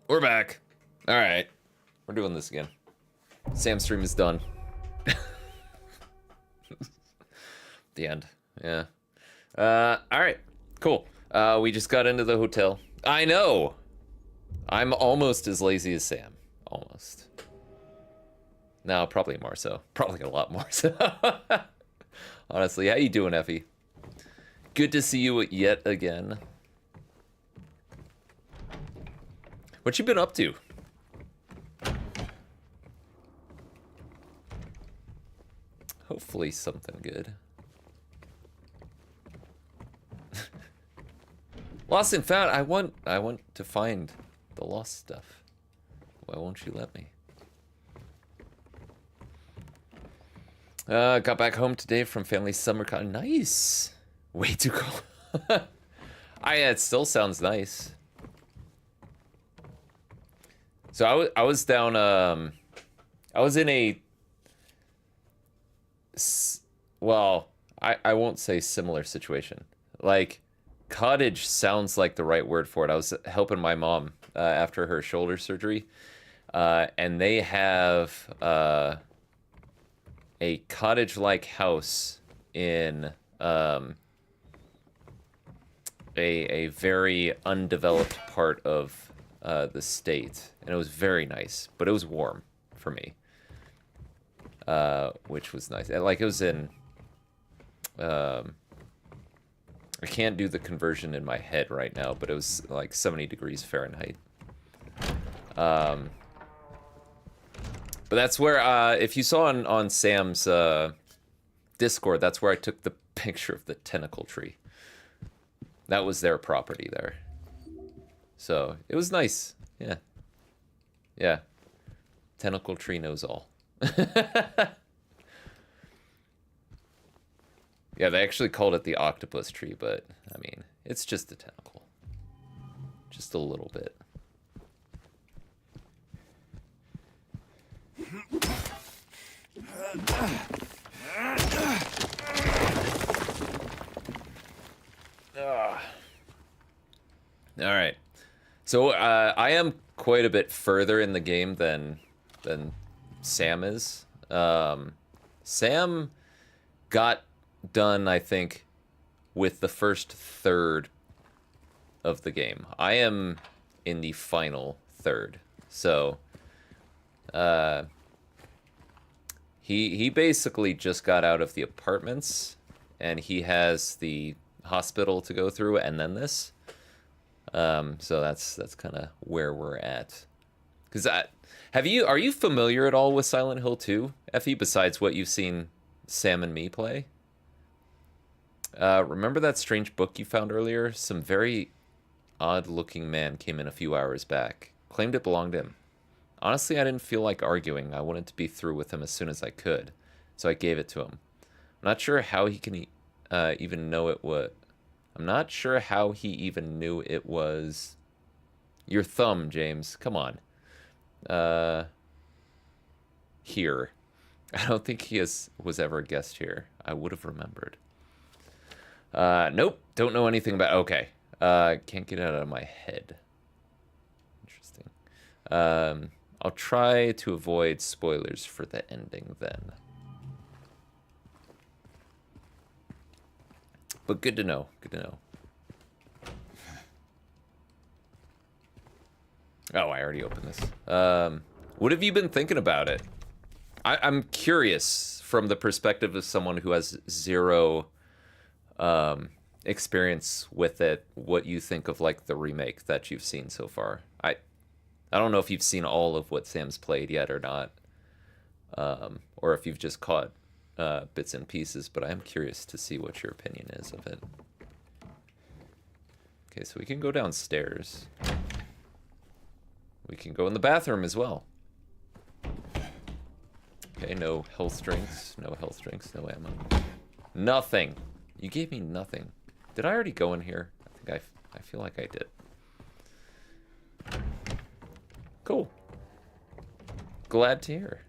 We're back. All right. We're doing this again. Sam's stream is done. The end. Yeah. All right. Cool. We just got into the hotel. I know. I'm almost as lazy as Sam. Almost. No, probably more so. Probably a lot more so. Honestly, how you doing, Effie? Good to see you yet again. What you been up to? Hopefully something good. Lost and found. I want to find the lost stuff. Why won't you let me? Got back home today from family summer con. Nice. Way too cold. It still sounds nice. So I was down. I was in a. Well, I won't say similar situation. Like, cottage sounds like the right word for it. I was helping my mom after her shoulder surgery, and they have a cottage-like house in a very undeveloped part of the state, and it was very nice, but it was warm for me, which was nice. Like, it was in I can't do the conversion in my head right now, but it was like 70 degrees Fahrenheit. But that's where, if you saw on Sam's Discord, that's where I took the picture of the tentacle tree. That was their property there. So, it was nice. Yeah. Yeah. Tentacle tree knows all. Yeah, they actually called it the octopus tree, but, I mean, it's just a tentacle. Just a little bit. Alright. So, I am quite a bit further in the game than Sam is. Sam got done, I think, with the first third of the game. I am in the final third. So, he basically just got out of the apartments, and he has the hospital to go through, and then this. So that's kind of where we're at. Because are you familiar at all with Silent Hill 2, Effie, besides what you've seen Sam and me play? Remember that strange book you found earlier? Some very odd-looking man came in a few hours back. Claimed it belonged to him. Honestly, I didn't feel like arguing. I wanted to be through with him as soon as I could. So I gave it to him. I'm not sure how he can even know it was... I'm not sure how he even knew it was... Your thumb, James. Come on. Here. I don't think he was ever a guest here. I would have remembered. Nope. Don't know anything about... Okay. Can't get it out of my head. Interesting. I'll try to avoid spoilers for the ending then. But good to know. Good to know. Oh, I already opened this. What have you been thinking about it? I'm curious from the perspective of someone who has zero experience with it, what you think of like the remake that you've seen so far. I don't know if you've seen all of what Sam's played yet or not, or if you've just caught bits and pieces, but I'm curious to see what your opinion is of it. Okay, so we can go downstairs. We can go in the bathroom as well. Okay, no health drinks, no health drinks, no ammo. Nothing. You gave me nothing. Did I already go in here? I feel like I did. Cool. Glad to hear.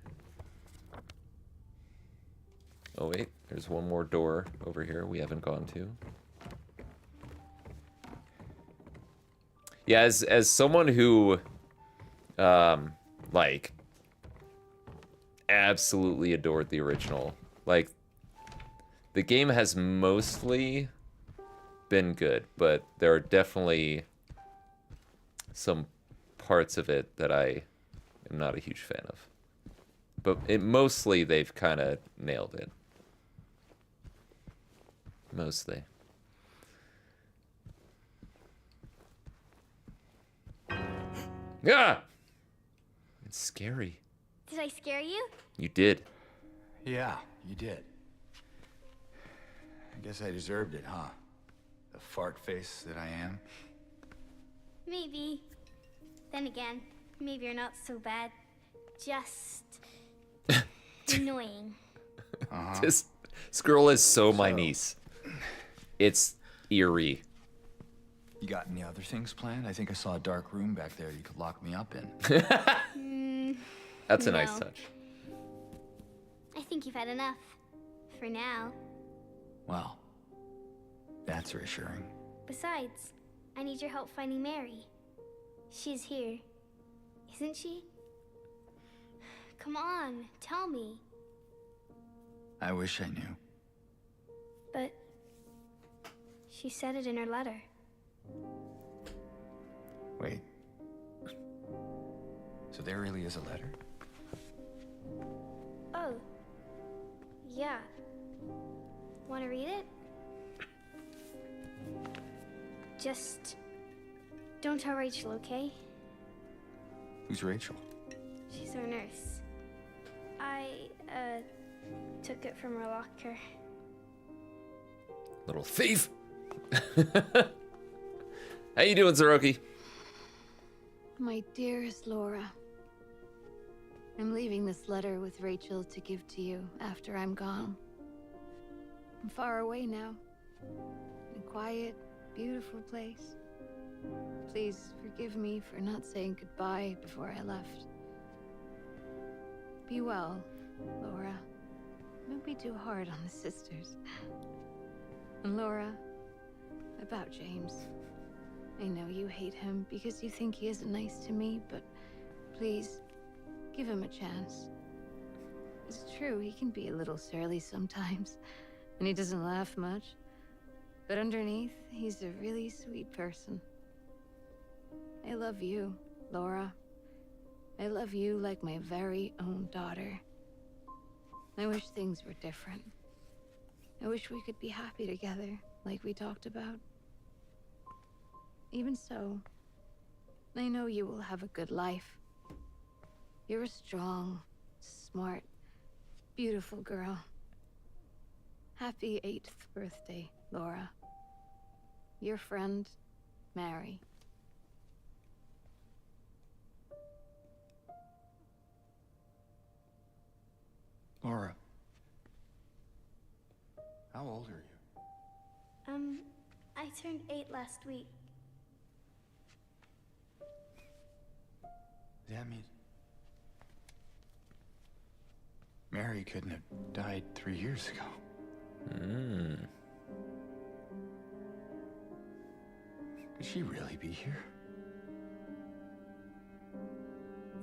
Oh wait, there's one more door over here we haven't gone to. Yeah, as someone who Like, absolutely adored the original. Like, the game has mostly been good, but there are definitely some parts of it that I am not a huge fan of. But mostly they've kind of nailed it. Mostly. Yeah! It's scary. Did I scare you? You did. Yeah, you did. I guess I deserved it, huh? The fart face that I am. Maybe. Then again, maybe you're not so bad. Just annoying. This girl is so my niece. It's eerie. You got any other things planned? I think I saw a dark room back there you could lock me up in. That's a nice touch. I think you've had enough. For now. Well, that's reassuring. Besides, I need your help finding Mary. She's here. Isn't she? Come on, tell me. I wish I knew. But she said it in her letter. Wait. So there really is a letter? Oh. Yeah. Want to read it? Just don't tell Rachel, okay? Who's Rachel? She's our nurse. I, took it from her locker. Little thief! How you doing, Zeroki? My dearest Laura, I'm leaving this letter with Rachel to give to you after I'm gone. I'm far away now, in a quiet, beautiful place. Please forgive me for not saying goodbye before I left. Be well, Laura. Don't be too hard on the sisters. And Laura, about James. I know you hate him because you think he isn't nice to me, but please, give him a chance. It's true, he can be a little surly sometimes, and he doesn't laugh much. But underneath, he's a really sweet person. I love you, Laura. I love you like my very own daughter. I wish things were different. I wish we could be happy together, like we talked about. Even so, I know you will have a good life. You're a strong, smart, beautiful girl. Happy 8th birthday, Laura. Your friend, Mary. Laura. How old are you? I turned 8 last week. Does that mean Mary couldn't have died 3 years ago? Could she really be here?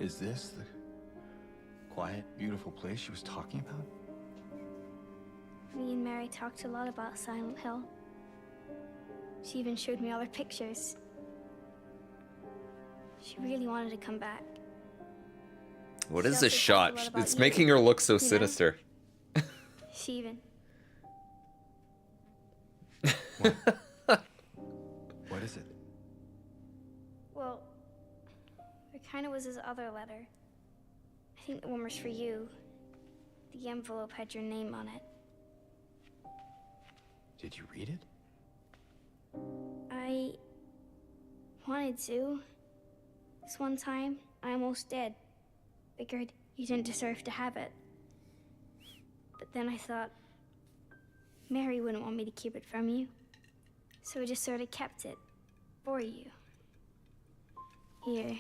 Is this the quiet, beautiful place she was talking about? Me and Mary talked a lot about Silent Hill. She even showed me all her pictures. She really wanted to come back. What She is also this talked a shot? lot about It's you, making her look so know? sinister. She even... What is it? Well, there kind of was this other letter. I think the one was for you. The envelope had your name on it. Did you read it? I wanted to. This one time, I almost did. Figured you didn't deserve to have it. But then I thought, Mary wouldn't want me to keep it from you. So I just sort of kept it for you. Here.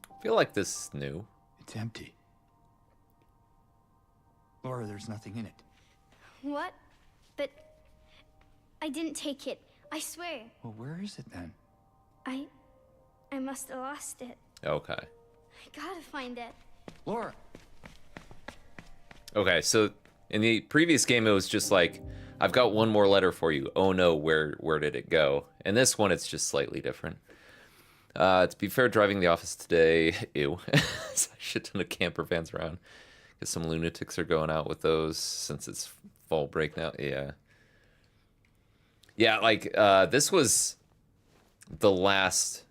I feel like this is new. It's empty. Laura, there's nothing in it. What? But I didn't take it. I swear. Well, where is it then? I must have lost it. Okay. I gotta find it. Laura! Okay, so in the previous game, it was just like, I've got one more letter for you. Oh no, where did it go? In this one, it's just slightly different. To be fair, driving the office today, ew. There's a shit ton of camper vans around. Because some lunatics are going out with those since it's fall break now. Yeah. Yeah, like, this was the last...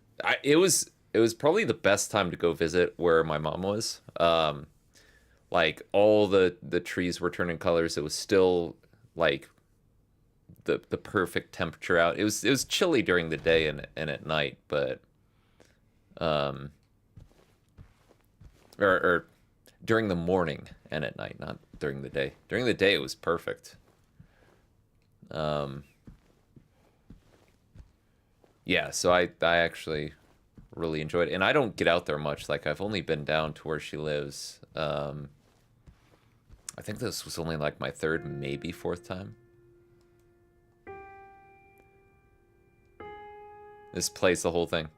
It was probably the best time to go visit where my mom was. Like, all the trees were turning colors. It was still, like, the perfect temperature out. It was chilly during the day and at night, but... Or during the morning and at night, not during the day. During the day, it was perfect. Yeah, so I actually really enjoyed it. And I don't get out there much. Like, I've only been down to where she lives. I think this was only, like, my third, maybe fourth time. This plays the whole thing.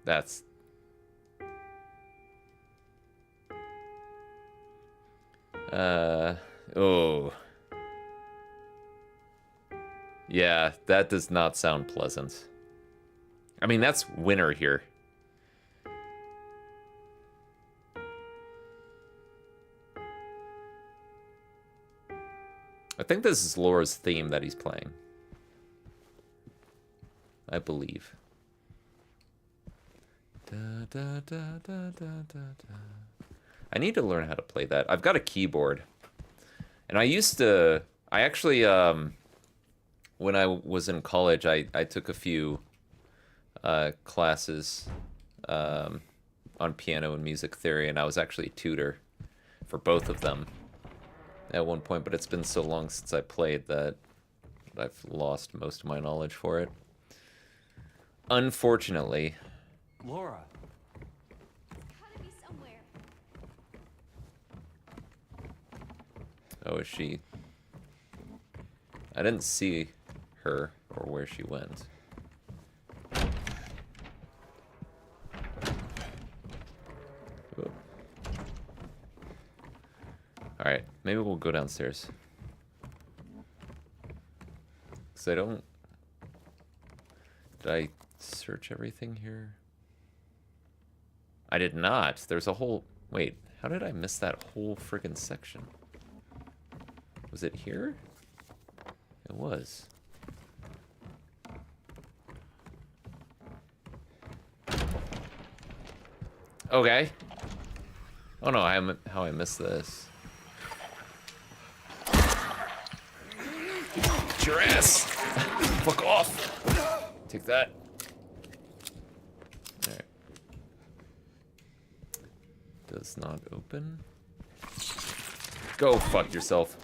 That's... oh. Yeah, that does not sound pleasant. I mean, that's winter here. I think this is Laura's theme that he's playing. I believe. Da, da, da, da, da, da, da. I need to learn how to play that. I've got a keyboard. And I actually, when I was in college, I took a few classes on piano and music theory, and I was actually a tutor for both of them at one point, but it's been so long since I played that I've lost most of my knowledge for it. Unfortunately. Laura! Gotta be somewhere. Oh, is she? I didn't see her or where she went. Whoa. All right, maybe we'll go downstairs. 'Cause I don't... Did I search everything here? I did not. There's a whole... Wait, how did I miss that whole friggin' section? Was it here? It was. Okay. Oh no, how I missed this. Get your ass! Fuck off! Take that. Alright. Does not open. Go fuck yourself.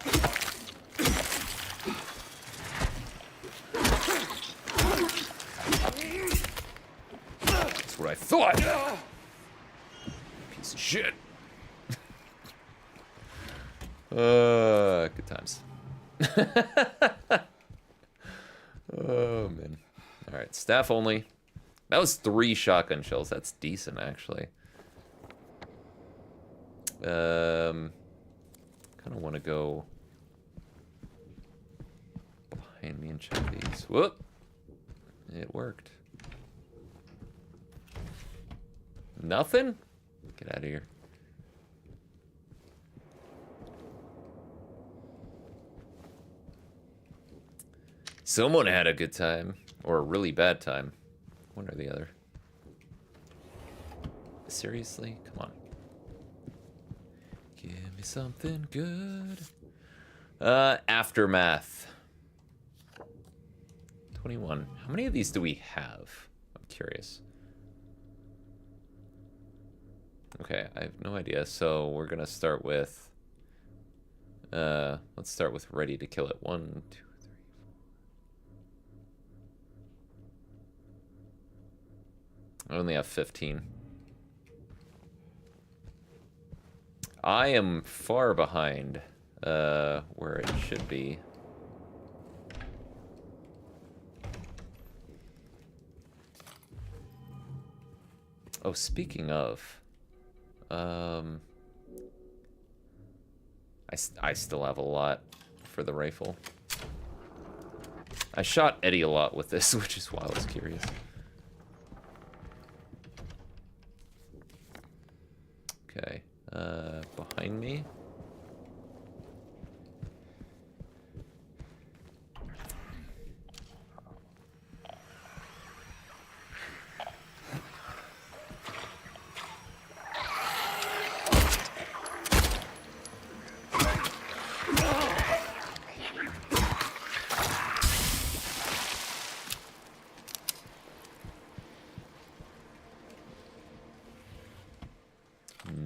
That's what I thought. Piece of shit. Good times. Oh man. All right, staff only. That was 3 shotgun shells. That's decent, actually. Kind of want to go behind me and check these. Whoop! It worked. Nothing? Get out of here. Someone had a good time, or a really bad time. One or the other. Seriously? Come on. Give me something good. Aftermath. 21. How many of these do we have? I'm curious. Okay, I have no idea. So we're gonna start with... let's start with Ready to Kill It. 1, 2, 3, 4. I only have 15. I am far behind where it should be. Oh, speaking of, I still have a lot for the rifle. I shot Eddie a lot with this, which is why I was curious. Okay, behind me.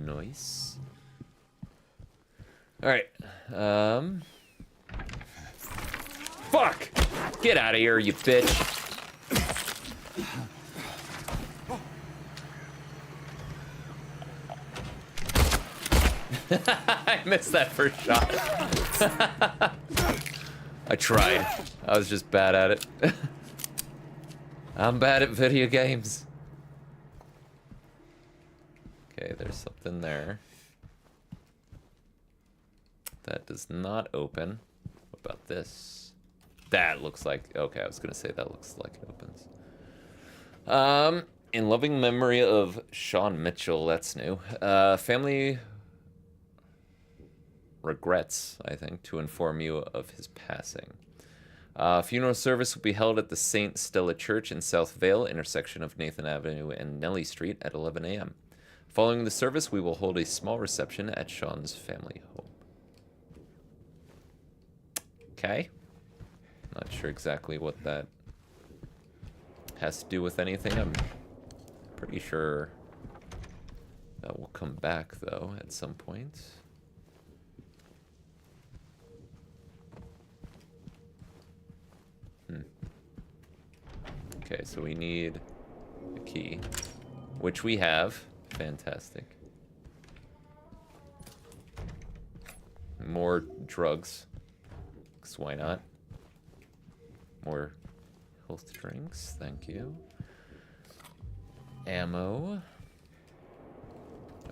Nice. All right. Fuck! Get out of here, you bitch. I missed that first shot. I tried. I was just bad at it. I'm bad at video games. Okay, there's something there. That does not open. What about this? That looks like... Okay, I was gonna say that looks like it opens. In loving memory of Sean Mitchell, that's new. Family regrets, I think, to inform you of his passing. Funeral service will be held at the St. Stella Church in South Vale, intersection of Nathan Avenue and Nellie Street at 11 a.m. Following the service, we will hold a small reception at Sean's family home. Okay. Not sure exactly what that has to do with anything. I'm pretty sure that will come back, though, at some point. Okay, so we need a key, which we have. Fantastic. More drugs. 'Cause why not? More health drinks. Thank you. Ammo.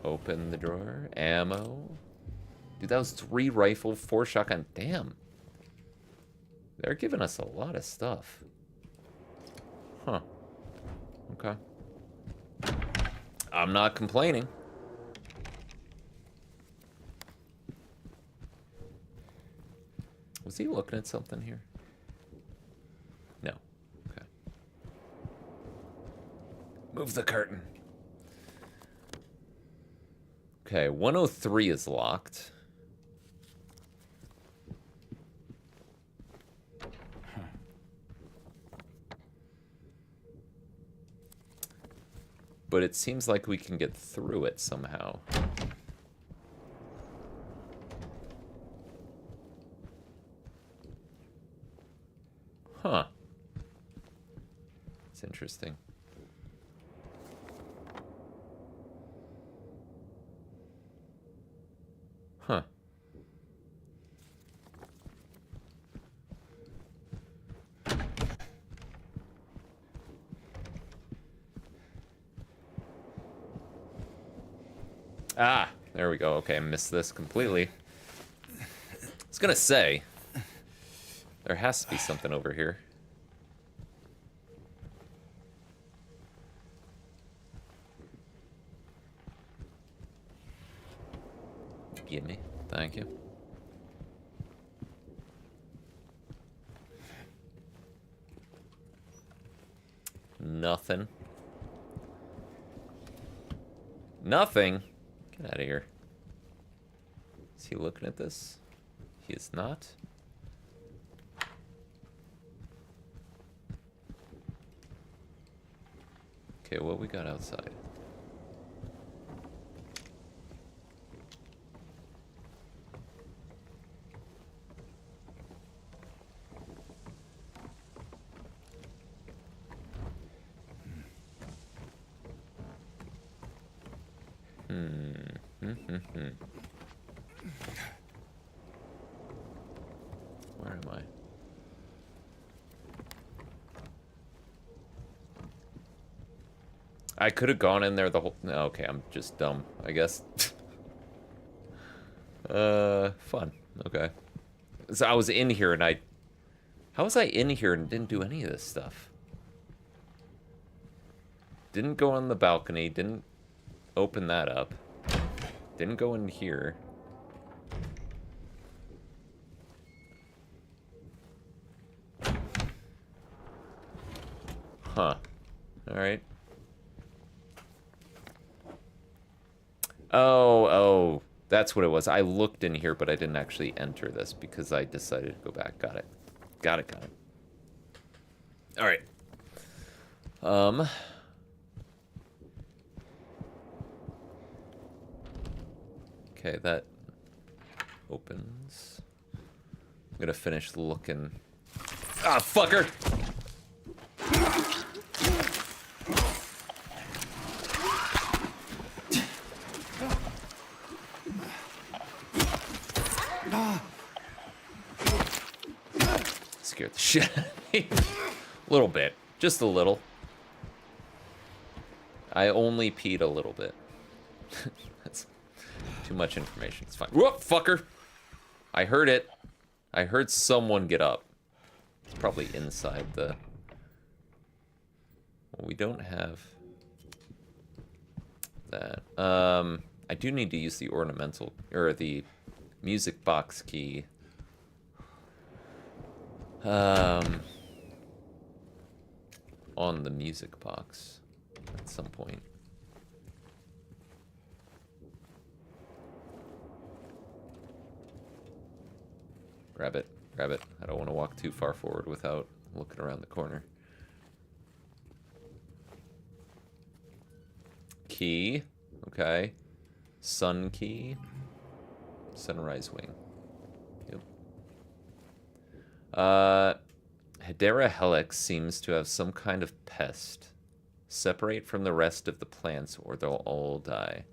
Open the drawer. Ammo. Dude, that was 3 rifle, 4 shotgun. Damn. They're giving us a lot of stuff. Huh. Okay. I'm not complaining. Was he looking at something here? No. Okay. Move the curtain. Okay, 103 is locked. But it seems like we can get through it somehow. Huh. It's interesting. Huh. Ah, there we go. Okay, I missed this completely. I was gonna say, there has to be something over here. Gimme. Thank you. Nothing. Nothing? Get out of here. Is he looking at this? He is not. Okay, what we got outside? Where am I? I could have gone in there the whole... No, okay, I'm just dumb, I guess. Fun. Okay. So I was in here and I... How was I in here and didn't do any of this stuff? Didn't go on the balcony, didn't open that up. Didn't go in here. Huh. Alright. Oh, that's what it was. I looked in here, but I didn't actually enter this because I decided to go back. Got it. Got it. Alright. Okay, that opens. I'm gonna finish looking. Ah, fucker! Scared the shit out of me. A little bit. Just a little. I only peed a little bit. That's too much information. It's fine. Whoop, fucker! I heard it. I heard someone get up. It's probably inside the... Well, we don't have that. I do need to use the ornamental... Or the music box key. On the music box at some point. Grab it. Grab it. I don't want to walk too far forward without looking around the corner. Key. Okay. Sun key. Sunrise wing. Yep. Hedera helix seems to have some kind of pest. Separate from the rest of the plants or they'll all die.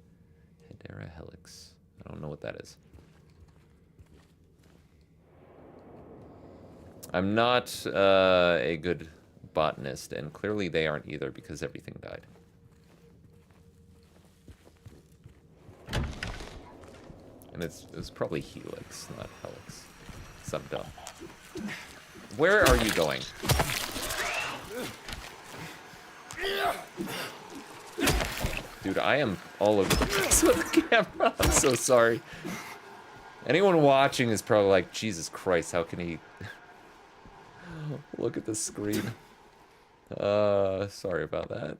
Hedera helix. I don't know what that is. I'm not a good botanist, and clearly they aren't either because everything died. And it's probably helix, not helix. Because I'm dumb. Where are you going? Dude, I am all over the place with the camera. I'm so sorry. Anyone watching is probably like, Jesus Christ, how can he... Look at the screen. Sorry about that.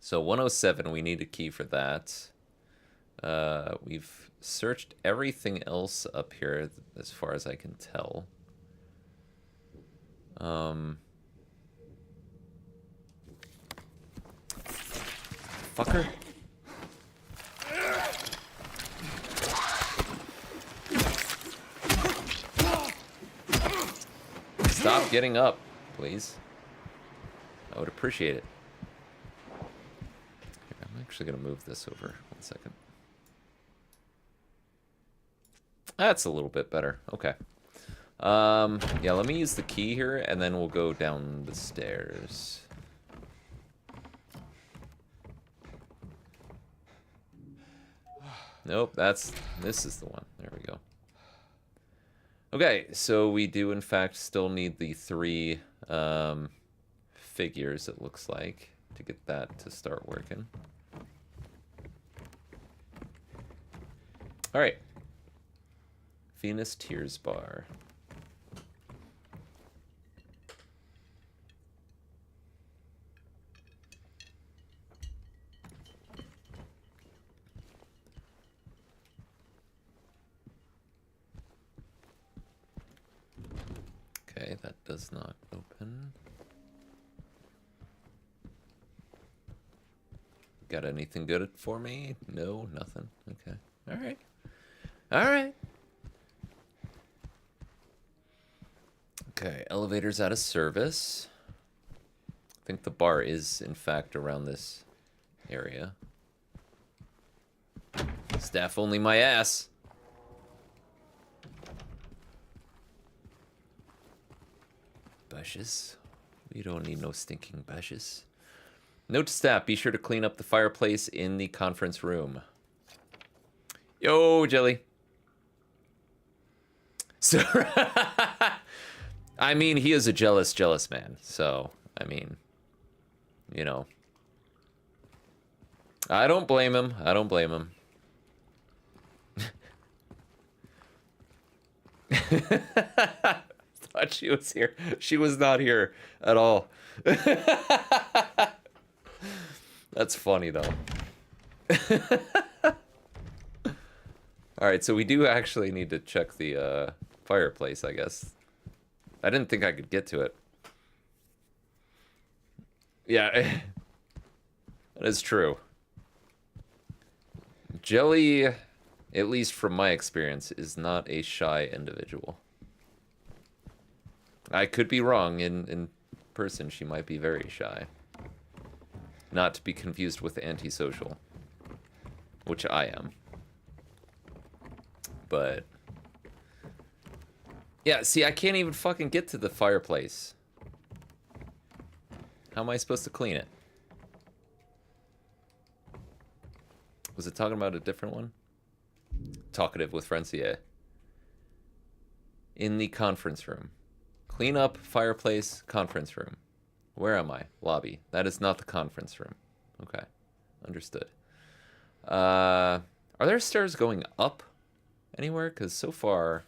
So 107, we need a key for that. We've searched everything else up here as far as I can tell. Fucker. Stop getting up, please. I would appreciate it. Here, I'm actually going to move this over. 1 second. That's a little bit better. Okay. Yeah, let me use the key here, and then we'll go down the stairs. Nope, this is the one. There we go. Okay, so we do in fact still need the 3 figures, it looks like, to get that to start working. Alright. Venus Tears Bar. Okay, that does not open. Got anything good for me? No, nothing. Okay. Alright. Alright. Okay, elevator's out of service. I think the bar is, in fact, around this area. Staff only my ass. Bushes. We don't need no stinking bushes. Note to staff, be sure to clean up the fireplace in the conference room. Yo, Jelly. So, I mean, he is a jealous man. So, I mean, you know. I don't blame him. I don't blame him. Thought she was here. She was not here at all. That's funny, though. Alright, so we do actually need to check the fireplace, I guess. I didn't think I could get to it. Yeah, that is true. Jelly, at least from my experience, is not a shy individual. I could be wrong. In person, she might be very shy. Not to be confused with antisocial, which I am. But yeah, see, I can't even fucking get to the fireplace. How am I supposed to clean it? Was it talking about a different one? Talkative with friends, yeah. In the conference room. Clean up, fireplace, conference room. Where am I? Lobby. That is not the conference room. Okay. Understood. Are there stairs going up anywhere? Because so far,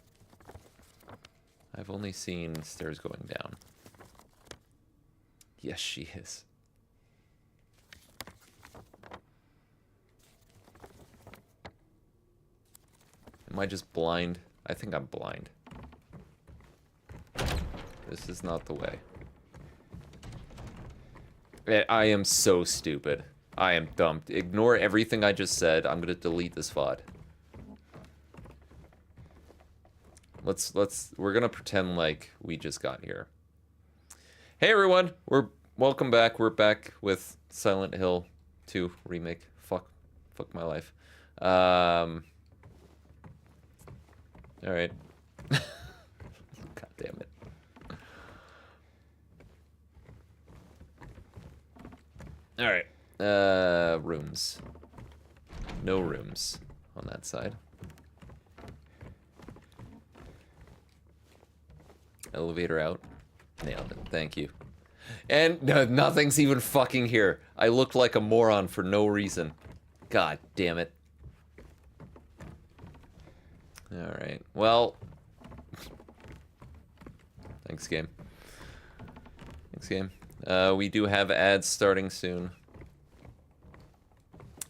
I've only seen stairs going down. Yes, she is. Am I just blind? I think I'm blind. This is not the way. I am so stupid. I am dumb. Ignore everything I just said. I'm gonna delete this VOD. We're gonna pretend like we just got here. Hey everyone, welcome back. We're back with Silent Hill 2 Remake. Fuck my life. Alright. God damn it. Alright. Rooms. No rooms on that side. Elevator out. Nailed it. Thank you. And no, nothing's even fucking here. I looked like a moron for no reason. God damn it. Alright. Well. Thanks, game. Thanks, game. We do have ads starting soon.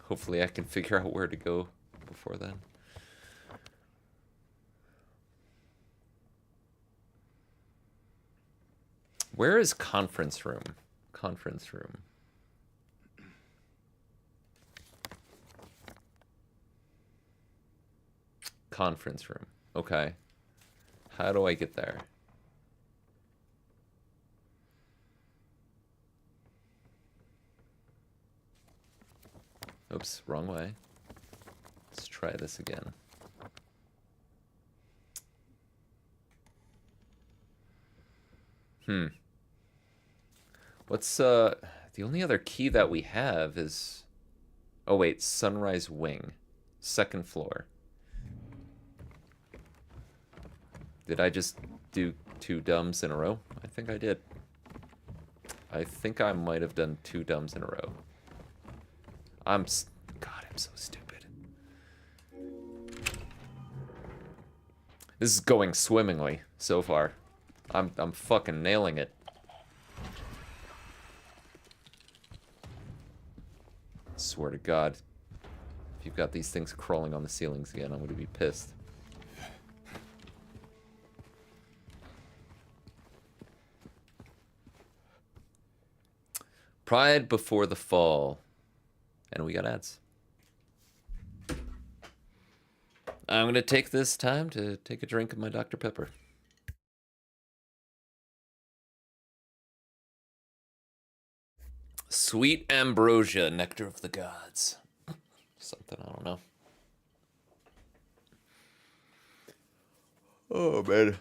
Hopefully I can figure out where to go before then. Where is conference room? Conference room. Conference room. Okay. How do I get there? Oops, wrong way. Let's try this again. What's, the only other key that we have is... Oh, wait, Sunrise Wing. Second floor. Did I just do 2 dumbs in a row? I think I did. I think I might have done 2 dumbs in a row. God, I'm so stupid. This is going swimmingly so far. I'm fucking nailing it. Swear to God. If you've got these things crawling on the ceilings again, I'm gonna be pissed. Pride before the fall. And we got ads. I'm gonna take this time to take a drink of my Dr. Pepper. Sweet ambrosia, nectar of the gods. Something, I don't know. Oh, man.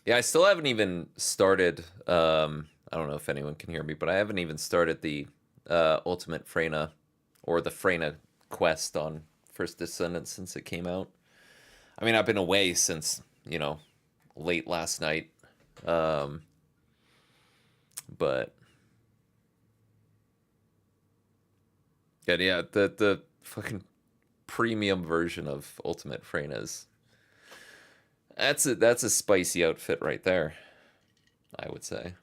Yeah, I still haven't even started. I don't know if anyone can hear me, but I haven't even started the Ultimate Freyna or the Freyna quest on First Descendant since it came out. I mean, I've been away since, you know, late last night. But yeah, the fucking premium version of Ultimate Freyna is that's a spicy outfit right there, I would say.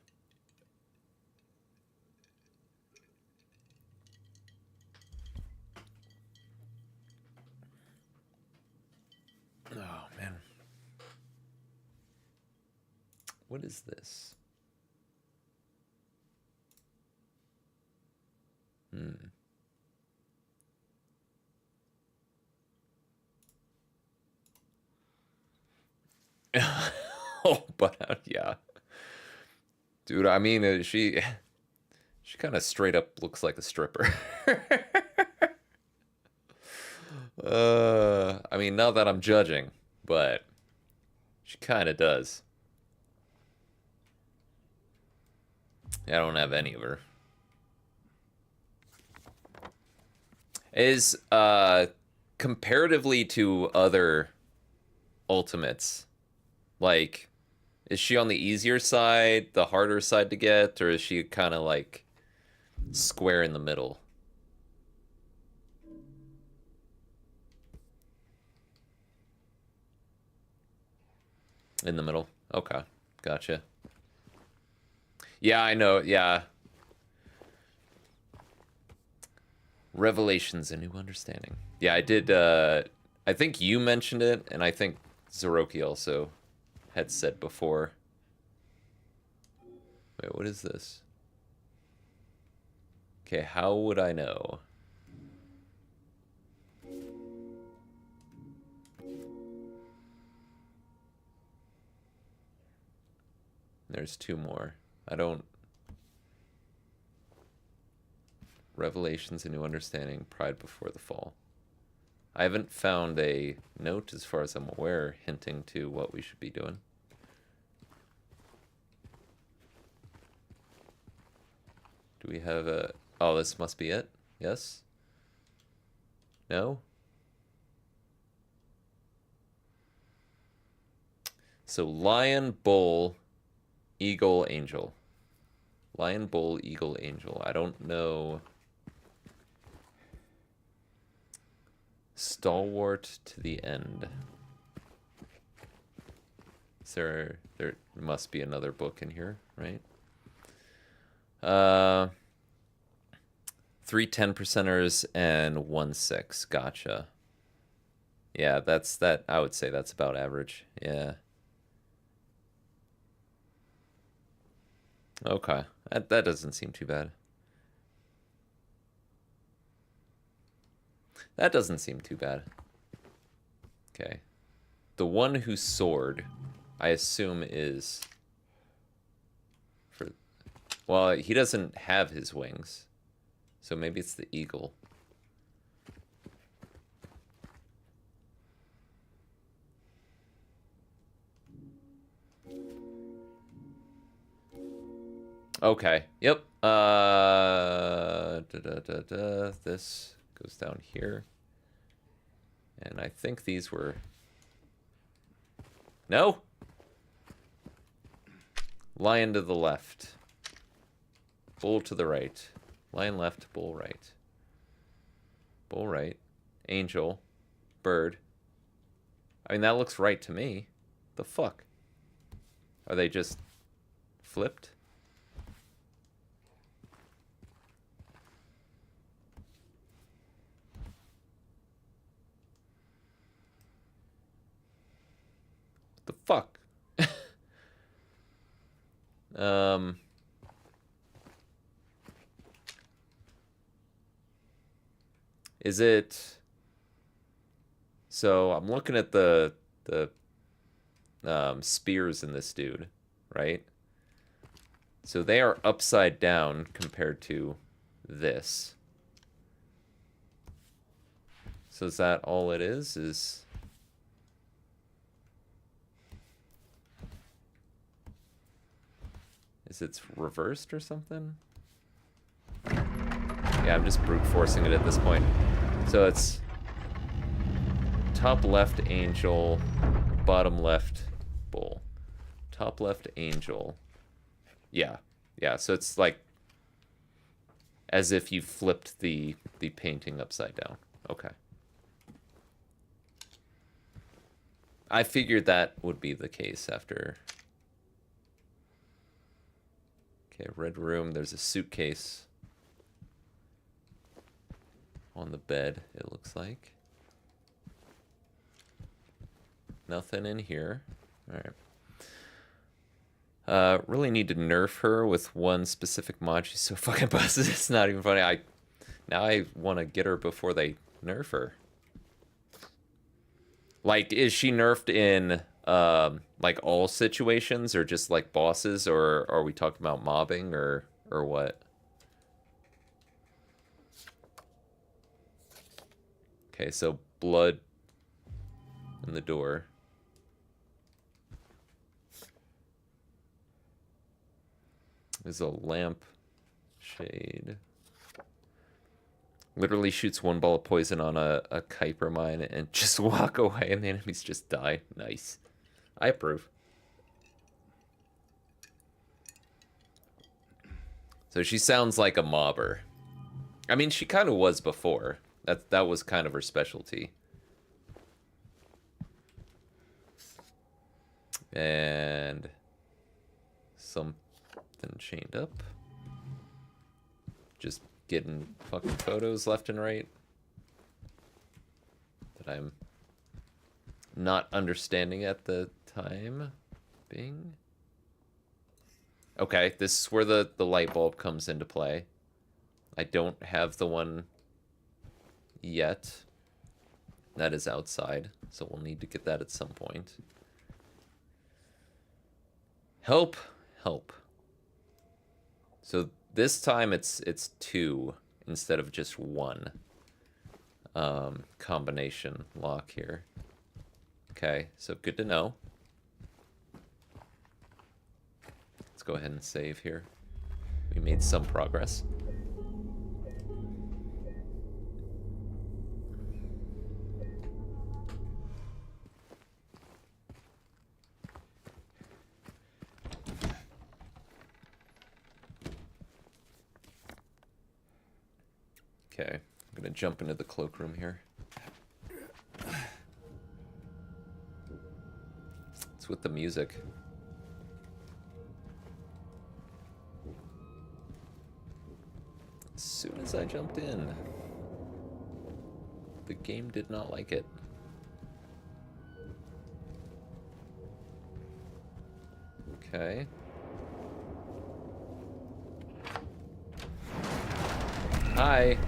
Oh man. What is this? Oh, but yeah. Dude, I mean, she kind of straight up looks like a stripper. I mean, not that I'm judging, but she kind of does. I don't have any of her. Is comparatively to other ultimates, like, is she on the easier side, the harder side to get, or is she kind of like square in the middle? In the middle. Okay. Gotcha. Yeah, I know. Yeah. Revelations, a new understanding. Yeah, I did. I think you mentioned it, and I think Zeroki also had said before. Wait, what is this? Okay, how would I know? There's two more. I don't... Revelations, a new understanding, pride before the fall. I haven't found a note, as far as I'm aware, hinting to what we should be doing. Do we have a... Oh, this must be it? Yes? No? So, lion, bull, eagle, angel. Lion, bull, eagle, angel. I don't know... Stalwart to the end. Is there must be another book in here, right? 3 10%ers and 1 6. Gotcha. Yeah, that's that. I would say that's about average. Yeah. Okay. That doesn't seem too bad. That doesn't seem too bad. Okay. The one whose sword, I assume, is... for... Well, he doesn't have his wings. So maybe it's the eagle. Okay. Yep. This goes down here. And I think these were... No! Lion to the left. Bull to the right. Lion left, bull right. Bull right. Angel. Bird. I mean, that looks right to me. The fuck? Are they just flipped? The fuck? Is it... So, I'm looking at the spears in this dude, right? So they are upside down compared to this. So is that all it is? Is it's reversed or something? Yeah, I'm just brute forcing it at this point. So it's top left angel, bottom left bull. Top left angel. Yeah. Yeah, so it's like as if you flipped the painting upside down. Okay. I figured that would be the case after. Okay, red room. There's a suitcase on the bed, it looks like. Nothing in here. Alright. Really need to nerf her with one specific mod. She's so fucking busted. It's not even funny. Now I want to get her before they nerf her. Like, is she nerfed in like all situations, or just like bosses, or are we talking about mobbing, or what? Okay, so blood in the door. There's a lamp shade. Literally shoots one ball of poison on a Kuiper mine and just walk away, and the enemies just die. Nice. I approve. So she sounds like a mobber. I mean, she kind of was before. That was kind of her specialty. And something chained up. Just getting fucking photos left and right that I'm not understanding at the time being. Okay, this is where the light bulb comes into play. I don't have the one yet. That is outside, so we'll need to get that at some point. Help, help. So this time it's 2 instead of just 1 combination lock here. Okay, so good to know. Let's go ahead and save here. We made some progress. Okay, I'm gonna jump into the cloakroom here. It's with the music. As soon as I jumped in, the game did not like it. Okay. Hi.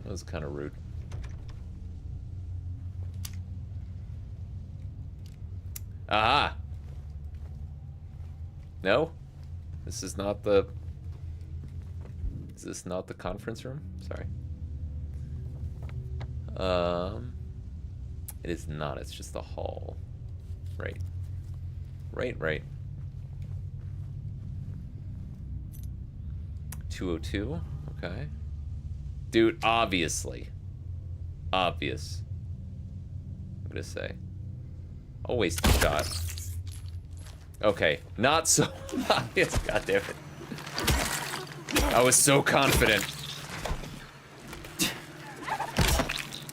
That was kind of rude. Aha! No? This is not the... Is this not the conference room? Sorry. It is not. It's just the hall. Right. Right. 202. Okay. Dude, obviously. Obvious. I'm gonna say. I'll waste a shot. Okay, not so obvious. God damn it. I was so confident.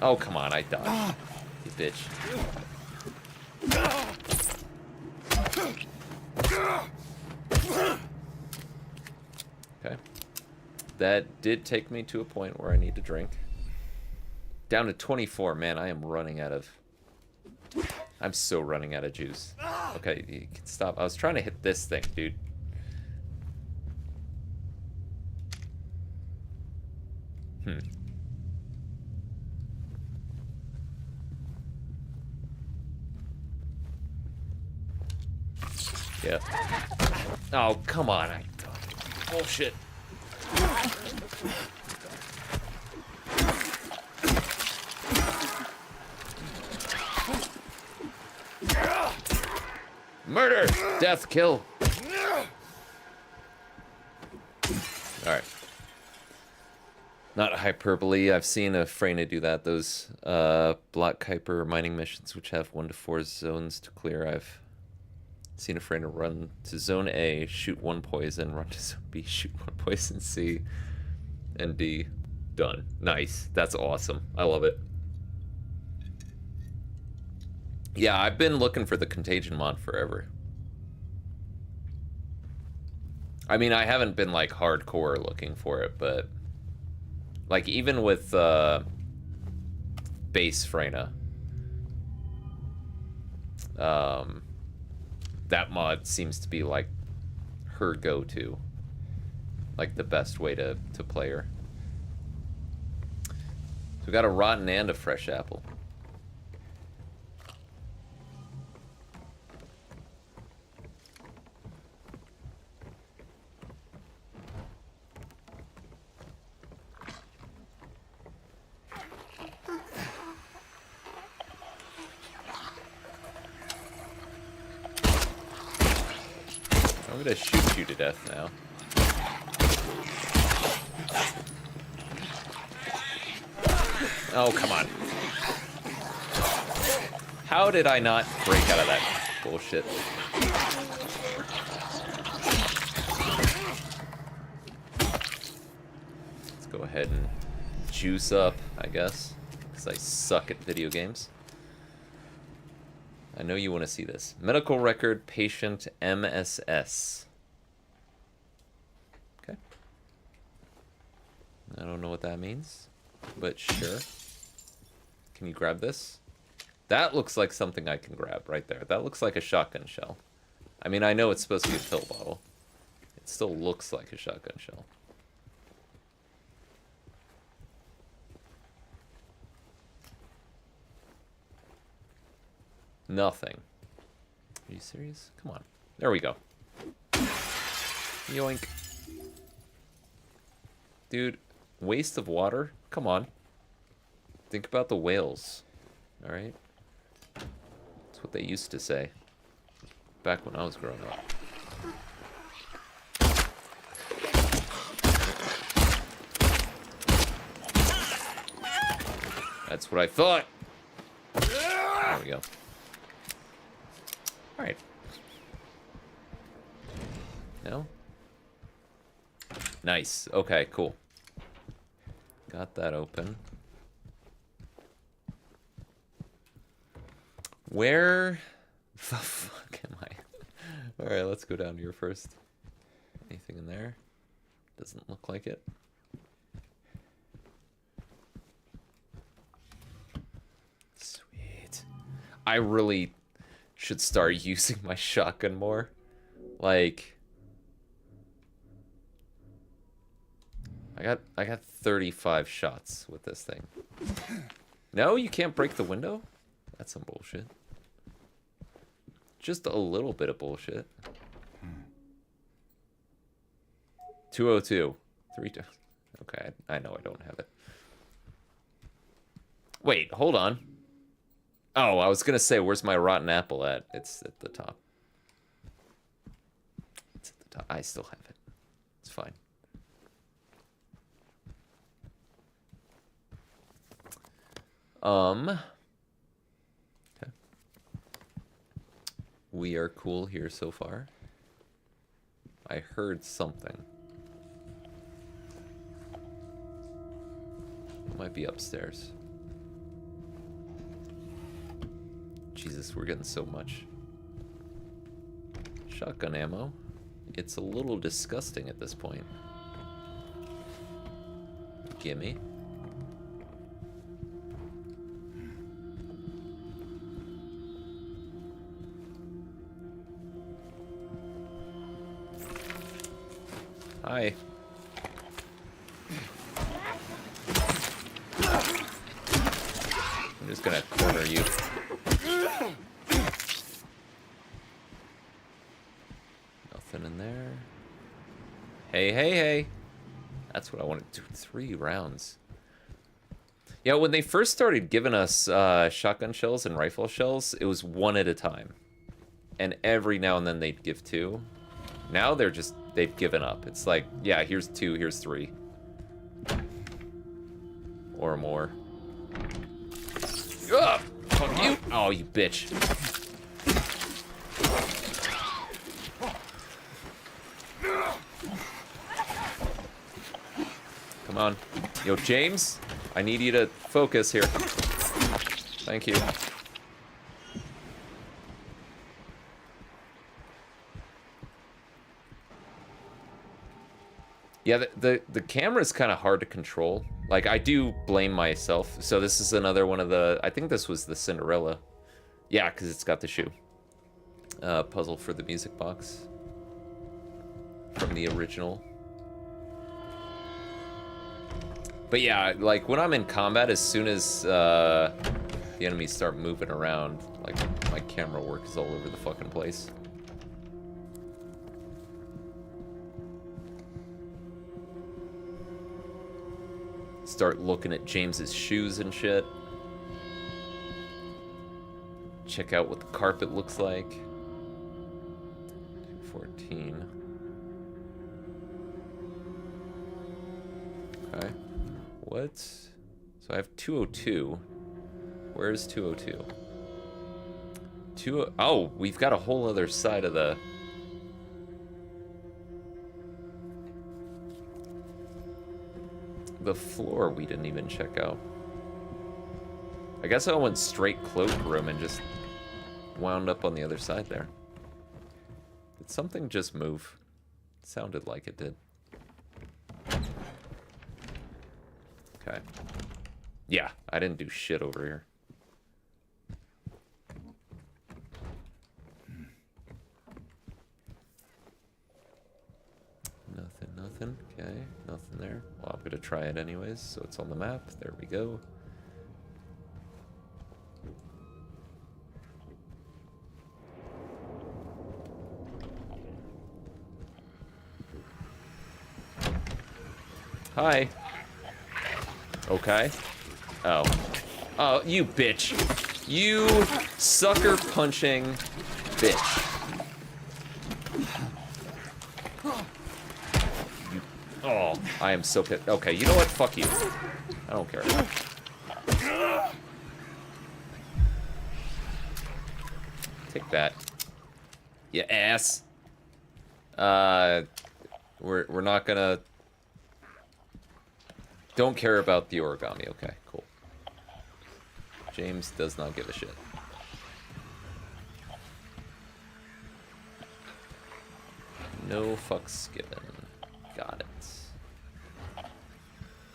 Oh, come on, I dodged. You bitch. Okay. That did take me to a point where I need to drink. Down to 24. Man, I am running out of... I'm so running out of juice. Okay, you can stop. I was trying to hit this thing, dude. Yeah. Oh, come on. Bullshit. Murder! Death, kill! Alright. Not hyperbole. I've seen a Freyna do that. Those Black Kuiper mining missions, which have 1 to 4 zones to clear. I've seen a Freyna run to Zone A, shoot 1 poison, run to Zone B, shoot 1 poison C, and D. Done. Nice. That's awesome. I love it. Yeah, I've been looking for the Contagion mod forever. I mean, I haven't been, like, hardcore looking for it, but... Like, even with, base Freyna. That mod seems to be, like, her go-to. Like, the best way to play her. So we got a rotten and a fresh apple. I'm gonna shoot you to death now. Oh, come on. How did I not break out of that bullshit? Let's go ahead and juice up, I guess, because I suck at video games. I know you want to see this. Medical record, patient MSS. Okay. I don't know what that means, but sure. Can you grab this? That looks like something I can grab right there. That looks like a shotgun shell. I mean, I know it's supposed to be a pill bottle. It still looks like a shotgun shell. Nothing. Are you serious? Come on. There we go. Yoink. Dude, waste of water? Come on. Think about the whales. Alright? That's what they used to say. Back when I was growing up. That's what I thought. There we go. Alright. No? Nice. Okay, cool. Got that open. Where the fuck am I? Alright, let's go down here first. Anything in there? Doesn't look like it. Sweet. I really should start using my shotgun more. Like, I got 35 shots with this thing. No, you can't break the window? That's some bullshit. Just a little bit of bullshit. 202. 3 times. Okay, I know I don't have it. Wait, hold on. Oh, I was gonna say, where's my rotten apple at? It's at the top. It's at the top. I still have it. It's fine. Okay. We are cool here so far. I heard something. It might be upstairs. Jesus, we're getting so much shotgun ammo. It's a little disgusting at this point. Gimme. Hi. I'm just gonna corner you. Nothing in there. Hey, hey, hey. That's what I wanted to do. 3 rounds. Yeah, when they first started giving us shotgun shells and rifle shells, it was 1 at a time. and every now and then they'd give 2. Now they've given up. It's like, yeah, here's 2, here's 3. Or more. Ugh, fuck you! Oh, you bitch. Come on. Yo, James, I need you to focus here. Thank you. Yeah, the camera's kind of hard to control. Like, I do blame myself. So this is another one of the... I think this was the Cinderella. Yeah, because it's got the shoe. Puzzle for the music box. From the original. But yeah, like, when I'm in combat, as soon as the enemies start moving around, like, my camera work is all over the fucking place. Start looking at James's shoes and shit. Check out what the carpet looks like. 214. Okay. What? So I have 202. Where's 202? Oh, we've got a whole other side of the... The floor we didn't even check out. I guess I went straight cloakroom and just wound up on the other side there. Did something just move? It sounded like it did. Okay. Yeah, I didn't do shit over here. Nothing. Okay, nothing there. Well, I'm gonna try it anyways, so it's on the map. There we go. Hi. Okay. Oh. Oh, you bitch. You sucker punching bitch. Oh, I am so pissed. Okay, you know what? Fuck you. I don't care. Take that. You ass. We're not gonna... Don't care about the origami. Okay, cool. James does not give a shit. No fucks given. Got it.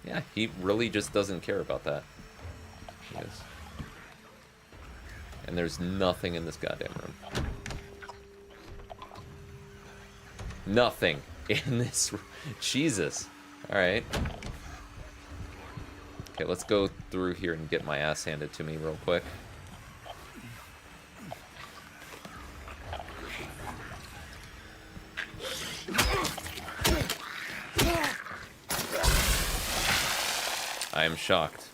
Yeah, he really just doesn't care about that. Yes. And there's nothing in this goddamn room. Nothing in this room. Jesus. Alright. Okay, let's go through here and get my ass handed to me real quick. I am shocked.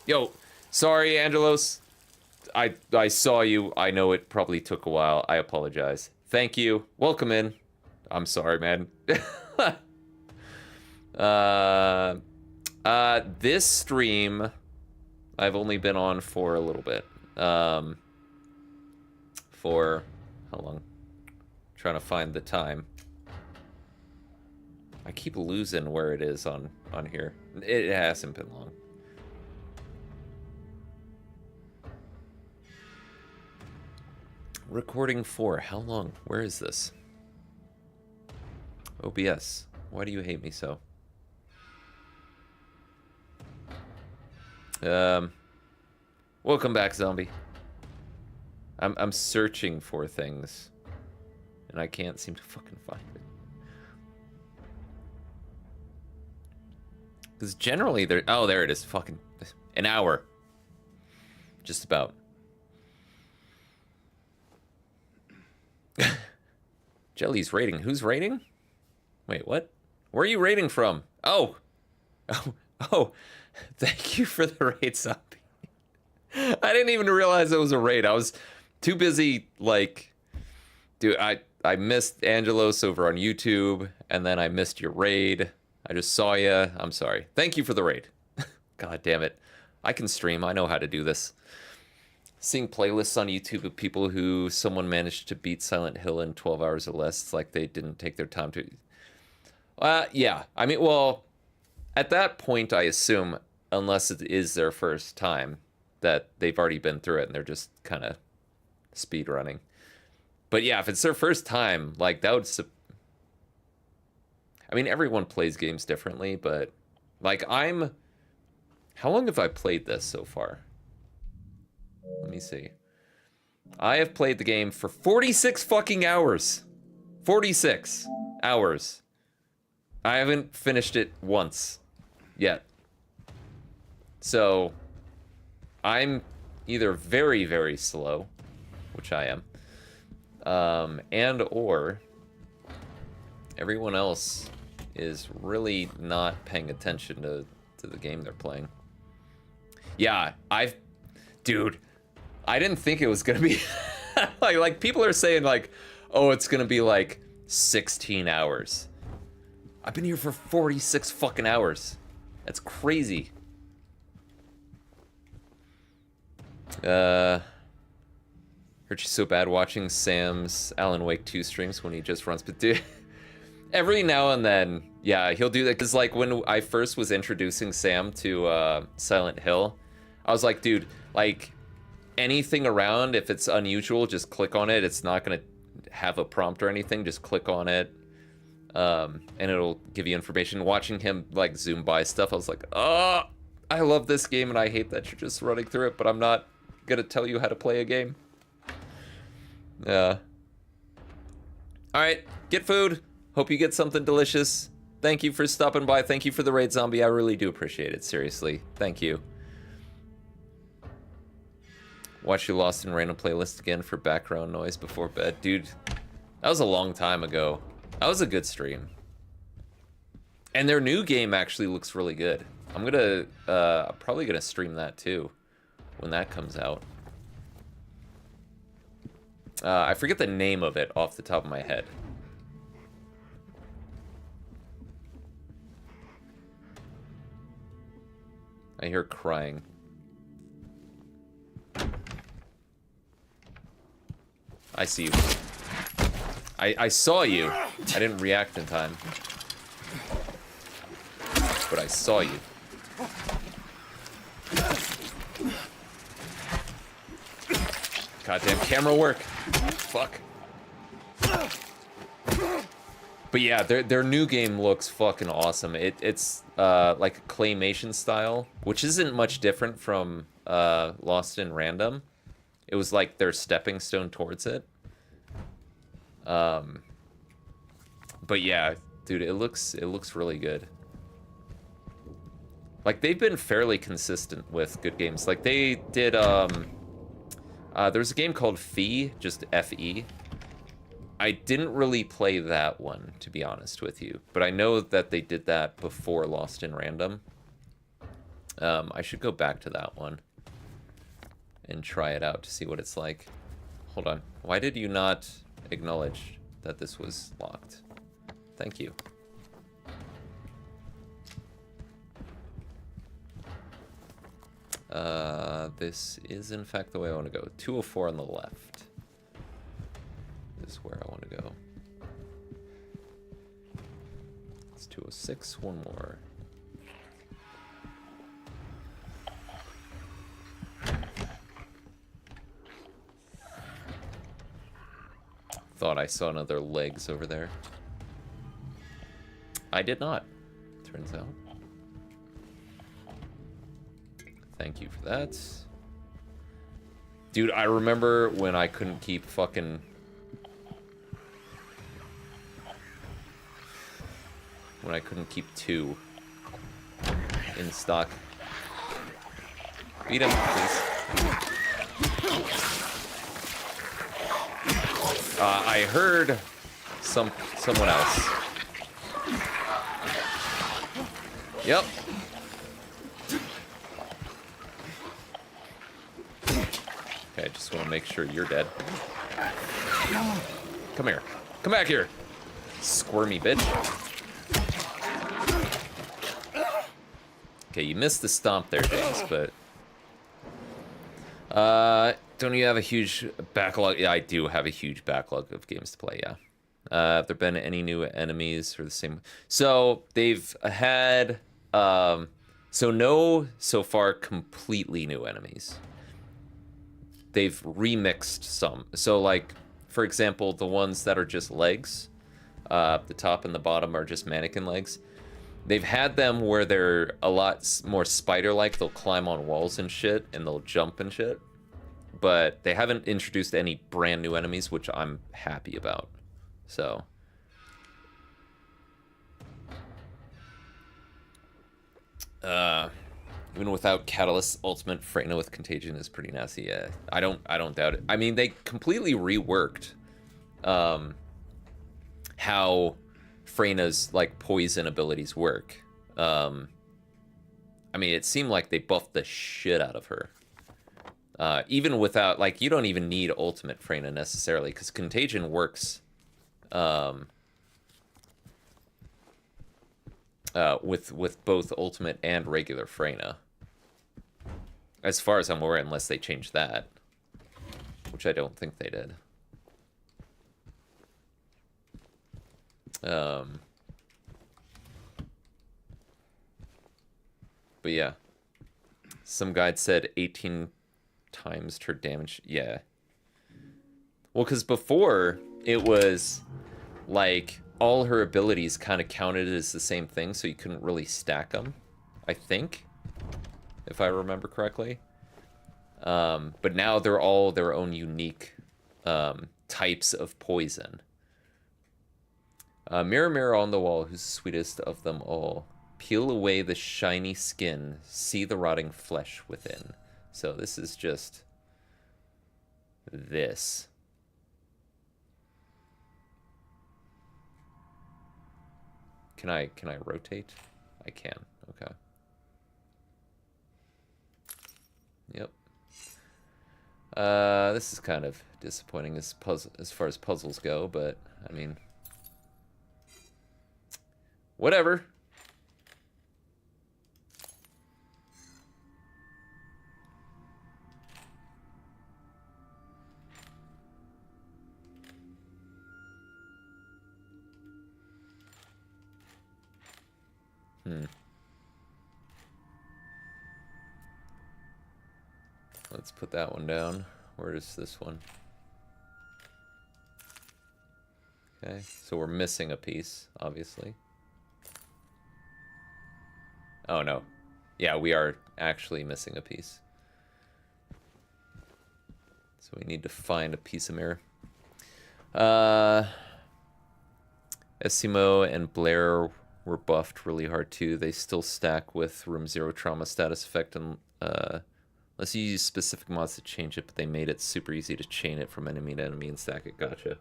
Yo, sorry, Angelos. I saw you. I know it probably took a while. I apologize. Thank you. Welcome in. I'm sorry, man. This stream, I've only been on for a little bit. For how long? Trying to find the time. I keep losing where it is on here. It hasn't been long. Recording 4. How long? Where is this? OBS. Why do you hate me so? Welcome back, zombie. I'm searching for things, and I can't seem to fucking find it. Because generally there... Oh, there it is. Fucking... An hour. Just about. Jelly's rating. Who's rating? Wait, what? Where are you rating from? Oh! Oh! Oh! Thank you for the raid, zombie. I didn't even realize it was a raid. I was too busy, like, dude, I missed Angelos over on YouTube, and then I missed your raid. I just saw you. I'm sorry. Thank you for the raid. God damn it. I can stream. I know how to do this. Seeing playlists on YouTube of people who someone managed to beat Silent Hill in 12 hours or less, it's like they didn't take their time to... yeah. I mean, well, at that point, I assume, unless it is their first time, that they've already been through it and they're just kind of speed running. But yeah, if it's their first time, like, that would... I mean, everyone plays games differently, but, like, I'm... How long have I played this so far? Let me see. I have played the game for 46 fucking hours. 46 hours. I haven't finished it once yet. So, I'm either very, very slow, which I am, and or everyone else is really not paying attention to the game they're playing. Yeah, dude, I didn't think it was gonna be like people are saying like, oh, it's gonna be like 16 hours. I've been here for 46 fucking hours. That's crazy. Hurt you so bad watching Sam's Alan Wake 2 streams when he just runs, but dude, every now and then, yeah, he'll do that. Cause like when I first was introducing Sam to Silent Hill, I was like, dude, like anything around, if it's unusual, just click on it. It's not gonna have a prompt or anything. Just click on it, and it'll give you information. Watching him like zoom by stuff, I was like, oh, I love this game and I hate that you're just running through it, but I'm not gonna tell you how to play a game. Yeah. All right, get food. Hope you get something delicious. Thank you for stopping by. Thank you for the raid, Zombie. I really do appreciate it. Seriously. Thank you. Watch your Lost in Random playlist again for background noise before bed. Dude, that was a long time ago. That was a good stream. And their new game actually looks really good. I'm probably gonna stream that too when that comes out. I forget the name of it off the top of my head. I hear crying. I see you. I saw you. I didn't react in time. But I saw you. Goddamn camera work. Fuck. But yeah, their new game looks fucking awesome. It's like a claymation style, which isn't much different from Lost in Random. It was like their stepping stone towards it. But yeah, dude, it looks really good. Like they've been fairly consistent with good games. Like they did there's a game called Fe, just F-E. I didn't really play that one, to be honest with you, but I know that they did that before Lost in Random. I should go back to that one and try it out to see what it's like. Hold on. Why did you not acknowledge that this was locked? Thank you. This is in fact the way I want to go. 204 on the left. This is where I want to go. It's 206, one more. Thought I saw another legs over there. I did not, turns out. Thank you for that. Dude, I remember when I couldn't keep fucking... When I couldn't keep 2 in stock. Beat him, please. I heard someone else. Yep. Okay, I just want to make sure you're dead. Come here. Come back here. Squirmy bitch. Okay, you missed the stomp there, James, but... don't you have a huge backlog? Yeah, I do have a huge backlog of games to play, yeah. Have there been any new enemies or the same? So, they've had... so no, so far, completely new enemies. They've remixed some. So, like, for example, the ones that are just legs, the top and the bottom are just mannequin legs. They've had them where they're a lot more spider-like. They'll climb on walls and shit, and they'll jump and shit. But they haven't introduced any brand new enemies, which I'm happy about. So... even without Catalyst, Ultimate Freyna with Contagion is pretty nasty. Yeah, I don't doubt it. I mean, they completely reworked how Freyna's like poison abilities work. I mean, it seemed like they buffed the shit out of her. Even without, like, you don't even need Ultimate Freyna necessarily, because Contagion works with both Ultimate and regular Freyna. As far as I'm aware, unless they changed that. Which I don't think they did. But yeah. Some guide said 18 times her damage. Yeah. Well, because before, it was like all her abilities kind of counted as the same thing, so you couldn't really stack them, I think, if I remember correctly. But now they're all their own unique types of poison. Mirror, mirror on the wall, who's the sweetest of them all? Peel away the shiny skin, see the rotting flesh within. So this is just this. Can I rotate? I can. Okay. Yep. This is kind of disappointing as far as puzzles go, but I mean, whatever. Let's put that one down. Where is this one? Okay, so we're missing a piece, obviously. Oh no. Yeah, we are actually missing a piece. So we need to find a piece of mirror. Esimo and Blair were buffed really hard too. They still stack with Room Zero Trauma status effect, and unless you use specific mods to change it, but they made it super easy to chain it from enemy to enemy and stack it. Gotcha.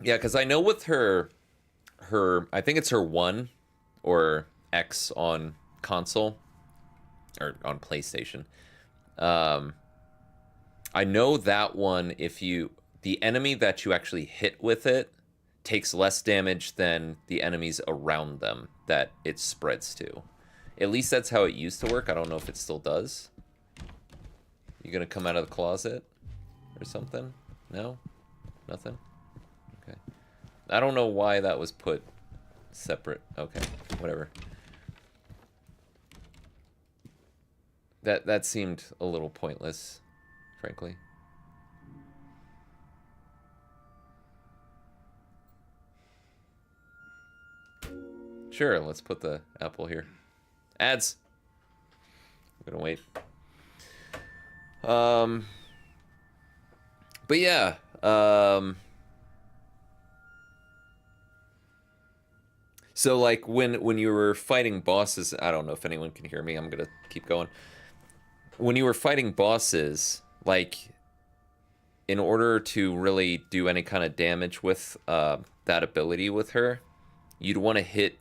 Yeah, because I know with her, I think it's her 1 or X on console, or on PlayStation. I know that one, if the enemy that you actually hit with it takes less damage than the enemies around them that it spreads to. At least that's how it used to work. I don't know if it still does. You gonna come out of the closet or something? No? Nothing? Okay. I don't know why that was put separate. Okay, whatever. That seemed a little pointless, frankly. Sure, let's put the apple here. Ads. I'm gonna wait. But yeah, so like when you were fighting bosses, I don't know if anyone can hear me. I'm gonna keep going. When you were fighting bosses, like, in order to really do any kind of damage with that ability with her, you'd want to hit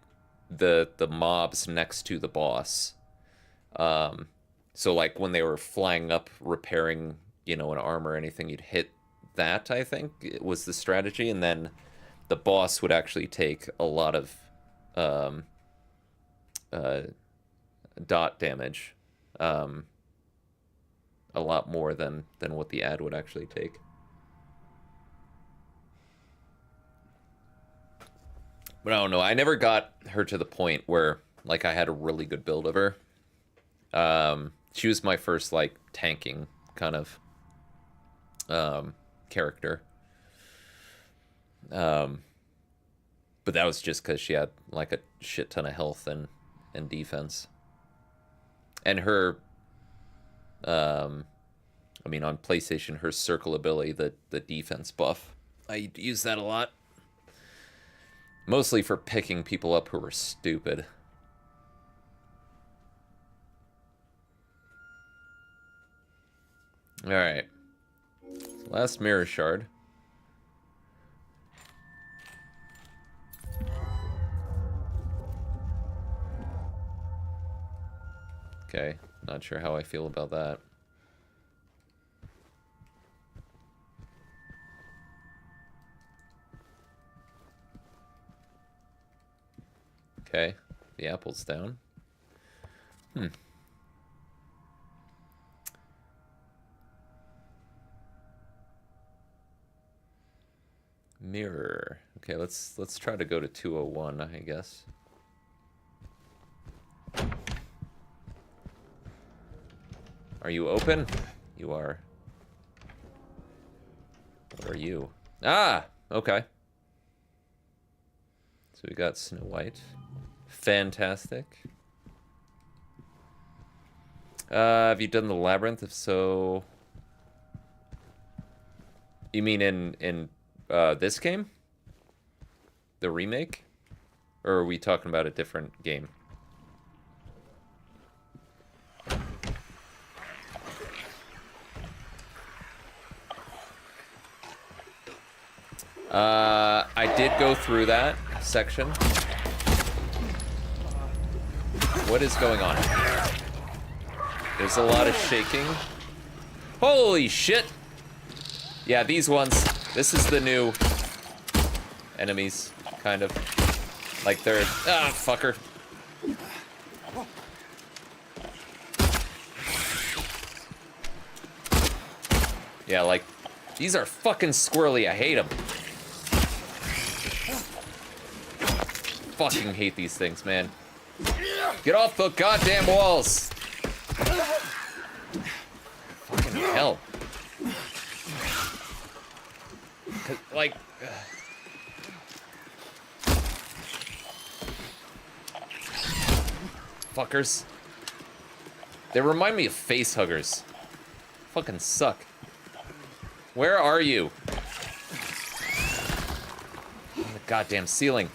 the mobs next to the boss. So like when they were flying up, repairing, you know, an arm or anything, you'd hit that, I think, it was the strategy, and then the boss would actually take a lot of dot damage. A lot more than what the ad would actually take. But I don't know, I never got her to the point where, like, I had a really good build of her. She was my first, like, tanking kind of character. But that was just because she had, like, a shit ton of health and defense. And her, I mean, on PlayStation, her circle ability, the defense buff, I use that a lot. Mostly for picking people up who were stupid. Alright. Last mirror shard. Okay, not sure how I feel about that. Okay, the apple's down. Mirror. Okay, let's try to go to 201, I guess. Are you open? You are. What are you? Ah! Okay. So we got Snow White. Fantastic. Have you done the labyrinth? If so... You mean in this game? The remake? Or are we talking about a different game? I did go through that section. What is going on? There's a lot of shaking. Holy shit! Yeah, these ones. This is the new enemies, kind of. Like they're... Ah, fucker. Yeah, like, these are fucking squirrely. I hate them. Fucking hate these things, man. Get off the goddamn walls! Fucking hell. Like... Fuckers. They remind me of face huggers. Fucking suck. Where are you? On the goddamn ceiling.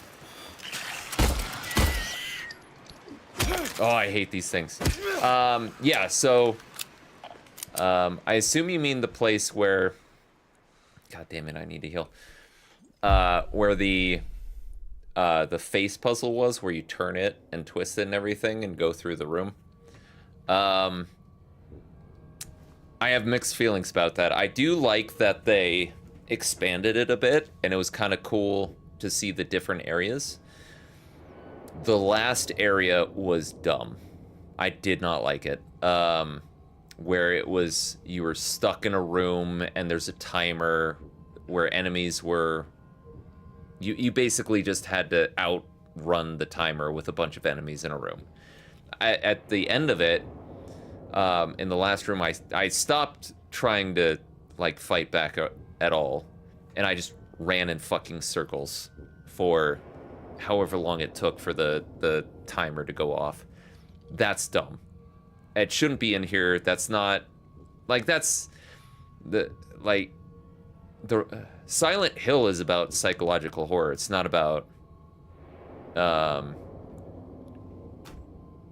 Oh, I hate these things. Yeah, so... I assume you mean the place where... God damn it, I need to heal. Where the face puzzle was, where you turn it and twist it and everything and go through the room. I have mixed feelings about that. I do like that they expanded it a bit, and it was kind of cool to see the different areas. The last area was dumb. I did not like it. Where it was, you were stuck in a room, and there's a timer where enemies were... You basically just had to outrun the timer with a bunch of enemies in a room. At the end of it, in the last room, I stopped trying to, like, fight back at all, and I just ran in fucking circles for however long it took for the timer to go off. That's dumb. It shouldn't be in here. That's not... Like, that's... The Silent Hill is about psychological horror. It's not about...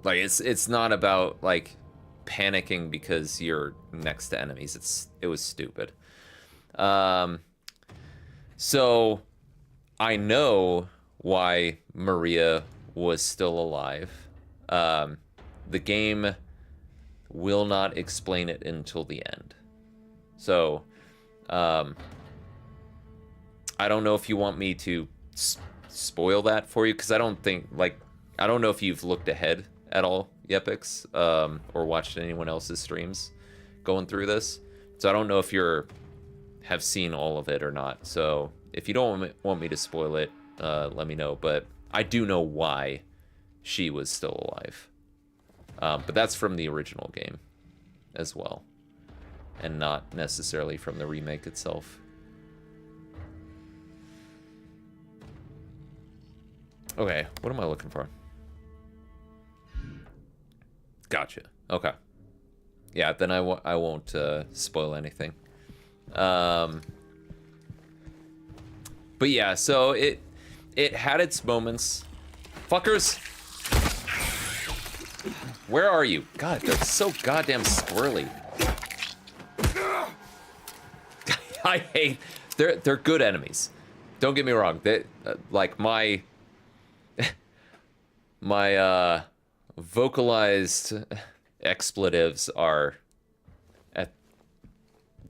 Like, it's not about, like, panicking because you're next to enemies. It was stupid. So, I know why Maria was still alive. The game will not explain it until the end. So, I don't know if you want me to spoil that for you, because I don't think, like, I don't know if you've looked ahead at all, Yepix, or watched anyone else's streams going through this. So I don't know if have seen all of it or not. So if you don't want me to spoil it, let me know. But I do know why she was still alive. But that's from the original game as well, and not necessarily from the remake itself. Okay, what am I looking for? Gotcha. Okay. Yeah, then I won't spoil anything. But yeah, so it had its moments. Fuckers! Where are you? God, they're so goddamn squirrely. I hate... They're good enemies. Don't get me wrong. They, like, my vocalized expletives are at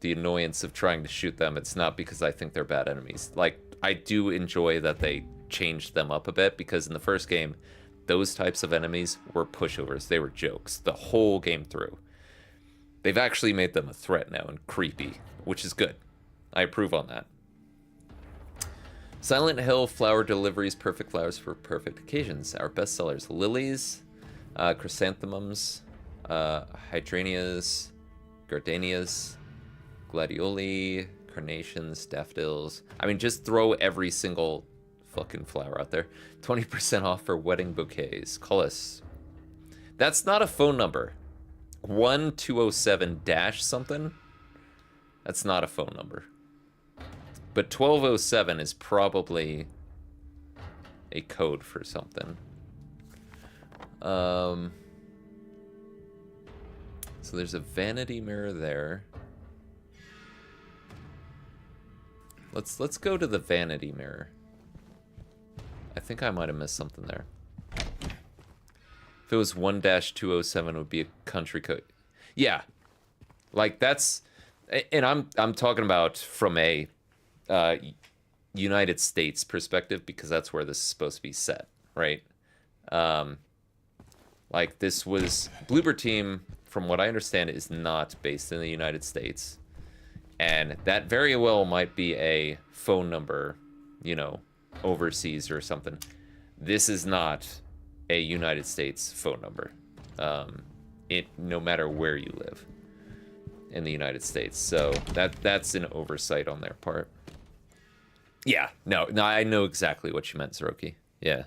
the annoyance of trying to shoot them. It's not because I think they're bad enemies. Like, I do enjoy that they changed them up a bit, because in the first game, those types of enemies were pushovers. They were jokes the whole game through. They've actually made them a threat now and creepy, which is good. I approve on that. Silent Hill flower deliveries, perfect flowers for perfect occasions. Our best sellers: lilies, chrysanthemums, hydrangeas, gardenias, gladioli, carnations, daffodils. I mean, just throw every single fucking flower out there. 20% off for wedding bouquets. Call us. That's not a phone number. 1207 dash something. That's not a phone number. But 1207 is probably a code for something. So there's a vanity mirror there. Let's go to the vanity mirror. I think I might have missed something there. If it was 1-207, it would be a country code. Yeah, like that's, and I'm talking about from a United States perspective, because that's where this is supposed to be set, right? Like, this was Bloober Team, from what I understand, is not based in the United States, and that very well might be a phone number, you know, overseas or something. This is not a United States phone number, no matter where you live in the United States. So that's an oversight on their part. Yeah, no, I know exactly what you meant, Zeroki. Yeah.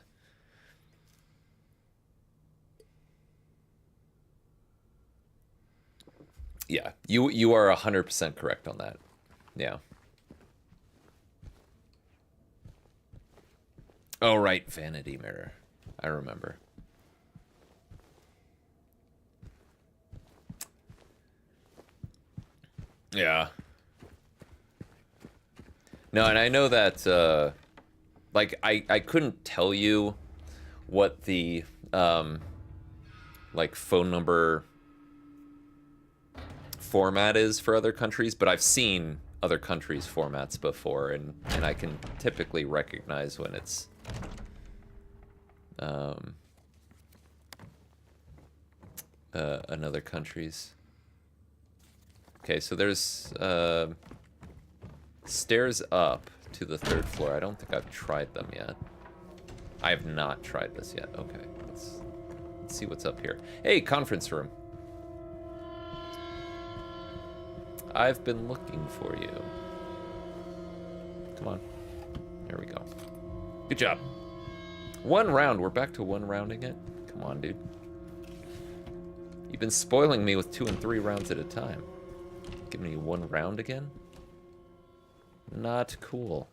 Yeah, you are 100% correct on that. Yeah. Oh, right, vanity mirror. I remember. Yeah. No, and I know that, like, I couldn't tell you what the, like, phone number format is for other countries, but I've seen other countries' formats before, and I can typically recognize when it's, another country's. Okay, so there's, stairs up to the 3rd floor. I don't think I've tried them yet. I have not tried this yet. Okay, let's see what's up here. Hey, conference room. I've been looking for you. Come on. There we go. Good job. 1 round. We're back to 1 rounding it. Come on, dude. You've been spoiling me with 2 and 3 rounds at a time. Giving me 1 round again? Not cool.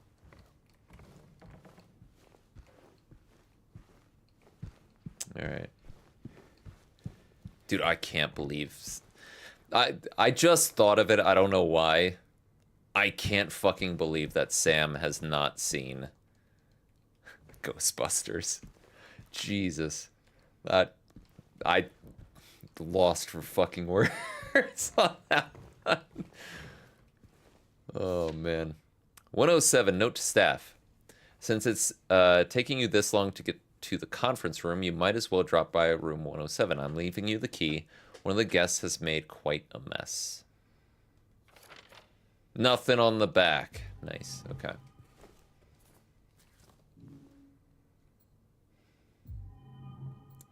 Alright. Dude, I can't believe... I just thought of it, I don't know why. I can't fucking believe that Sam has not seen Ghostbusters. Jesus. lost for fucking words on that one. Oh, man. 107, note to staff. Since it's taking you this long to get to the conference room, you might as well drop by room 107. I'm leaving you the key. One of the guests has made quite a mess. Nothing on the back. Nice, okay.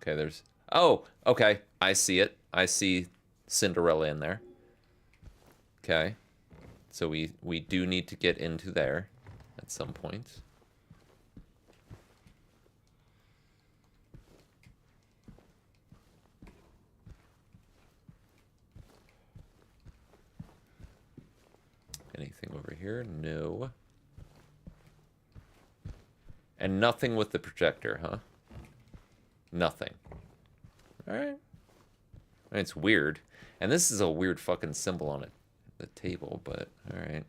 Okay, there's... Oh, okay. I see it. I see Cinderella in there. Okay. So we do need to get into there at some point. Anything over here? No. And nothing with the projector, huh? Nothing. Alright. I mean, it's weird. And this is a weird fucking symbol on it. The table, but alright.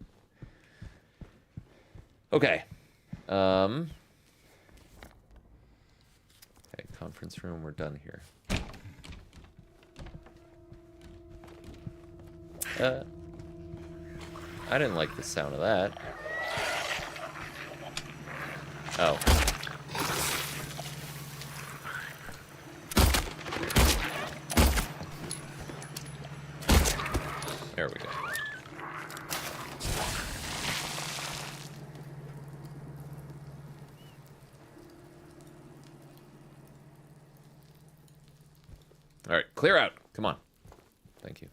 Okay. Okay, conference room, we're done here. I didn't like the sound of that. Oh. There we go. All right, clear out. Come on. Thank you.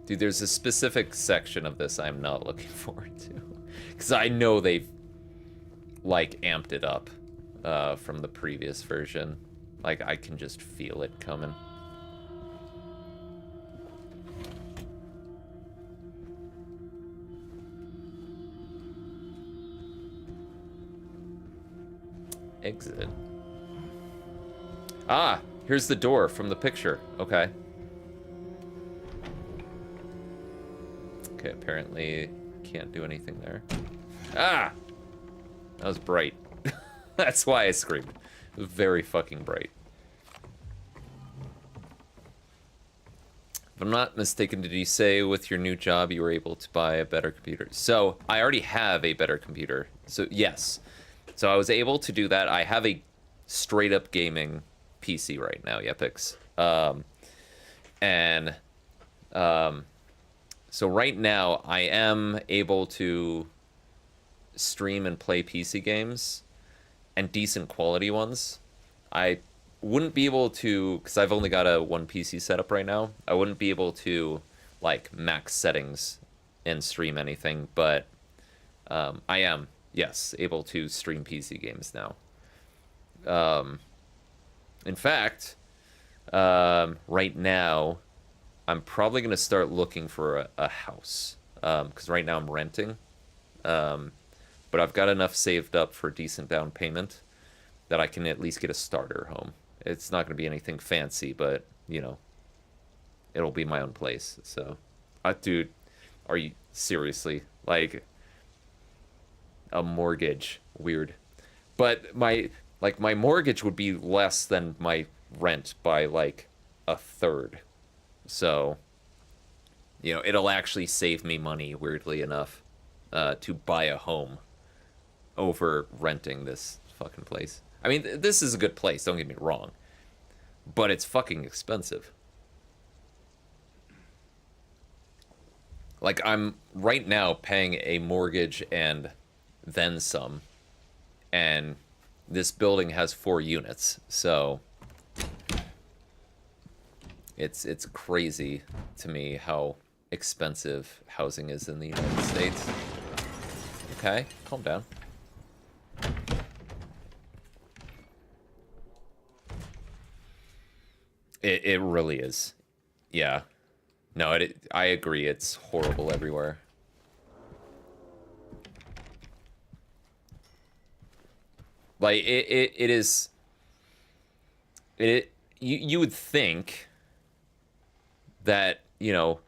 Dude, there's a specific section of this I'm not looking forward to. Because I know they've, like, amped it up from the previous version. Like, I can just feel it coming. Exit. Ah, here's the door from the picture. Okay. Okay, apparently can't do anything there. Ah! That was bright. That's why I screamed. It was very fucking bright. If I'm not mistaken, did you say with your new job you were able to buy a better computer? So, I already have a better computer. So, yes. So I was able to do that. I have a straight-up gaming PC right now, Yepix. So right now, I am able to stream and play PC games, and decent quality ones. I wouldn't be able to, because I've only got a one PC setup right now, I wouldn't be able to, like, max settings and stream anything, but I am, yes, able to stream PC games now. In fact, right now, I'm probably going to start looking for a house, because right now I'm renting, but I've got enough saved up for a decent down payment that I can at least get a starter home. It's not going to be anything fancy, but, you know, it'll be my own place. So, dude, are you seriously, like, a mortgage? Weird. But my mortgage would be less than my rent by, like, a third. So, you know, it'll actually save me money, weirdly enough, to buy a home over renting this fucking place. I mean, this is a good place, don't get me wrong, but it's fucking expensive. Like, I'm right now paying a mortgage and then some, and this building has 4 units, so it's crazy to me how expensive housing is in the United States. Okay, calm down. It really is. Yeah. No, I agree. It's horrible everywhere. Like, it is... You would think that, you know,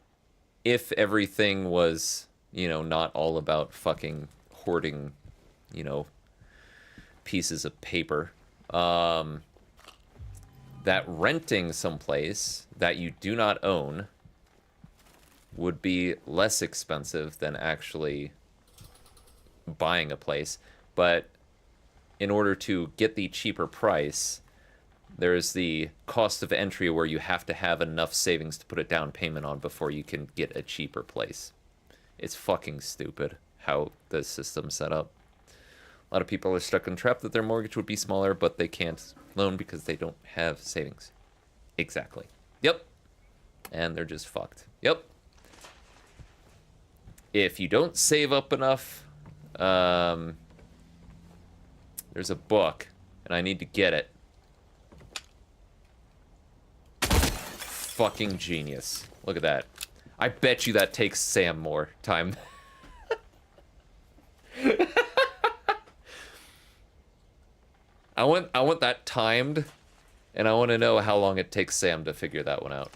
if everything was, you know, not all about fucking hoarding, you know, pieces of paper. That renting someplace that you do not own would be less expensive than actually buying a place. But in order to get the cheaper price, there's the cost of entry where you have to have enough savings to put a down payment on before you can get a cheaper place. It's fucking stupid how the system's set up. A lot of people are stuck in the trap that their mortgage would be smaller, but they can't loan because they don't have savings. Exactly. Yep. And they're just fucked. Yep. If you don't save up enough, there's a book, and I need to get it. Fucking genius. Look at that. I bet you that takes Sam more time. I want that timed, and I want to know how long it takes Sam to figure that one out.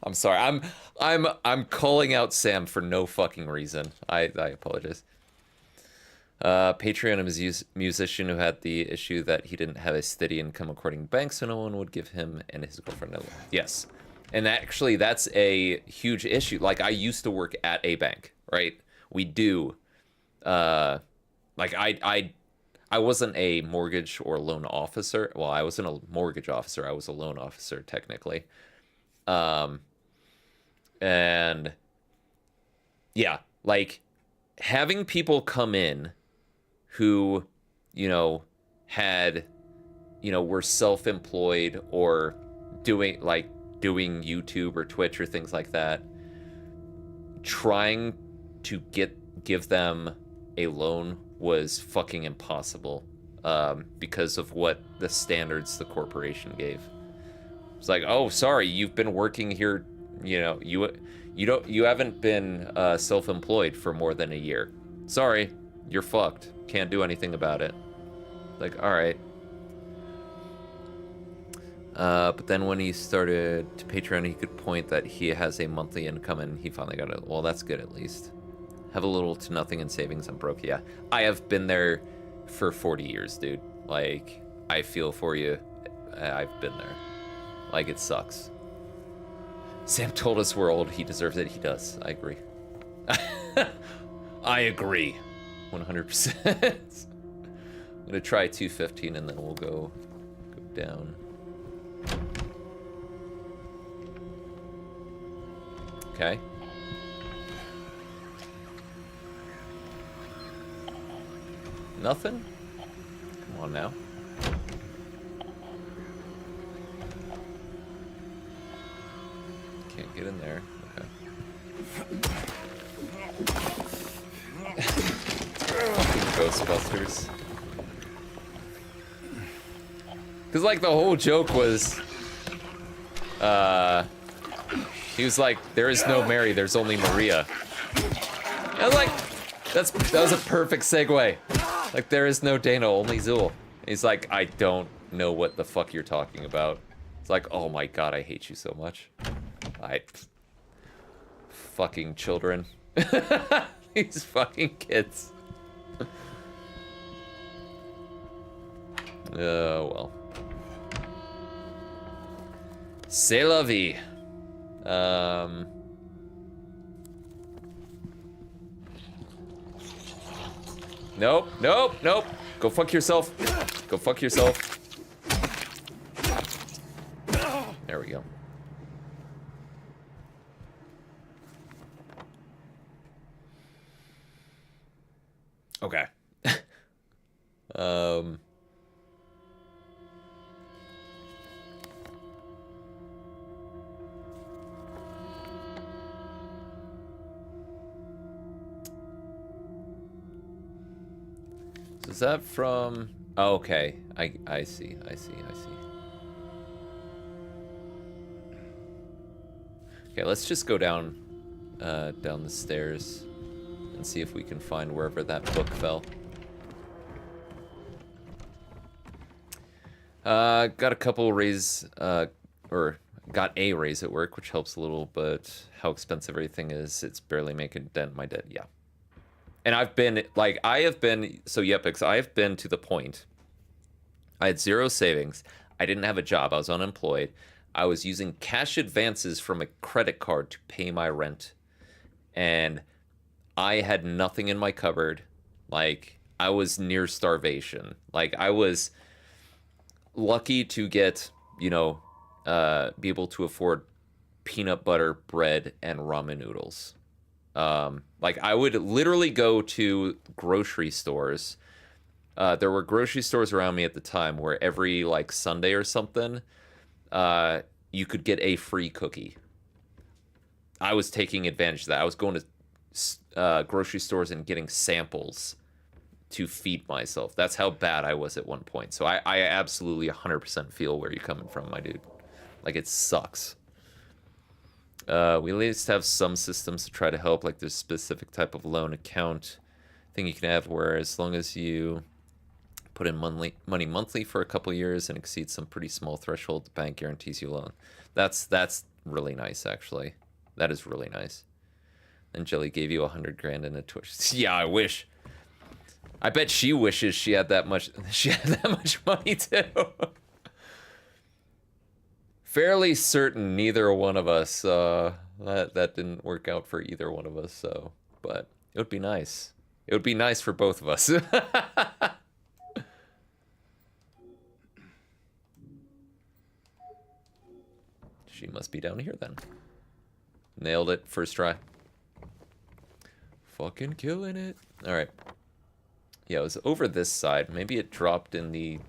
I'm sorry. I'm calling out Sam for no fucking reason. I apologize. Patreon is a musician who had the issue that he didn't have a steady income according to banks, so no one would give him and his girlfriend a loan. Yes. And actually, that's a huge issue. Like, I used to work at a bank, right? We do. Like, I wasn't a mortgage or loan officer. Well, I wasn't a mortgage officer. I was a loan officer, technically. And, yeah, like, having people come in who, you know, had, you know, were self-employed or doing YouTube or Twitch or things like that, trying to give them a loan was fucking impossible, because of what the standards the corporation gave. It's like, oh, sorry, you've been working here, you know, you haven't been self-employed for more than a year. Sorry, you're fucked. Can't do anything about it. Like, all right. But then when he started to Patreon, he could point that he has a monthly income, and he finally got it. Well, that's good at least. Have a little to nothing in savings. I'm broke. Yeah, I have been there for 40 years, dude. Like, I feel for you. I've been there. Like, it sucks. Sam told us we're old. He deserves it. He does. I agree. I agree. 100%. I'm gonna try 215 and then we'll go down. Okay. Nothing? Come on now. Can't get in there. Okay. Fucking Ghostbusters. Because, like, the whole joke was, he was like, there is no Mary, there's only Maria. I was like, that was a perfect segue. Like, there is no Dana, only Zool. He's like, I don't know what the fuck you're talking about. It's like, oh my god, I hate you so much. Fucking children. These fucking kids. Oh, well. C'est la vie. Nope, nope, nope. Go fuck yourself. Go fuck yourself. There we go. Okay. So is that from... Oh, okay. I see. Okay, let's just go down down the stairs and see if we can find wherever that book fell. Got a couple raise, or got a raise at work, which helps a little, but how expensive everything is, it's barely making a dent in my debt. Yeah. And I've been, like, I have been, so Yepix, I have been to the point. I had zero savings. I didn't have a job. I was unemployed. I was using cash advances from a credit card to pay my rent. And I had nothing in my cupboard. Like, I was near starvation. Like, I was lucky to get, you know, be able to afford peanut butter bread and ramen noodles. Like, I would literally go to grocery stores. There were grocery stores around me at the time where every, like, Sunday or something, you could get a free cookie. I was taking advantage of that. I was going to grocery stores and getting samples to feed myself. That's how bad I was at one point. So I absolutely 100% feel where you're coming from, my dude. Like, it sucks. We at least have some systems to try to help, like there's a specific type of loan account thing you can have where as long as you put in money monthly for a couple years and exceed some pretty small threshold, the bank guarantees you a loan. That's really nice, actually. That is really nice. And Jelly gave you 100 grand in a Twitch. Yeah, I wish. I bet she wishes she had that much. She had that much money too. Fairly certain neither one of us that didn't work out for either one of us. So, but it would be nice. It would be nice for both of us. She must be down here then. Nailed it first try. Fucking killing it. All right. Yeah, it was over this side. Maybe it dropped in the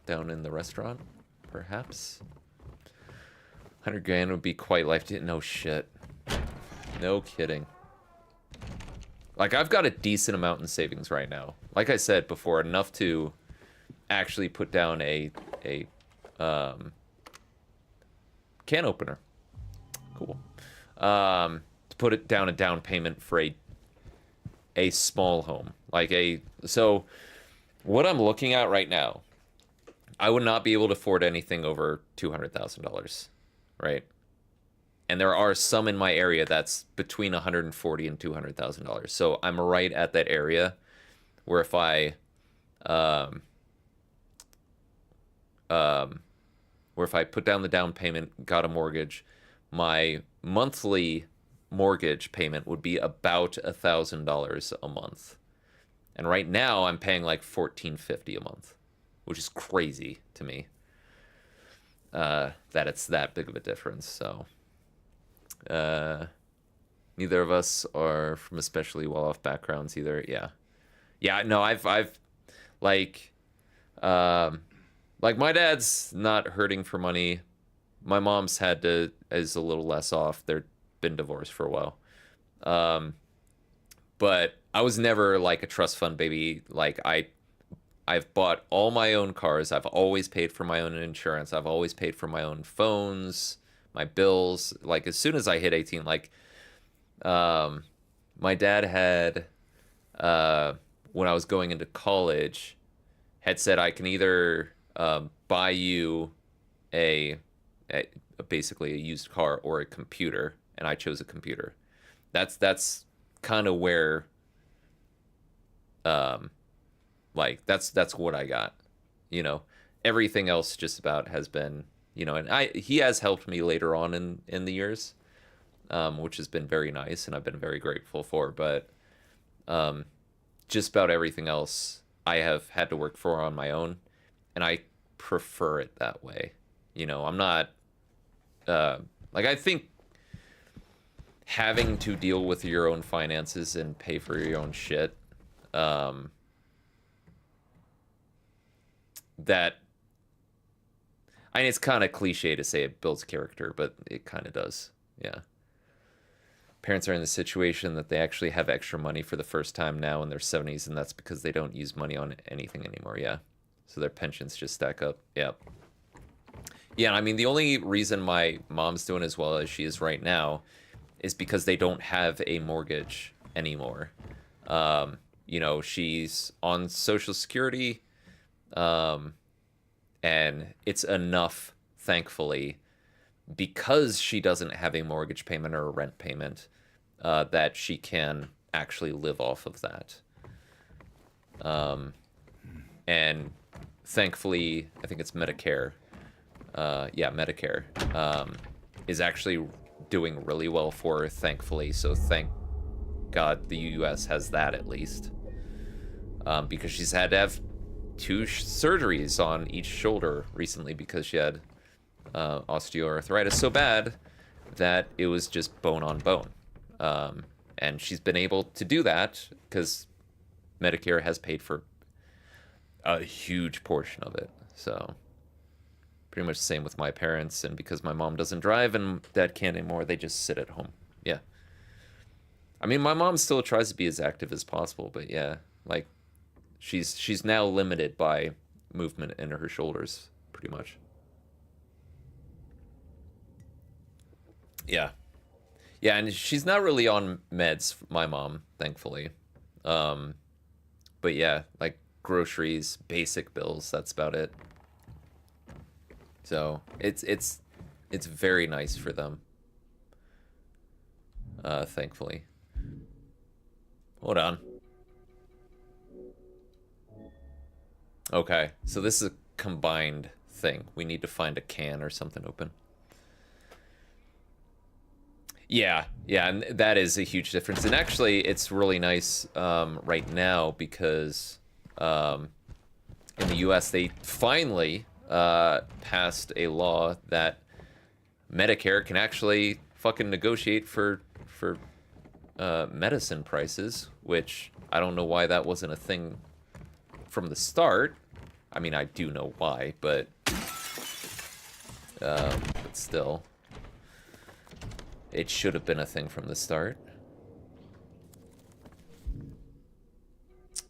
down in the restaurant, perhaps. 100 grand would be quite life. No shit. No kidding. Like, I've got a decent amount in savings right now. Like I said before, enough to actually put down a can opener. Cool. To put it down a down payment for a small home. Like so what I'm looking at right now, I would not be able to afford anything over $200,000, right? And there are some in my area that's between $140,000 and $200,000. So I'm right at that area where if I put down the down payment, got a mortgage, my monthly mortgage payment would be about $1,000 a month. And right now I'm paying like $1,450 a month, which is crazy to me. That it's that big of a difference. So neither of us are from especially well-off backgrounds either. Yeah, no, I've like my dad's not hurting for money. My mom's is a little less off. They've been divorced for a while. But I was never like a trust fund baby. Like I've bought all my own cars. I've always paid for my own insurance. I've always paid for my own phones, my bills. Like as soon as I hit 18, like my dad had when I was going into college had said I can either buy you basically a used car or a computer, and I chose a computer. That's kind of where like that's what I got. You know, everything else just about has been, you know, and he has helped me later on in the years, which has been very nice and I've been very grateful for, but just about everything else I have had to work for on my own, and I prefer it that way. You know, I'm not like, I think having to deal with your own finances and pay for your own shit, that, I mean, it's kind of cliche to say it builds character, but it kind of does. Yeah. Parents are in the situation that they actually have extra money for the first time now in their 70s, and that's because they don't use money on anything anymore. Yeah. So their pensions just stack up. Yeah. Yeah, I mean, the only reason my mom's doing as well as she is right now is because they don't have a mortgage anymore. You know, she's on Social Security, and it's enough, thankfully, because she doesn't have a mortgage payment or a rent payment, that she can actually live off of that. And thankfully, I think it's Medicare. Yeah, Medicare is actually doing really well for her, thankfully. So thank God the U.S. has that at least. Because she's had to have 2 surgeries on each shoulder recently because she had osteoarthritis so bad that it was just bone on bone. And she's been able to do that because Medicare has paid for a huge portion of it. So pretty much the same with my parents, and because my mom doesn't drive and dad can't anymore, they just sit at home. Yeah. I mean, my mom still tries to be as active as possible, but yeah, like she's now limited by movement in her shoulders, pretty much. Yeah. Yeah, and she's not really on meds, my mom, thankfully. But yeah, like groceries, basic bills, that's about it. So it's very nice for them. Thankfully. Hold on. Okay, so this is a combined thing. We need to find a can or something open. Yeah, and that is a huge difference. And actually, it's really nice right now because in the U.S. they finally passed a law that Medicare can actually fucking negotiate for medicine prices, which I don't know why that wasn't a thing from the start. I mean, I do know why, but still. It should have been a thing from the start.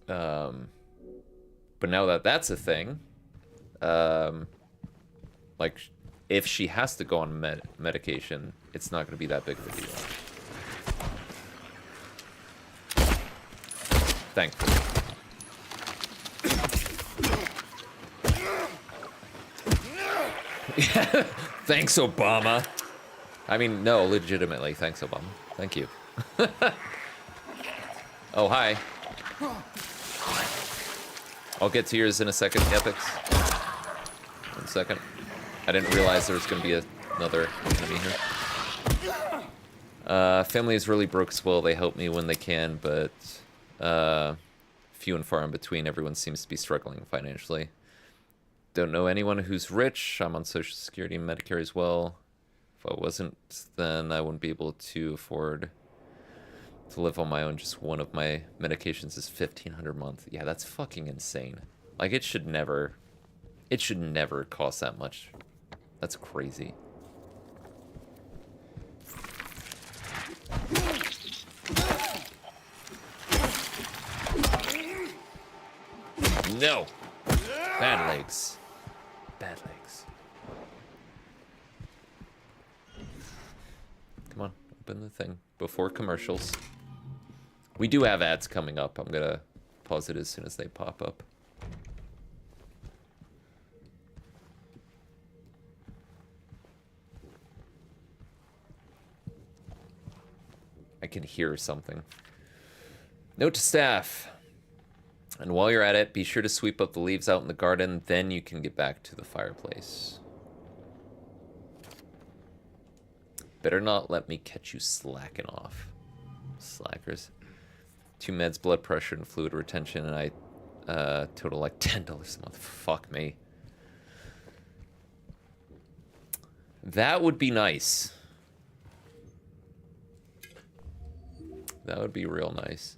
But now that that's a thing, like, if she has to go on medication, it's not going to be that big of a deal. Thankfully. Thanks, Obama. I mean, no, legitimately. Thanks, Obama. Thank you. Oh, hi. I'll get to yours in a second, Epics. 1 second. I didn't realize there was going to be another enemy here. Family is really broke spoiled. They help me when they can, but few and far in between. Everyone seems to be struggling financially. Don't know anyone who's rich. I'm on Social Security and Medicare as well. If I wasn't, then I wouldn't be able to afford to live on my own. Just one of my medications is $1,500 a month. Yeah, that's fucking insane. Like, it should never cost that much. That's crazy. No! Bad legs. Bad legs. Come on, open the thing before commercials. We do have ads coming up. I'm gonna pause it as soon as they pop up. I can hear something. Note to staff. And while you're at it, be sure to sweep up the leaves out in the garden, then you can get back to the fireplace. Better not let me catch you slacking off. Slackers. 2 meds, blood pressure, and fluid retention, and I total like $10 a month. Fuck me. That would be nice. That would be real nice.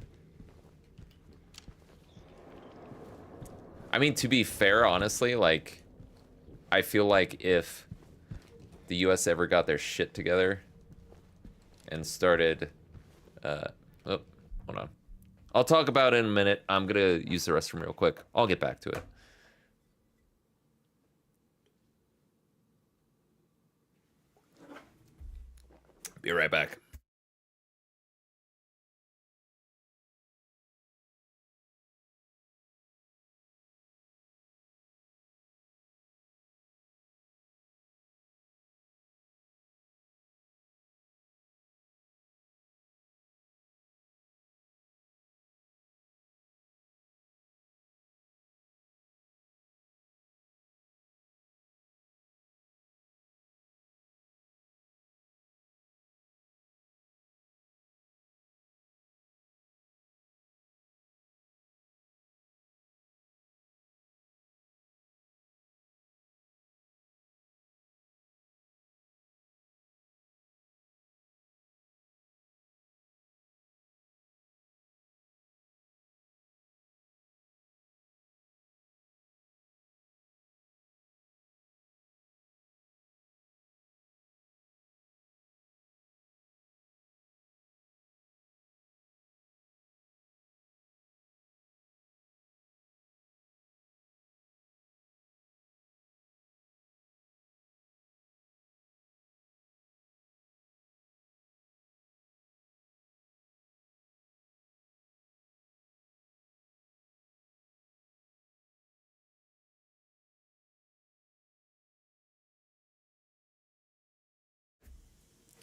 I mean, to be fair, honestly, like, I feel like if the US ever got their shit together and started, oh, hold on. I'll talk about it in a minute. I'm gonna use the restroom real quick. I'll get back to it. Be right back.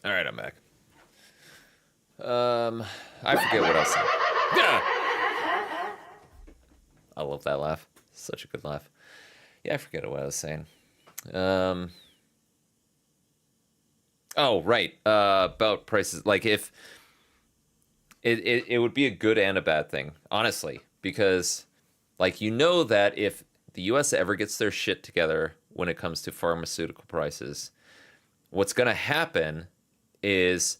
All right, I'm back. I forget what else. I love that laugh. Such a good laugh. Yeah, I forget what I was saying. Oh, right. About prices. Like, if it would be a good and a bad thing, honestly, because, like, you know that if the U.S. ever gets their shit together when it comes to pharmaceutical prices, what's going to happen is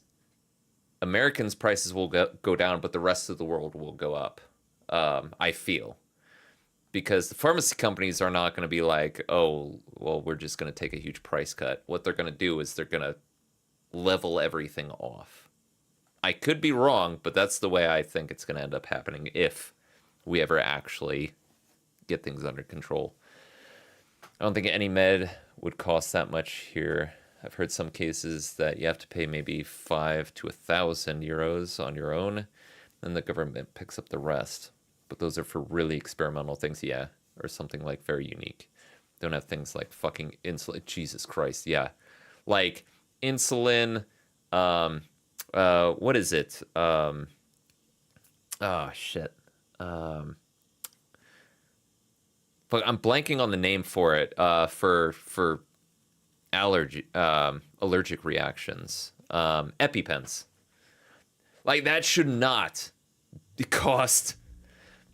Americans' prices will go down, but the rest of the world will go up. I feel. Because the pharmacy companies are not going to be like, oh, well, we're just going to take a huge price cut. What they're going to do is they're going to level everything off. I could be wrong, but that's the way I think it's going to end up happening if we ever actually get things under control. I don't think any med would cost that much here. I've heard some cases that you have to pay maybe 5 to 1,000 euros on your own, and the government picks up the rest. But those are for really experimental things, yeah, or something like very unique. Don't have things like fucking insulin. Jesus Christ, yeah, like insulin. What is it? Oh shit. But I'm blanking on the name for it. For allergic reactions. EpiPens. Like, that should not cost,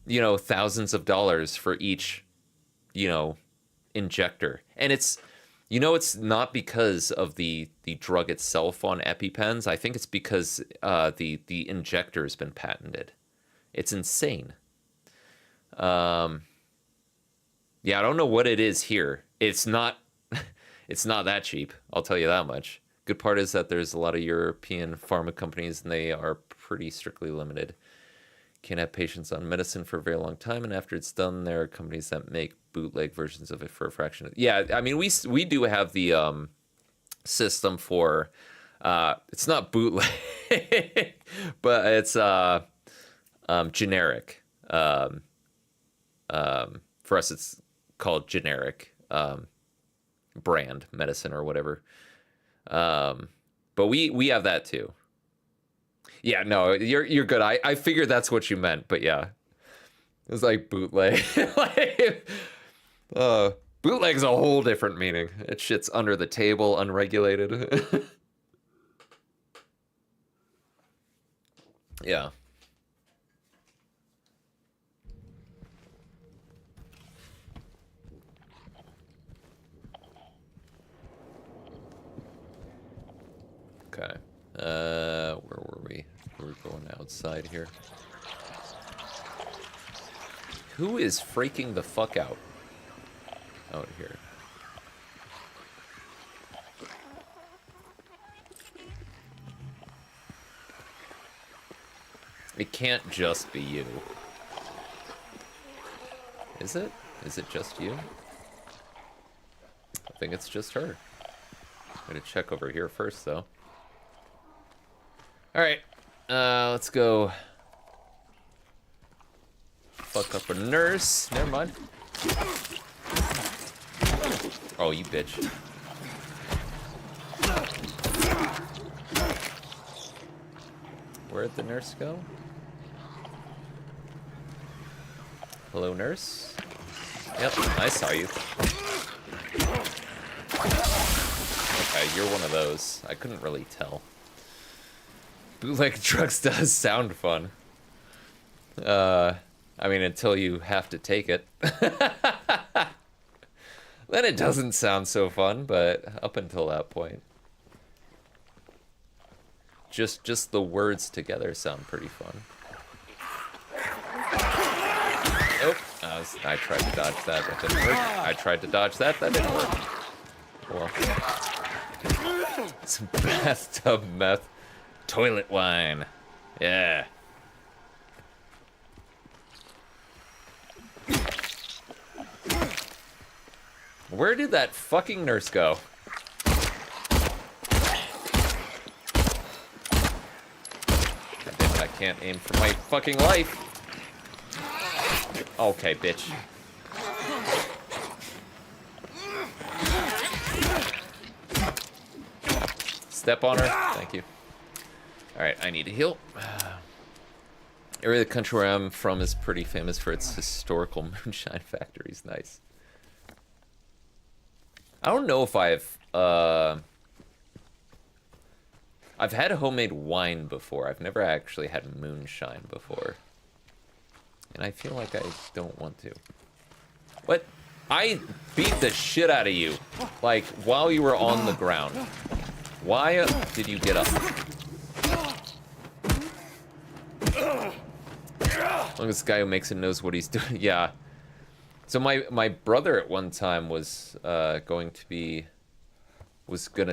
thousands of dollars for each, injector. And it's not because of the drug itself on EpiPens. I think it's because the injector has been patented. It's insane. Yeah, I don't know what it is here. It's not that cheap, I'll tell you that much. Good part is that there's a lot of European pharma companies, and they are pretty strictly limited. Can't have patients on medicine for a very long time, and after it's done, there are companies that make bootleg versions of it for a fraction of... Yeah, I mean, we do have the system for... it's not bootleg, but it's generic. For us, it's called generic brand medicine or whatever. But we have that too. Yeah, no, you're good. I figured that's what you meant, but yeah. It's like bootleg. Bootleg's a whole different meaning. It shit's under the table, unregulated. Yeah. Okay. Where were we? We're going outside here. Who is freaking the fuck out here? It can't just be you. Is it? Is it just you? I think it's just her. I'm gonna check over here first, though. Alright, let's go fuck up a nurse. Never mind. Oh, you bitch. Where'd the nurse go? Hello, nurse? Yep, I saw you. Okay, you're one of those. I couldn't really tell. Bootleg drugs does sound fun. I mean, until you have to take it. Then it doesn't sound so fun, but up until that point. Just the words together sound pretty fun. Oh, I tried to dodge that. That didn't work. I tried to dodge that. That didn't work. Well, some bathtub meth. Toilet wine. Yeah. Where did that fucking nurse go? God damn it, I can't aim for my fucking life. Okay, bitch. Step on her. Thank you. Alright, I need to heal. Area of the country where I'm from is pretty famous for its historical moonshine factories. Nice. I don't know if I've had homemade wine before. I've never actually had moonshine before. And I feel like I don't want to. What? I beat the shit out of you. Like, while you were on the ground. Why did you get up? As long as this guy who makes it knows what he's doing. Yeah. So my brother at one time was gonna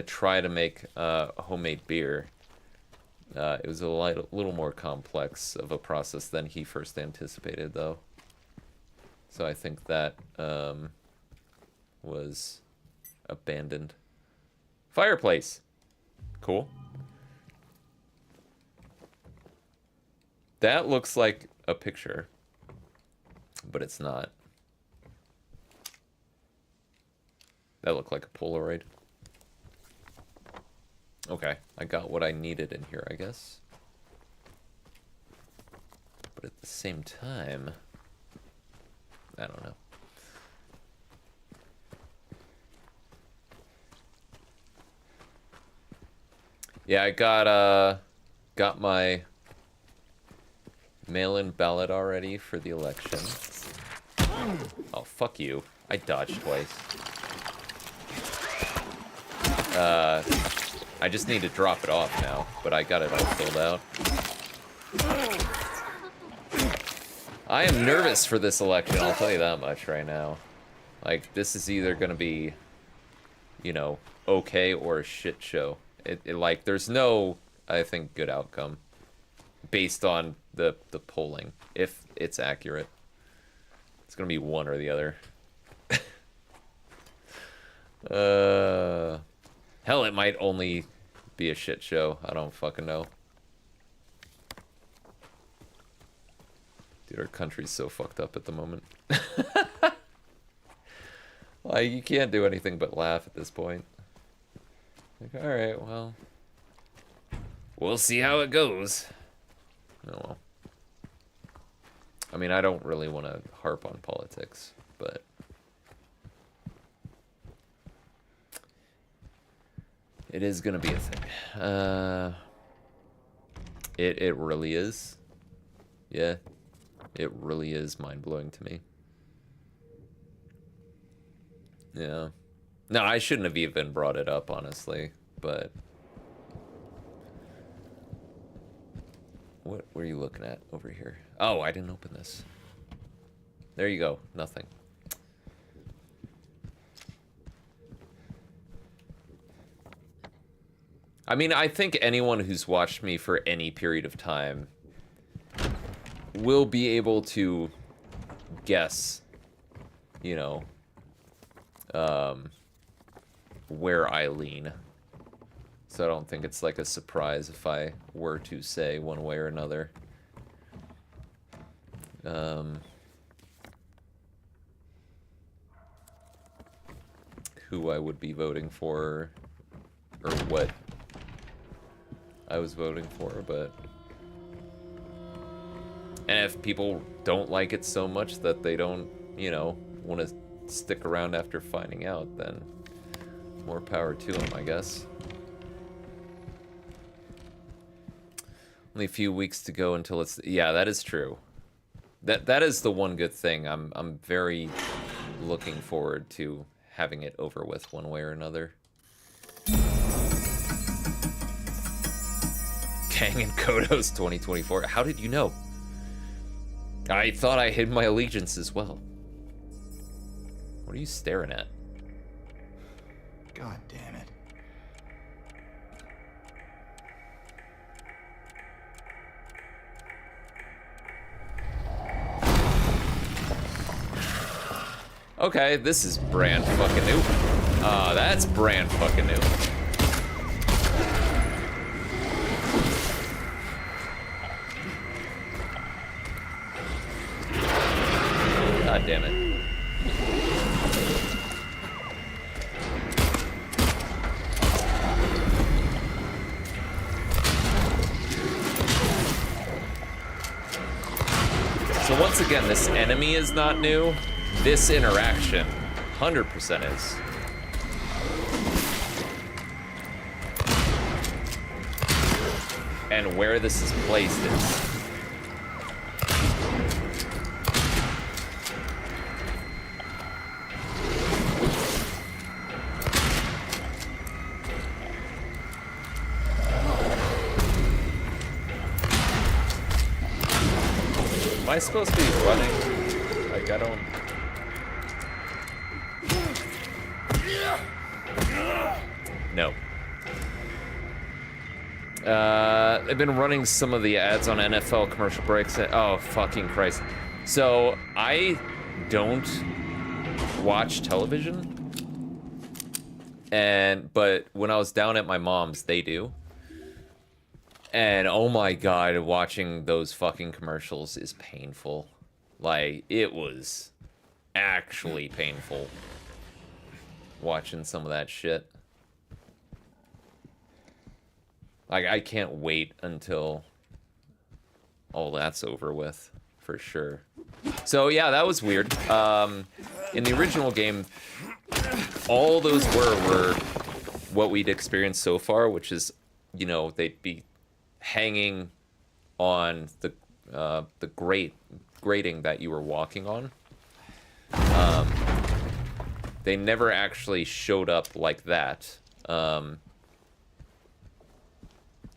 try to make a homemade beer. It was a little more complex of a process than he first anticipated, though. So I think that was abandoned. Fireplace. Cool. That looks like a picture, but it's not. That looked like a Polaroid. Okay, I got what I needed in here, I guess. But at the same time, I don't know. Yeah, I got my mail-in ballot already for the election. Oh, fuck you. I dodged twice. I just need to drop it off now, but I got it all filled out. I am nervous for this election, I'll tell you that much right now. Like, this is either gonna be, you know, okay or a shit show. Like, there's no, I think, good outcome based on the polling, if it's accurate. It's gonna be one or the other. Hell, it might only be a shit show. I don't fucking know. Dude, our country's so fucked up at the moment. Like, you can't do anything but laugh at this point. Like, alright, well. We'll see how it goes. Oh well. I mean, I don't really want to harp on politics, but it is gonna be a thing. It really is. Yeah. It really is mind-blowing to me. Yeah. No, I shouldn't have even brought it up, honestly, but what were you looking at over here? Oh, I didn't open this. There you go. Nothing. I mean, I think anyone who's watched me for any period of time will be able to guess, you know, where I lean. So I don't think it's like a surprise if I were to say one way or another. Who I would be voting for, or what I was voting for, but... And if people don't like it so much that they don't, you know, want to stick around after finding out, then more power to them, I guess. Only a few weeks to go until it's... Yeah, that is true. That is the one good thing. I'm very looking forward to having it over with one way or another. Kang and Kodos 2024. How did you know? I thought I hid my allegiance as well. What are you staring at? God damn it. Okay, this is brand fucking new. That's brand fucking new. God damn it. again, this enemy is not new. This interaction, 100% is. And where this is placed is. Am I supposed to be running? Like, I don't... No. I've been running some of the ads on NFL commercial breaks. Oh, fucking Christ. So, I don't watch television. But when I was down at my mom's, they do. And oh my god, watching those fucking commercials is painful. Like, it was actually painful watching some of that shit. Like, I can't wait until all that's over with, for sure. So yeah, that was weird. In the original game, all those were what we'd experienced so far, which is, you know, they'd be hanging on the grating that you were walking on. They never actually showed up like that. Now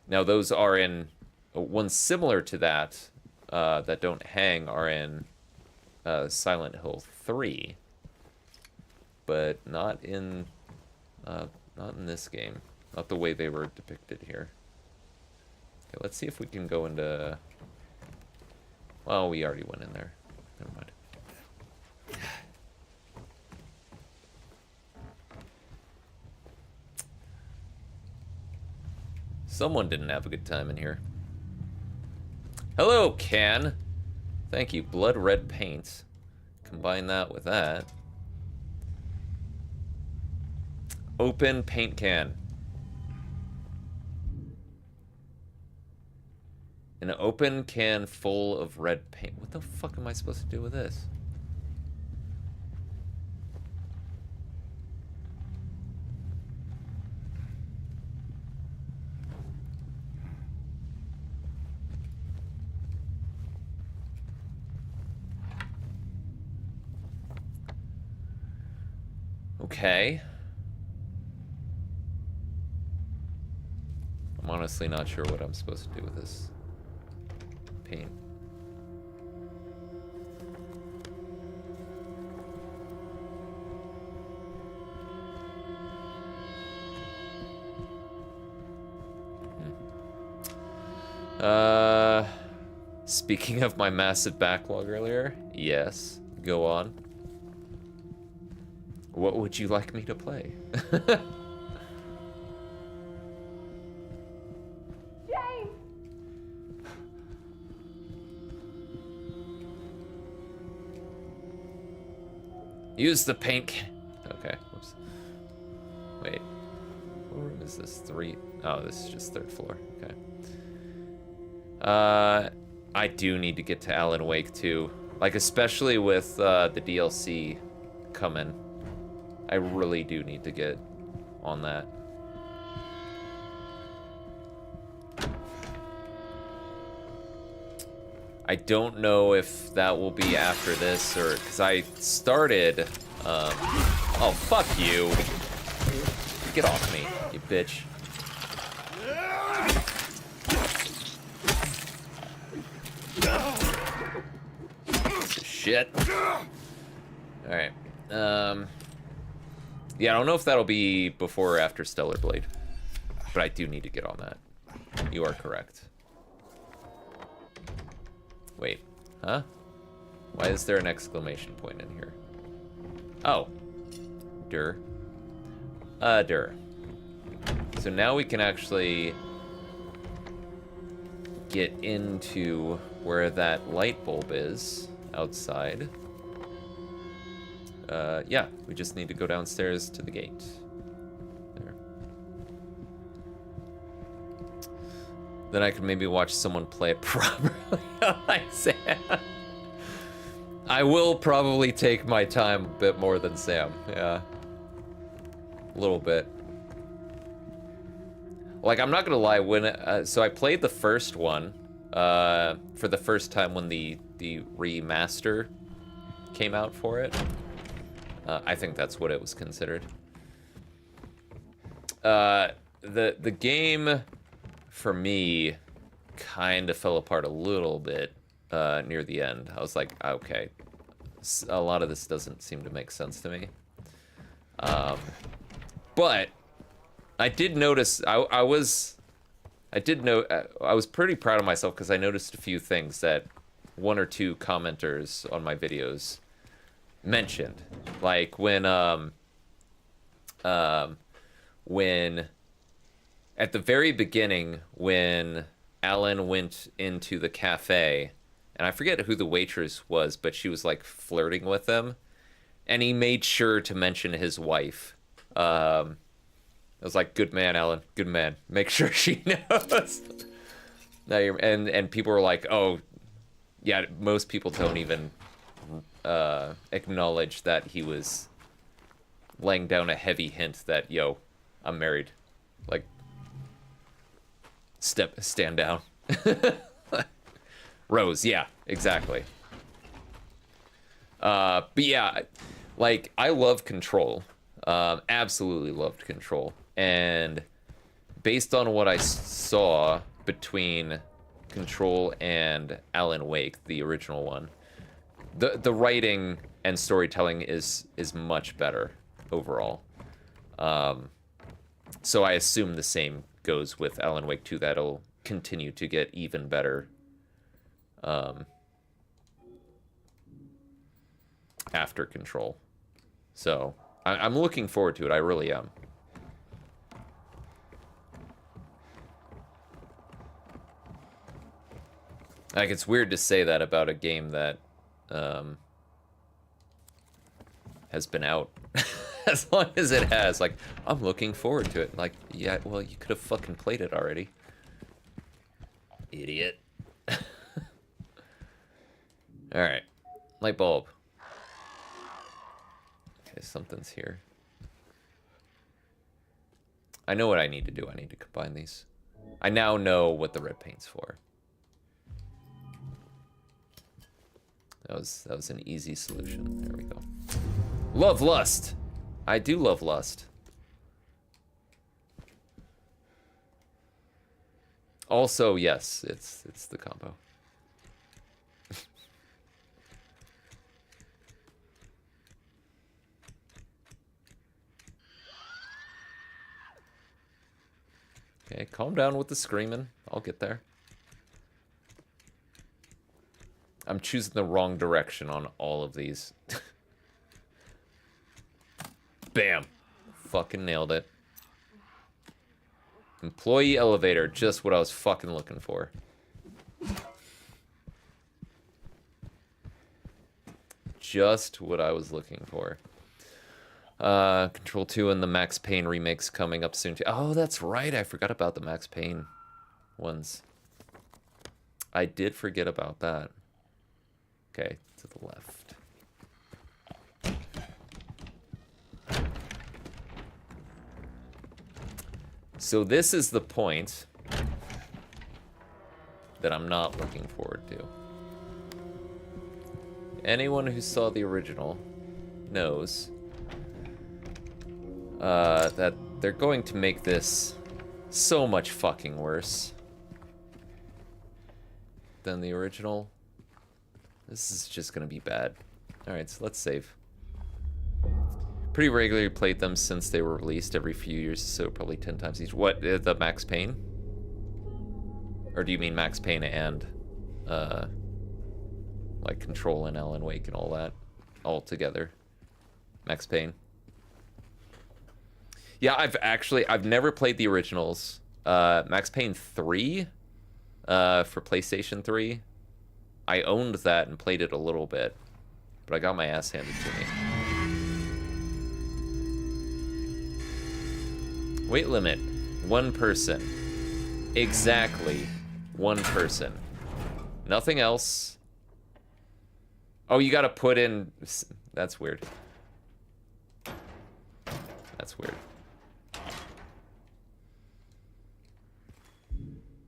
those are in ones similar to that that don't hang are in Silent Hill 3, but not in this game. Not the way they were depicted here. Okay, let's see if we can go into... Well, we already went in there. Never mind. Someone didn't have a good time in here. Hello, can. Thank you. Blood red paint. Combine that with that. Open paint can. An open can full of red paint. What the fuck am I supposed to do with this? Okay. I'm honestly not sure what I'm supposed to do with this paint. Speaking of my massive backlog earlier, yes, go on. What would you like me to play? James! Use the paint can. Okay, whoops. Wait. What room is this? 3? Oh, this is just 3rd floor. Okay. I do need to get to Alan Wake too. Like, especially with the DLC coming. I really do need to get on that. I don't know if that will be after this or because I started. Oh, fuck you! Get off me, you bitch! Shit. All right. Yeah, I don't know if that'll be before or after Stellar Blade, but I do need to get on that. You are correct. Wait, huh? Why is there an exclamation point in here? Oh. Dur. Dur. So now we can actually get into where that light bulb is outside. Yeah, we just need to go downstairs to the gate. There. Then I could maybe watch someone play it properly on Isaiah. I will probably take my time a bit more than Sam, yeah. A little bit. Like, I'm not gonna lie, when, so I played the first one, for the first time when the remaster came out for it. I think that's what it was considered. The game, for me, kind of fell apart a little bit near the end. I was like, okay, a lot of this doesn't seem to make sense to me. But I did notice, I was pretty proud of myself because I noticed a few things that one or two commenters on my videos mentioned. Like when at the very beginning, when Alan went into the cafe, and I forget who the waitress was, but she was like flirting with him, and he made sure to mention his wife. I was like, good man, Alan, good man. Make sure she knows. Now and people were like, oh, yeah, most people don't even acknowledge that he was laying down a heavy hint that, yo, I'm married. Like, stand down. Rose, yeah, exactly. But yeah, like, I love Control. Absolutely loved Control. And based on what I saw between Control and Alan Wake, the original one, the writing and storytelling is much better overall. So I assume the same goes with Alan Wake 2, that'll continue to get even better after Control. So I'm looking forward to it, I really am. Like, it's weird to say that about a game that has been out as long as it has. Like, I'm looking forward to it. Like, yeah, well, you could have fucking played it already. Idiot. Alright. Light bulb. Okay, something's here. I know what I need to do. I need to combine these. I now know what the red paint's for. That was an easy solution. There we go. Love lust. I do love lust. Also, yes, it's the combo. Okay, calm down with the screaming. I'll get there. I'm choosing the wrong direction on all of these. Bam. Fucking nailed it. Employee elevator, just what I was fucking looking for. Just what I was looking for. Control 2 and the Max Payne remakes coming up soon too. Oh, that's right. I forgot about the Max Payne ones. I did forget about that. Okay, to the left. So this is the point that I'm not looking forward to. Anyone who saw the original knows that they're going to make this so much fucking worse than the original. This is just gonna be bad. Alright, so let's save. Pretty regularly played them since they were released every few years, so probably 10 times each. What, the Max Payne? Or do you mean Max Payne and, like Control and Alan Wake and all that? All together. Max Payne. Yeah, I've never played the originals. Max Payne 3, for PlayStation 3. I owned that and played it a little bit, but I got my ass handed to me. Weight limit, 1 person. Exactly 1 person. Nothing else. Oh, you gotta put in... That's weird. That's weird.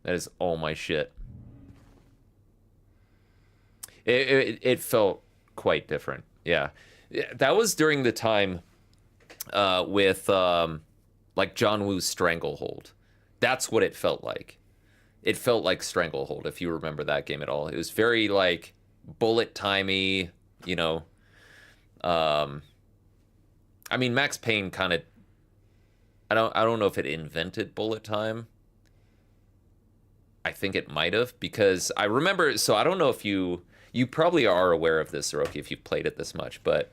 That is all my shit. It felt quite different. Yeah. That was during the time with like John Woo's Stranglehold. That's what it felt like. It felt like Stranglehold, if you remember that game at all. It was very like bullet timey, you know. I mean, Max Payne kind of... I don't know if it invented bullet time. I think it might have, because I remember... So I don't know if you probably are aware of this, Hiroki, if you've played it this much, but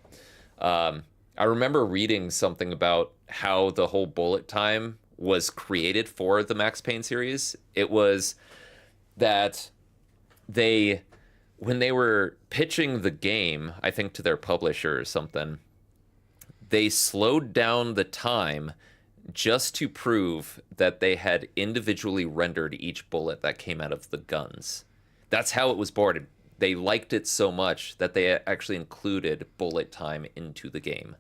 I remember reading something about how the whole bullet time was created for the Max Payne series. It was that when they were pitching the game, I think to their publisher or something, they slowed down the time just to prove that they had individually rendered each bullet that came out of the guns. That's how it was boarded. They liked it so much that they actually included bullet time into the game.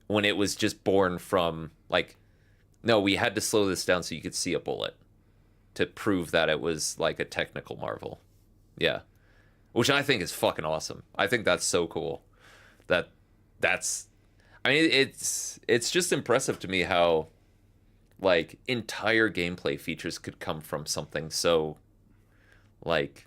When it was just born from, like, no, we had to slow this down so you could see a bullet to prove that it was, like, a technical marvel. Yeah. Which I think is fucking awesome. I think that's so cool. That's... I mean, it's just impressive to me how, like, entire gameplay features could come from something so, like...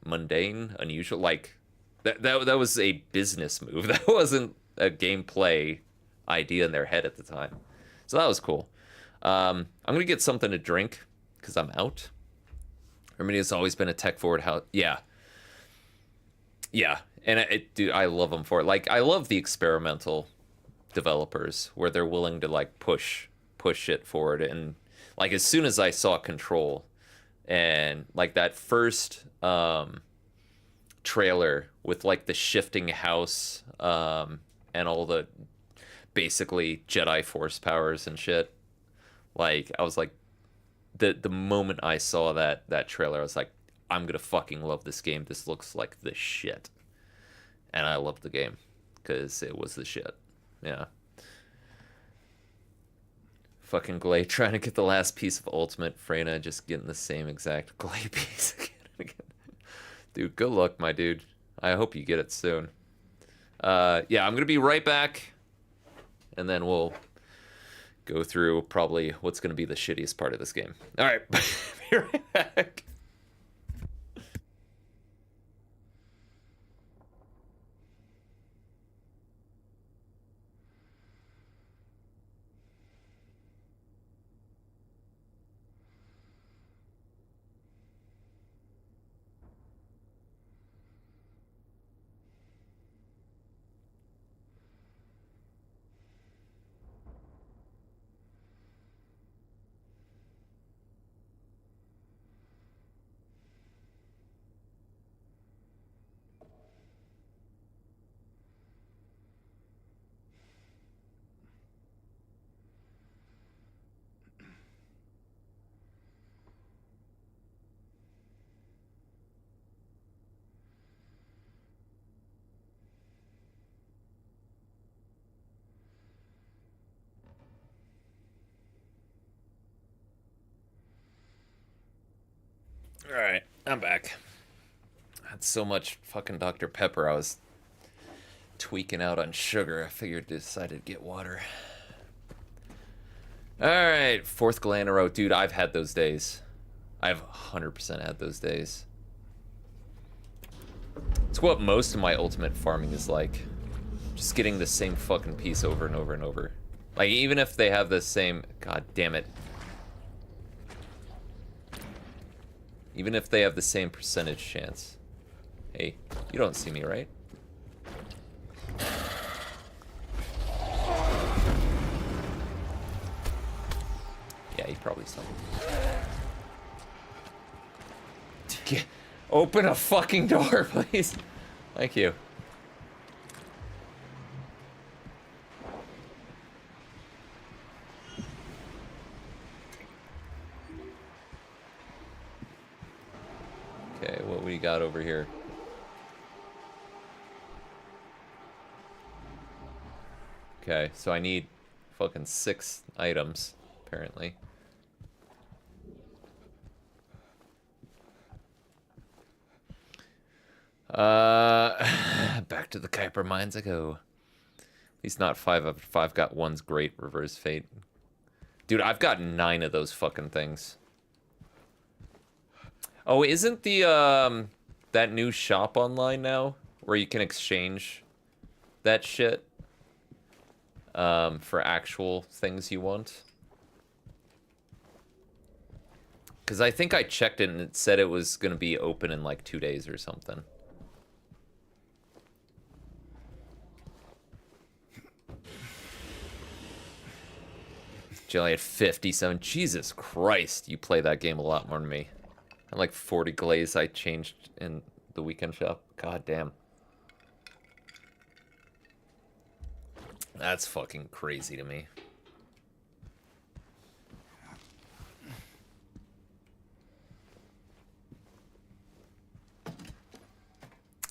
mundane, unusual. Like that was a business move. That wasn't a gameplay idea in their head at the time. So that was cool. I'm gonna get something to drink because I'm out. Arminia's always been a tech forward house. Yeah, and dude, I love them for it. Like, I love the experimental developers where they're willing to like push it forward. And like, as soon as I saw Control, and like that first trailer with like the shifting house and all the basically Jedi Force powers and shit, like I was like, the moment I saw that trailer, I was like, I'm gonna fucking love this game. This looks like the shit. And I loved the game because it was the shit. Yeah. Fucking Glay trying to get the last piece of Ultimate. Freyna just getting the same exact Glay piece again and again. Dude, good luck, my dude. I hope you get it soon. Yeah, I'm going to be right back. And then we'll go through probably what's going to be the shittiest part of this game. All right. Be right back. All right, I'm back. I had so much fucking Dr. Pepper, I was tweaking out on sugar. I figured decided to get water. All right, fourth Glay in a row. Dude, I've had those days. I've 100% had those days. It's what most of my ultimate farming is like. Just getting the same fucking piece over and over and over. Like, even if they have the same... God damn it. Even if they have the same percentage chance. Hey, you don't see me, right? Yeah, he probably saw me. Open a fucking door, please. Thank you. Okay, what we got over here? Okay, so I need fucking 6 items, apparently. Back to the Kuiper mines I go. At least not 5 of 5 got one's great reverse fate. Dude, I've got 9 of those fucking things. Oh, isn't the, that new shop online now? Where you can exchange that shit? For actual things you want? Because I think I checked it and it said it was going to be open in like 2 days or something. Jelly at 57. Jesus Christ, you play that game a lot more than me. And like 40 glaze I changed in the weekend shop. God damn. That's fucking crazy to me.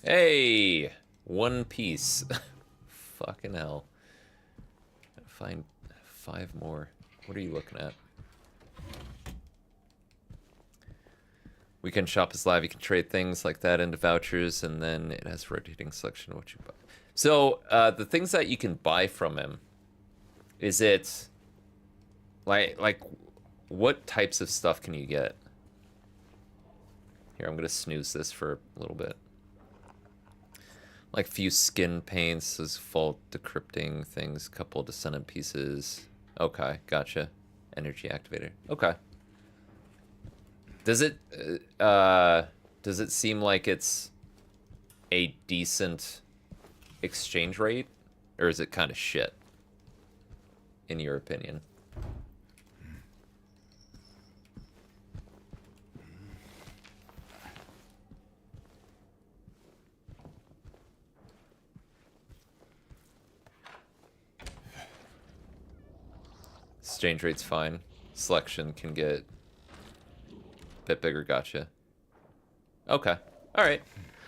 Hey! One piece. Fucking hell. Find 5 more. What are you looking at? Weekend shop is live. You can trade things like that into vouchers, and then it has rotating selection of what you buy. So, the things that you can buy from him, is it like what types of stuff can you get? Here, I'm gonna snooze this for a little bit. Like few skin paints, those fault decrypting things, couple descendant pieces. Okay, gotcha. Energy activator. Okay. Does it seem like it's a decent exchange rate, or is it kind of shit, in your opinion? Exchange rate's fine. Selection can get a bit bigger, gotcha. Okay, alright.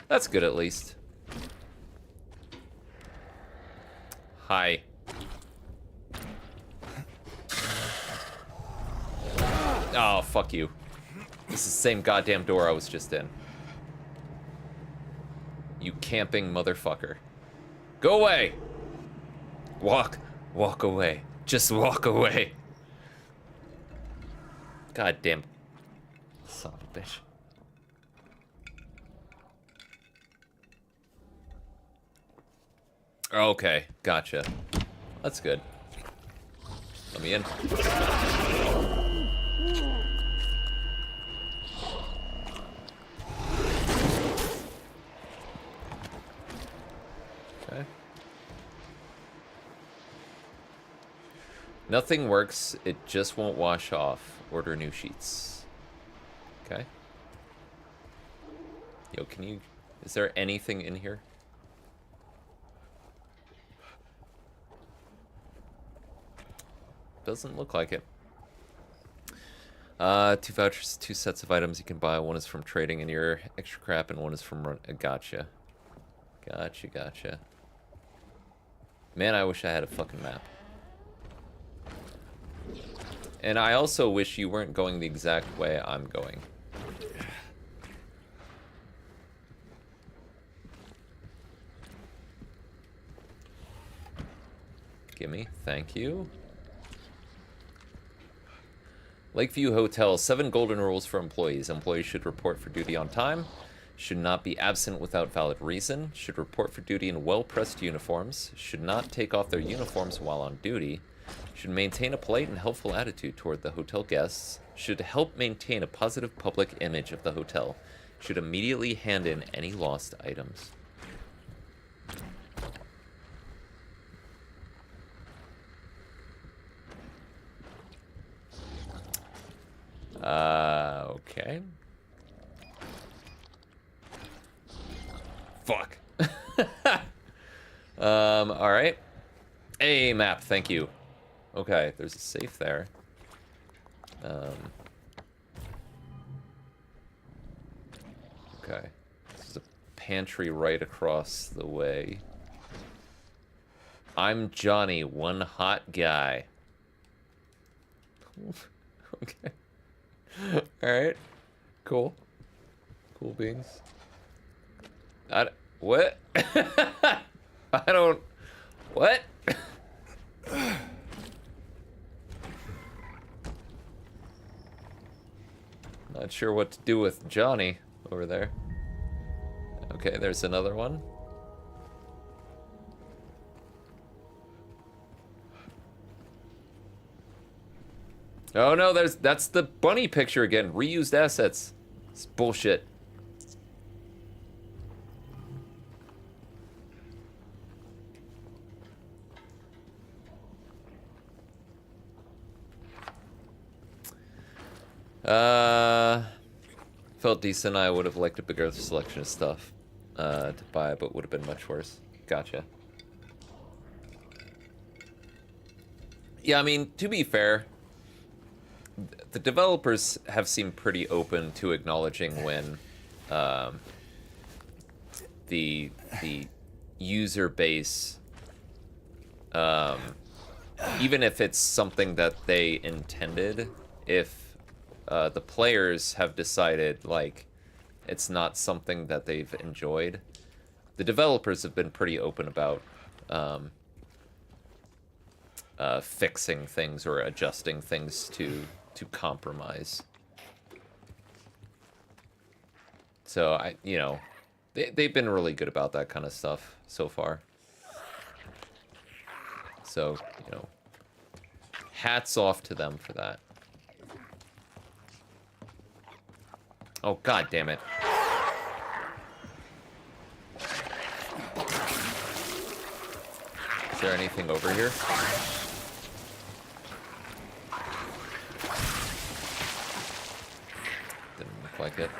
That's good at least. Hi. Oh, fuck you. This is the same goddamn door I was just in. You camping motherfucker. Go away! Walk away. Just walk away. God damn. Son of a bitch. Okay, gotcha. That's good. Let me in. Okay. Nothing works, it just won't wash off. Order new sheets. Okay. Yo, can you... Is there anything in here? Doesn't look like it. 2 vouchers, 2 sets of items you can buy. One is from trading in your extra crap, and one is from... Gotcha. Gotcha. Man, I wish I had a fucking map. And I also wish you weren't going the exact way I'm going. Gimme, thank you. Lakeview Hotel, 7 golden rules for employees. Employees should report for duty on time, should not be absent without valid reason, should report for duty in well-pressed uniforms, should not take off their uniforms while on duty, should maintain a polite and helpful attitude toward the hotel guests, should help maintain a positive public image of the hotel, should immediately hand in any lost items. Okay. Fuck. Alright. A map, thank you. Okay, there's a safe there. Okay. There's a pantry right across the way. I'm Johnny, one hot guy. Okay. Alright. Cool. Cool beans. What? I don't... What? Not sure what to do with Johnny over there. Okay, there's another one. Oh no, that's the bunny picture again. Reused assets. It's bullshit. Felt decent. I would have liked a bigger selection of stuff to buy, but would have been much worse. Gotcha. Yeah, I mean, to be fair, the developers have seemed pretty open to acknowledging when the user base, even if it's something that they intended, if the players have decided like it's not something that they've enjoyed, the developers have been pretty open about fixing things or adjusting things to compromise. So they've been really good about that kind of stuff so far. So, hats off to them for that. Oh, god damn it. Is there anything over here? Didn't look like it.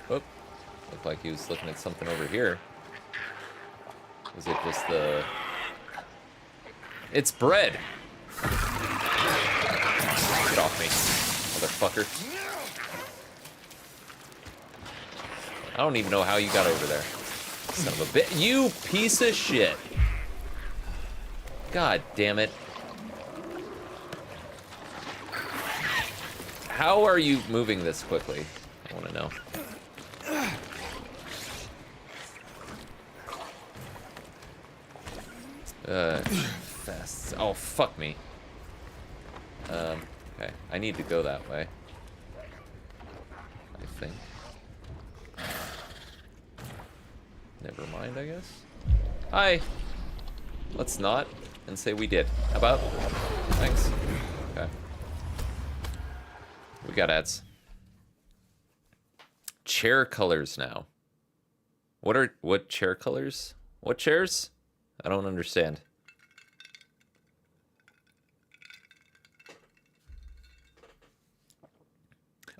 Oh, looked like he was looking at something over here. Was it just the... It's bread! Get off me, motherfucker. I don't even know how you got over there. Son of a bit. You piece of shit! God damn it. How are you moving this quickly? I want to know. Fast. Oh, fuck me. Okay. I need to go that way. I think. Never mind, I guess. Hi! Let's not and say we did. How about? Thanks. Okay. We got ads. Chair colors now. What chair colors? What chairs? I don't understand.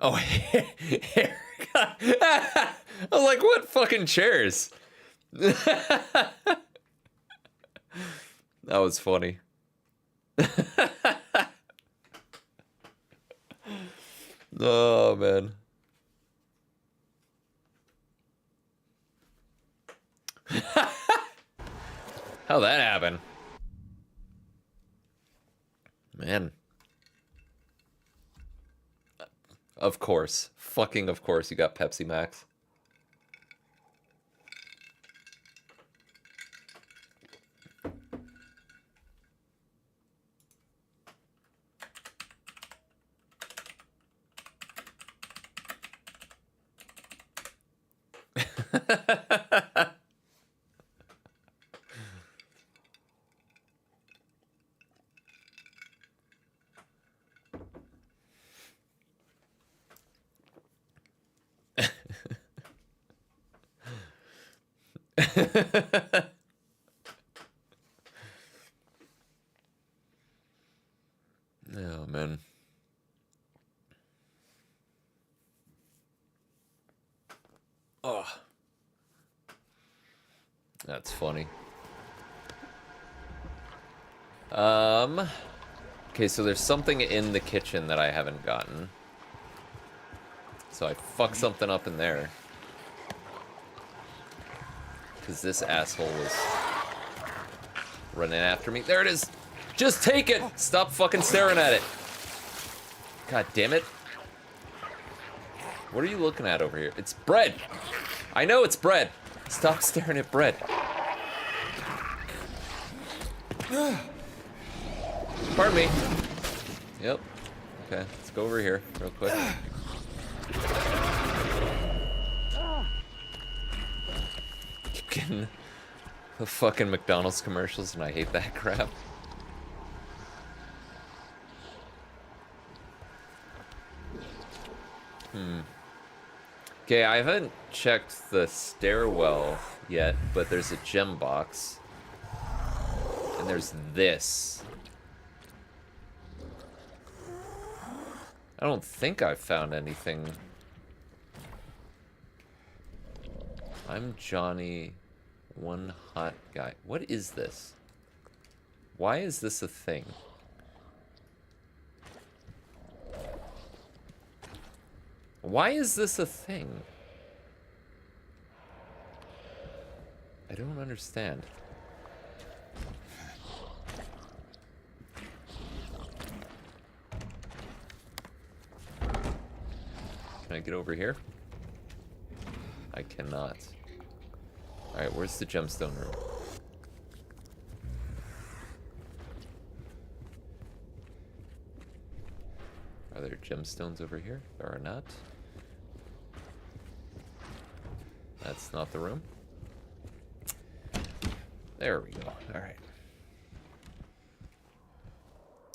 Oh, haircut. I was like, what fucking chairs? That was funny. Oh, man. How'd that happen? Man. Of course. Fucking of course you got Pepsi Max. Oh, man. Oh. That's funny. Okay, so there's something in the kitchen that I haven't gotten. So I fucked something up in there. Because this asshole was running after me. There it is! Just take it! Stop fucking staring at it! God damn it. What are you looking at over here? It's bread! I know it's bread! Stop staring at bread. Pardon me. Yep. Okay, let's go over here real quick. Keep getting the fucking McDonald's commercials and I hate that crap. Okay, I haven't checked the stairwell yet, but there's a gem box. And there's this. I don't think I've found anything. I'm Johnny, one hot guy. What is this? Why is this a thing? Why is this a thing? I don't understand. Can I get over here? I cannot. Alright, where's the gemstone room? Are there gemstones over here? There are not. That's not the room. There we go. Alright.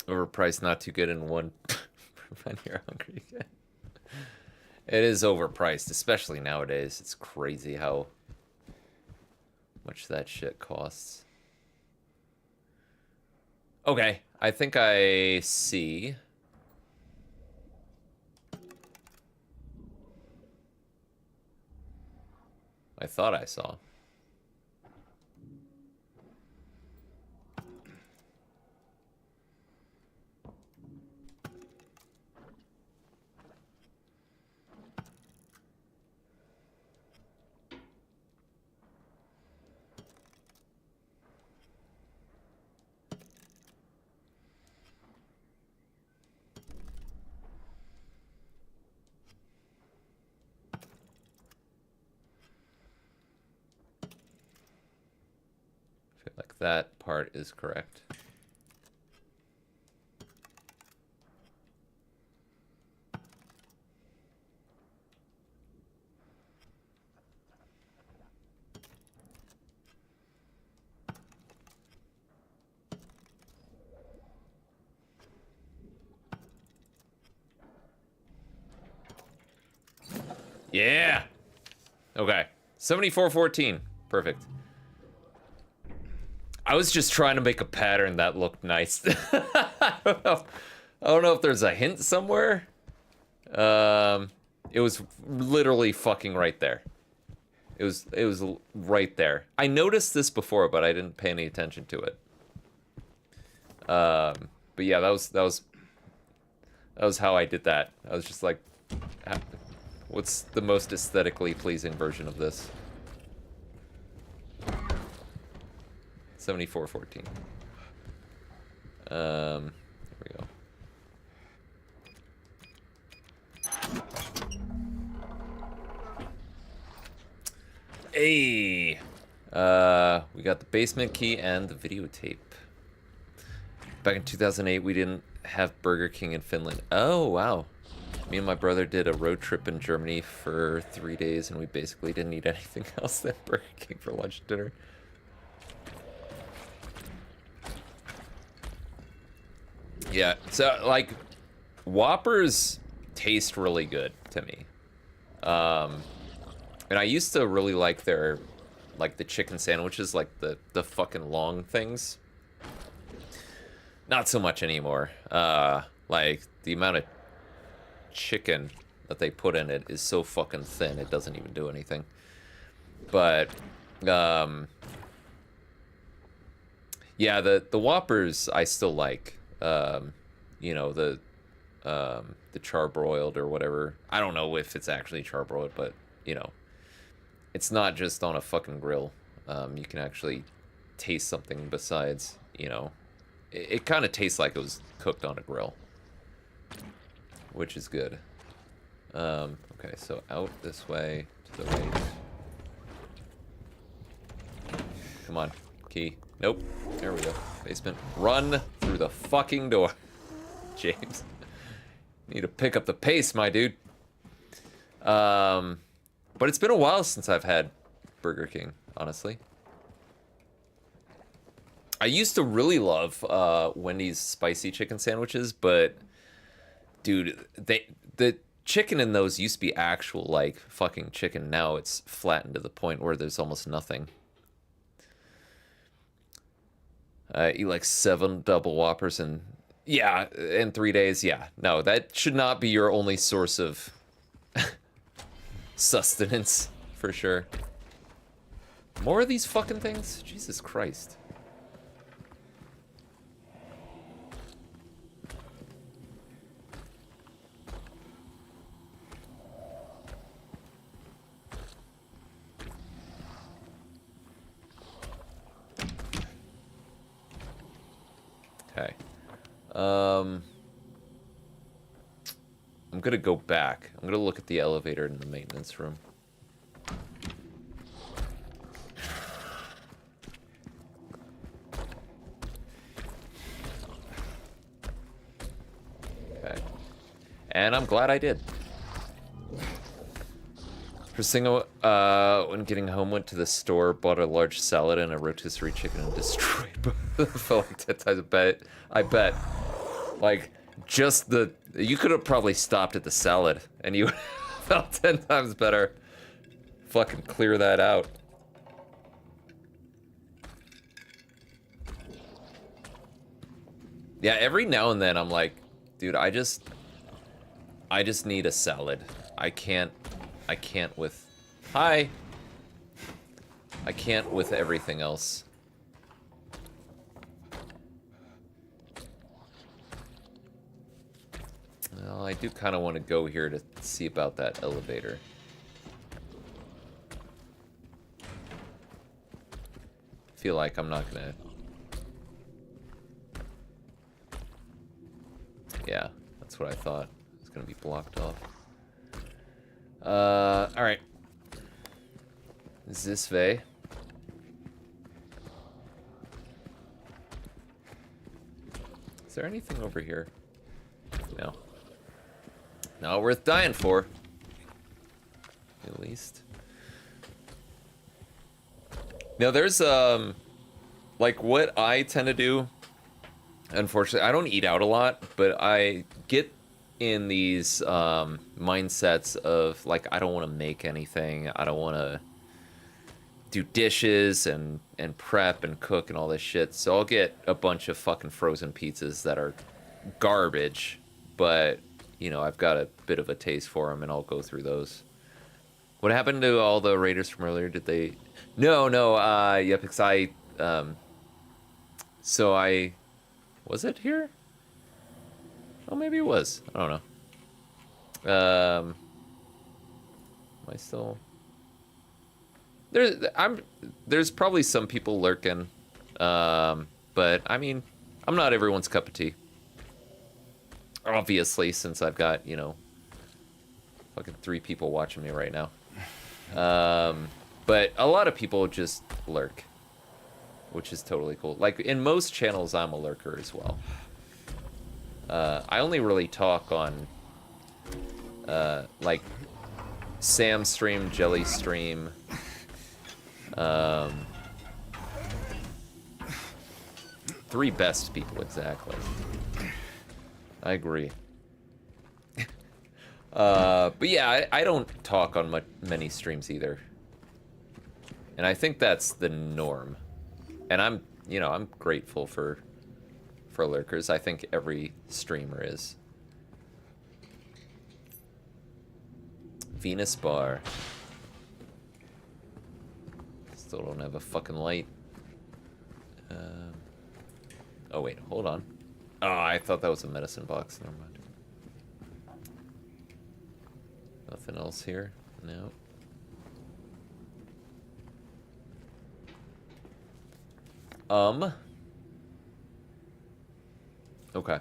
Overpriced, not too good in one. When you're hungry again. It is overpriced, especially nowadays. It's crazy how much that shit costs. Okay, I think I see. I thought I saw. Like that part is correct. Yeah. Okay. 7414. Perfect. I was just trying to make a pattern that looked nice. I don't know if there's a hint somewhere. It was literally fucking right there. It was right there. I noticed this before, but I didn't pay any attention to it. But yeah, that was how I did that. I was just like, what's the most aesthetically pleasing version of this? 7414. Here we go. Hey! We got the basement key and the videotape. Back in 2008, we didn't have Burger King in Finland. Oh, wow. Me and my brother did a road trip in Germany for 3 days, and we basically didn't eat anything else than Burger King for lunch and dinner. Yeah, so, like, Whoppers taste really good to me. And I used to really like their, like, the chicken sandwiches, like, the fucking long things. Not so much anymore. Like, the amount of chicken that they put in it is so fucking thin, it doesn't even do anything. But, yeah, the Whoppers I still like. You know, the charbroiled or whatever. I don't know if it's actually charbroiled, but you know, it's not just on a fucking grill. You can actually taste something besides, you know, it kind of tastes like it was cooked on a grill, which is good. Okay, so out this way to the right. Come on, key. Nope. There we go. Basement. Run through the fucking door. James. Need to pick up the pace, my dude. But it's been a while since I've had Burger King, honestly. I used to really love Wendy's spicy chicken sandwiches, but dude, the chicken in those used to be actual like fucking chicken. Now it's flattened to the point where there's almost nothing. I eat like 7 double Whoppers in 3 days. Yeah, no, that should not be your only source of sustenance, for sure. More of these fucking things? Jesus Christ. Okay. I'm gonna go back. I'm gonna look at the elevator in the maintenance room. Okay. And I'm glad I did. First thing, when getting home, went to the store, bought a large salad and a rotisserie chicken and destroyed both. Felt like 10 times. I bet. Like, just you could have probably stopped at the salad and you felt 10 times better. Fucking clear that out. Yeah, every now and then I'm like, dude, I just need a salad. I can't with... Hi! I can't with everything else. Well, I do kind of want to go here to see about that elevator. Feel like I'm not gonna... Yeah, that's what I thought. It's gonna be blocked off. Alright. This way. Is there anything over here? No. Not worth dying for. At least. Now there's, like what I tend to do, unfortunately, I don't eat out a lot, but I get in these mindsets of like I don't want to make anything, I don't want to do dishes and prep and cook and all this shit, so I'll get a bunch of fucking frozen pizzas that are garbage, but you know, I've got a bit of a taste for them and I'll go through those. What happened to all the raiders from earlier? Did they... No, yeah, because I was it here? Oh, maybe it was. I don't know. Am I still... There's probably some people lurking. But, I mean, I'm not everyone's cup of tea. Obviously, since I've got, you know, fucking 3 people watching me right now. But a lot of people just lurk, which is totally cool. Like, in most channels, I'm a lurker as well. I only really talk on, like, Sam stream, Jelly stream, 3 best people, exactly. I agree. But yeah, I don't talk on many streams either. And I think that's the norm. And I'm grateful for lurkers. I think every streamer is. Venus Bar. Still don't have a fucking light. Oh wait, hold on. Oh, I thought that was a medicine box. Never mind. Nothing else here? No. Okay.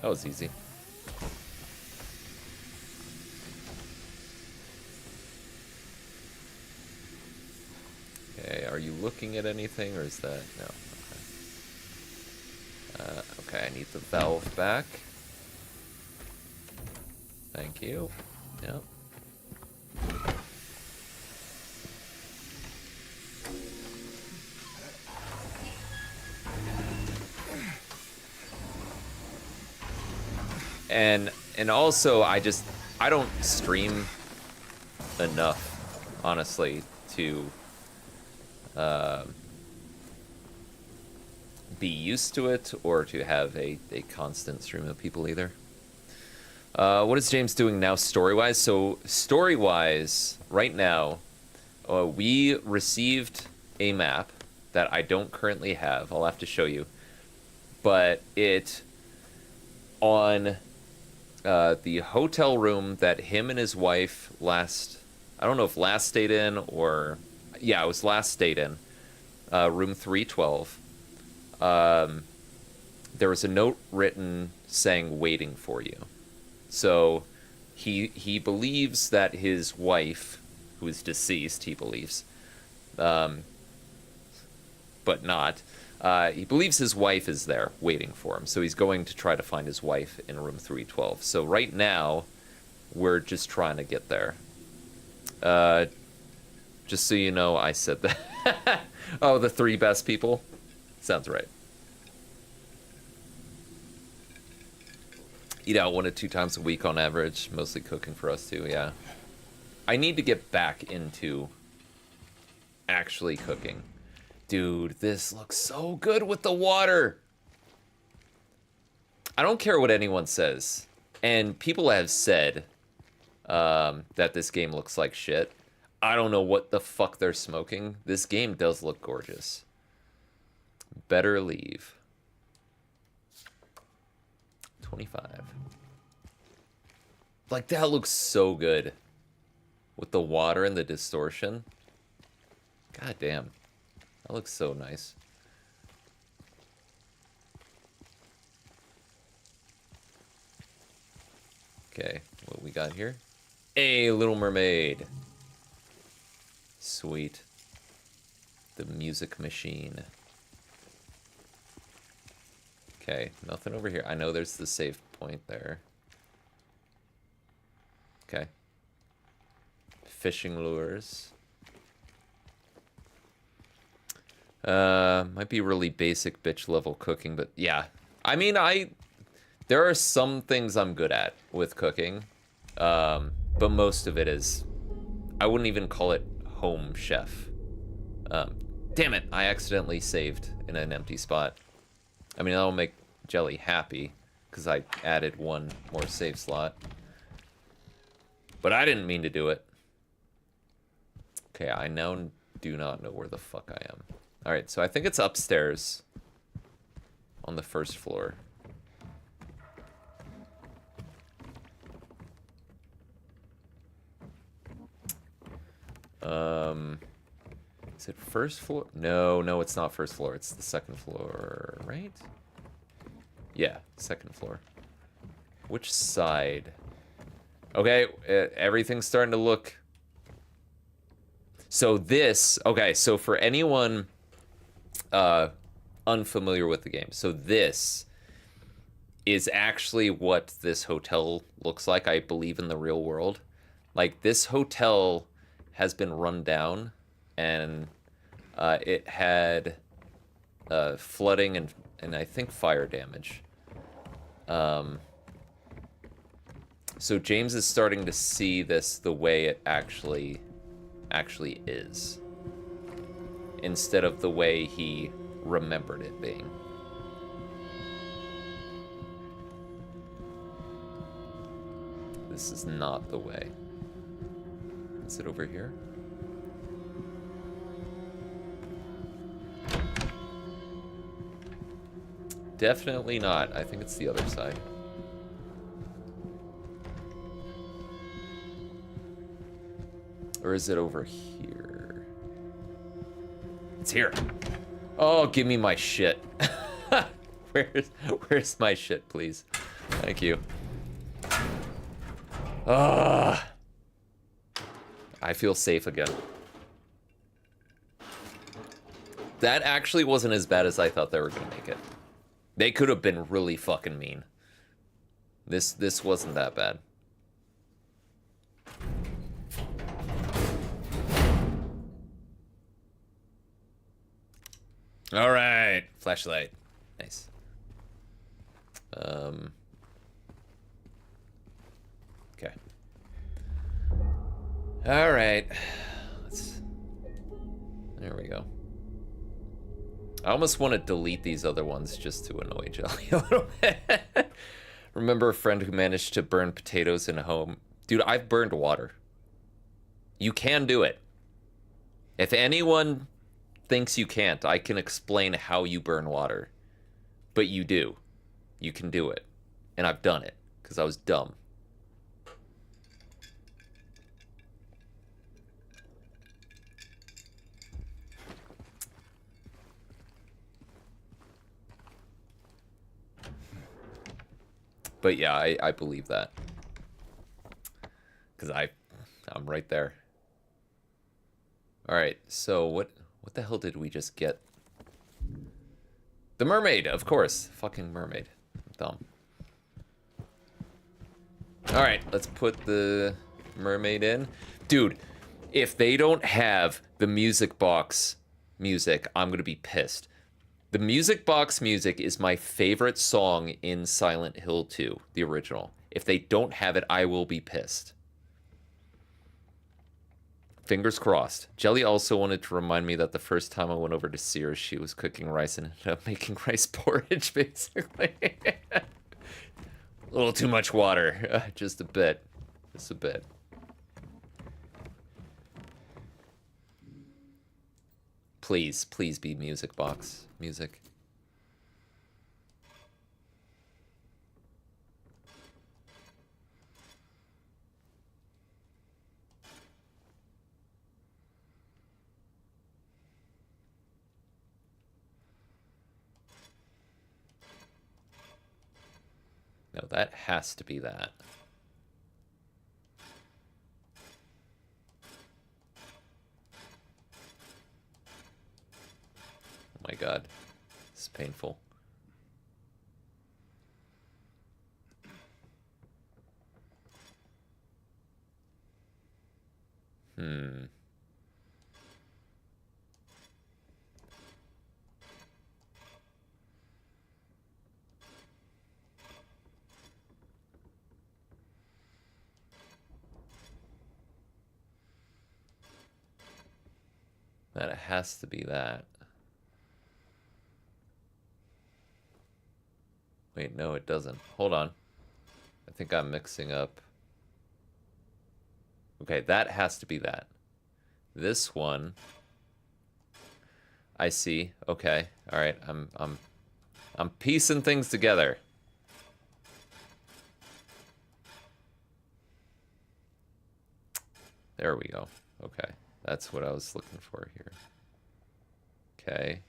That was easy. Okay, are you looking at anything, or is that... No. Okay. Okay, I need the valve back. Thank you. Yep. And also, I don't stream enough, honestly, to be used to it or to have a constant stream of people either. What is James doing now story-wise? So story-wise, right now, we received a map that I don't currently have. I'll have to show you. But it, on the hotel room that him and his wife I don't know if last stayed in or... Yeah, it was last stayed in. Room 312. There was a note written saying, waiting for you. So he believes that his wife, who is deceased, he believes, but not, he believes his wife is there waiting for him. So he's going to try to find his wife in room 312. So right now, we're just trying to get there. Just so you know, I said that. Oh, the 3 best people? Sounds right. Eat out 1 to 2 times a week on average, mostly cooking for us too, yeah. I need to get back into actually cooking. Dude, this looks so good with the water. I don't care what anyone says. And people have said that this game looks like shit. I don't know what the fuck they're smoking. This game does look gorgeous. Better leave. 25. Like, that looks so good. With the water and the distortion. God damn. That looks so nice. Okay, what we got here? A Little Mermaid. Sweet. The music machine. Okay, nothing over here. I know there's the save point there. Okay. Fishing lures. Might be really basic bitch level cooking, but yeah. I mean, there are some things I'm good at with cooking. But most of it is, I wouldn't even call it home chef. Damn it, I accidentally saved in an empty spot. I mean, that'll make Jelly happy, because I added 1 more save slot. But I didn't mean to do it. Okay, I now do not know where the fuck I am. Alright, so I think it's upstairs. On the 1st floor. Is it 1st floor? No, it's not 1st floor. It's the 2nd floor, right? Yeah, 2nd floor. Which side? Okay, everything's starting to look... So this... Okay, so for anyone unfamiliar with the game, so this is actually what this hotel looks like, I believe, in the real world. Like, this hotel has been run down, and it had flooding and I think fire damage. So James is starting to see this the way it actually is, instead of the way he remembered it being. This is not the way. Is it over here? Definitely not. I think it's the other side. Or is it over here? It's here. Oh, give me my shit. Where's my shit, please? Thank you. I feel safe again. That actually wasn't as bad as I thought they were gonna make it. They could have been really fucking mean. This wasn't that bad. All right, flashlight. Nice. Okay. All right. There we go. I almost want to delete these other ones just to annoy Jelly a little bit. Remember a friend who managed to burn potatoes in a home? Dude, I've burned water. You can do it. If anyone thinks you can't, I can explain how you burn water. But you do. You can do it. And I've done it, because I was dumb. But yeah, I believe that. Because I'm right there. Alright, so what the hell did we just get? The mermaid, of course. Fucking mermaid. I'm dumb. Alright, let's put the mermaid in. Dude, if they don't have the music box music, I'm gonna be pissed. The music box music is my favorite song in Silent Hill 2, the original. If they don't have it, I will be pissed. Fingers crossed. Jelly also wanted to remind me that the first time I went over to Sears, she was cooking rice and ended up making rice porridge, basically. A little too much water. Just a bit. Just a bit. Please, please be music box music. No, that has to be that. Oh my god. This is painful. That it has to be that. Wait, no, it doesn't. Hold on. I think I'm mixing up. Okay, that has to be that. This one. I see. Okay. All right. I'm piecing things together. There we go. Okay. That's what I was looking for here. Okay.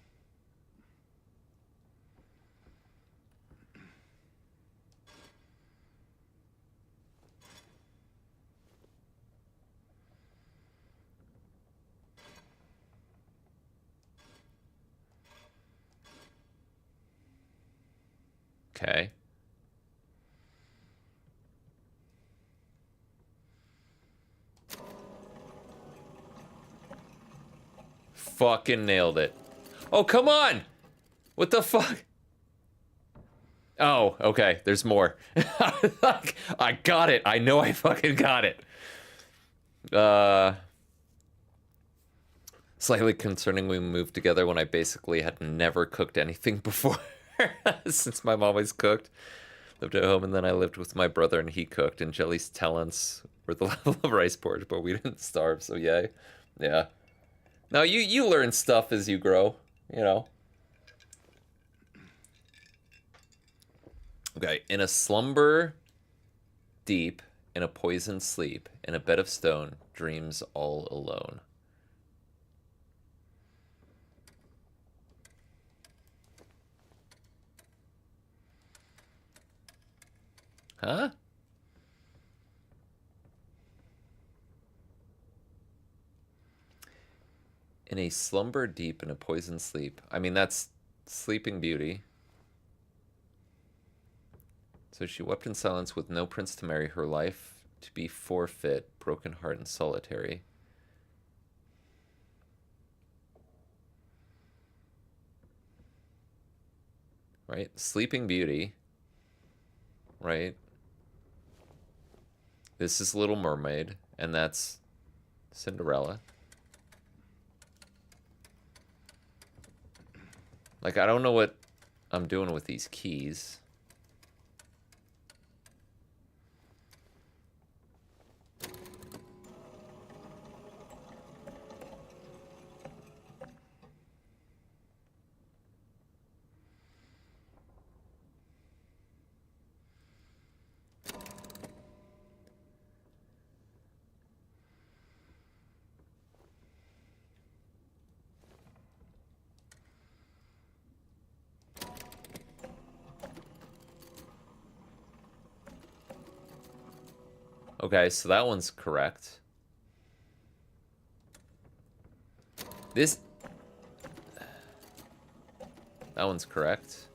Okay. Fucking nailed it. Oh, come on! What the fuck? Oh, okay, there's more. I got it. I know I fucking got it. Slightly concerning we moved together when I basically had never cooked anything before. Since my mom always cooked. Lived at home and then I lived with my brother and he cooked and Jelly's talents were the level of rice porridge, but we didn't starve, so yay. Yeah. No, you learn stuff as you grow, you know. Okay, in a slumber deep, in a poisoned sleep, in a bed of stone, dreams all alone. Huh? In a slumber deep, in a poisoned sleep. I mean, that's Sleeping Beauty. So she wept in silence with no prince to marry, her life to be forfeit, broken heart and solitary. Right? Sleeping Beauty. Right? This is Little Mermaid, and that's Cinderella. Like, I don't know what I'm doing with these keys. Okay, so that one's correct. This... That one's correct.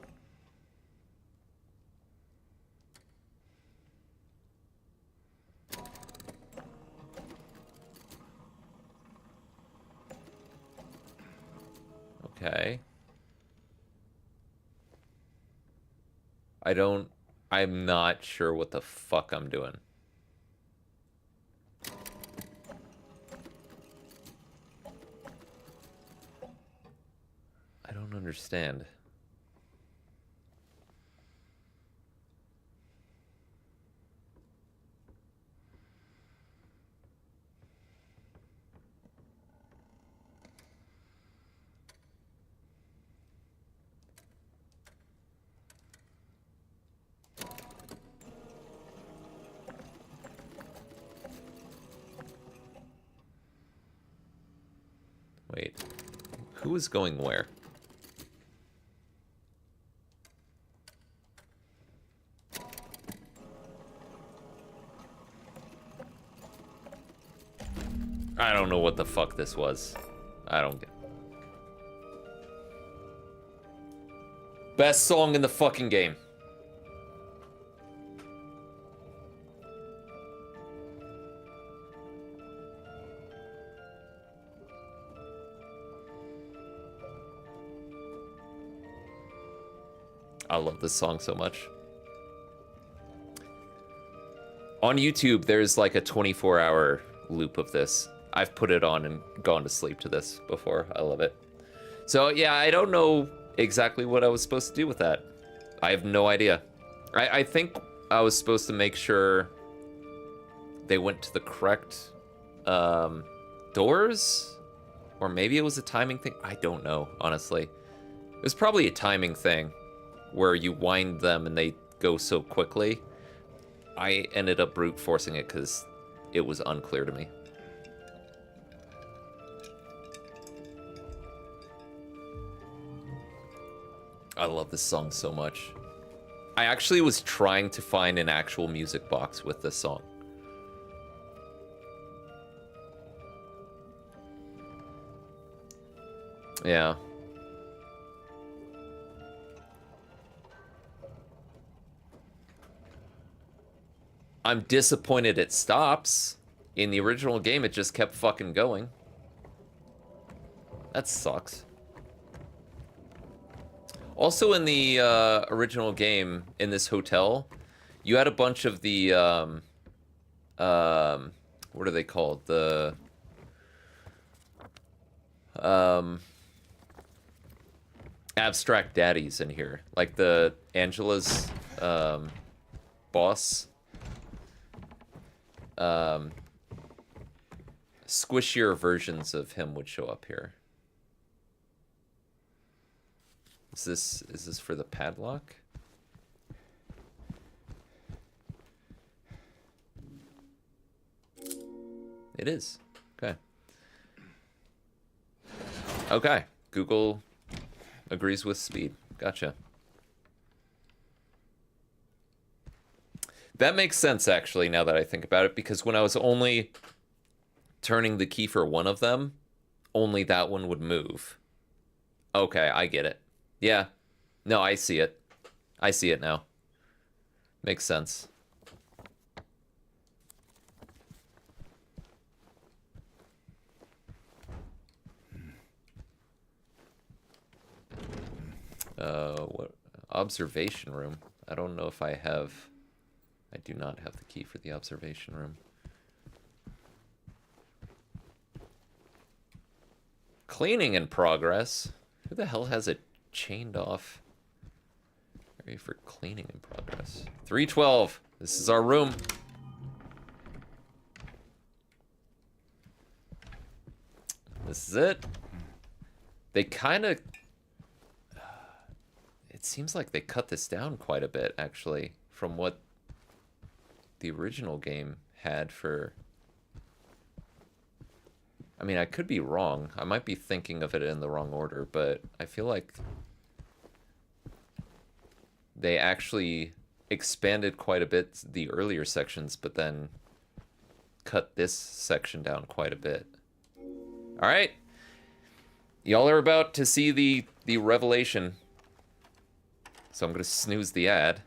Okay. I'm not sure what the fuck I'm doing. I don't understand. Wait. Who is going where? I don't know what the fuck this was. I don't get... Best song in the fucking game. I love this song so much. On YouTube, there's like a 24-hour loop of this. I've put it on and gone to sleep to this before. I love it. So yeah, I don't know exactly what I was supposed to do with that. I have no idea. I think I was supposed to make sure they went to the correct doors, or maybe it was a timing thing. I don't know, honestly. It was probably a timing thing where you wind them and they go so quickly. I ended up brute forcing it because it was unclear to me. I love this song so much. I actually was trying to find an actual music box with this song. Yeah. I'm disappointed it stops. In the original game, it just kept fucking going. That sucks. Also in the original game, in this hotel, you had a bunch of the, what are they called? The, abstract daddies in here. Like the Angela's, boss. Squishier versions of him would show up here. Is this for the padlock? It is. Okay. Okay. Google agrees with speed. Gotcha. That makes sense, actually, now that I think about it, because when I was only turning the key for one of them, only that one would move. Okay, I get it. Yeah. No, I see it. I see it now. Makes sense. What? Observation room. I don't know if I have... I do not have the key for the observation room. Cleaning in progress. Who the hell has it chained off? Area for cleaning in progress. 312. This is our room. This is it. They kind of... It seems like they cut this down quite a bit, actually, from what the original game had for... I mean, I could be wrong. I might be thinking of it in the wrong order, but I feel like they actually expanded quite a bit the earlier sections, but then cut this section down quite a bit. All right. Y'all are about to see the revelation. So I'm going to snooze the ad.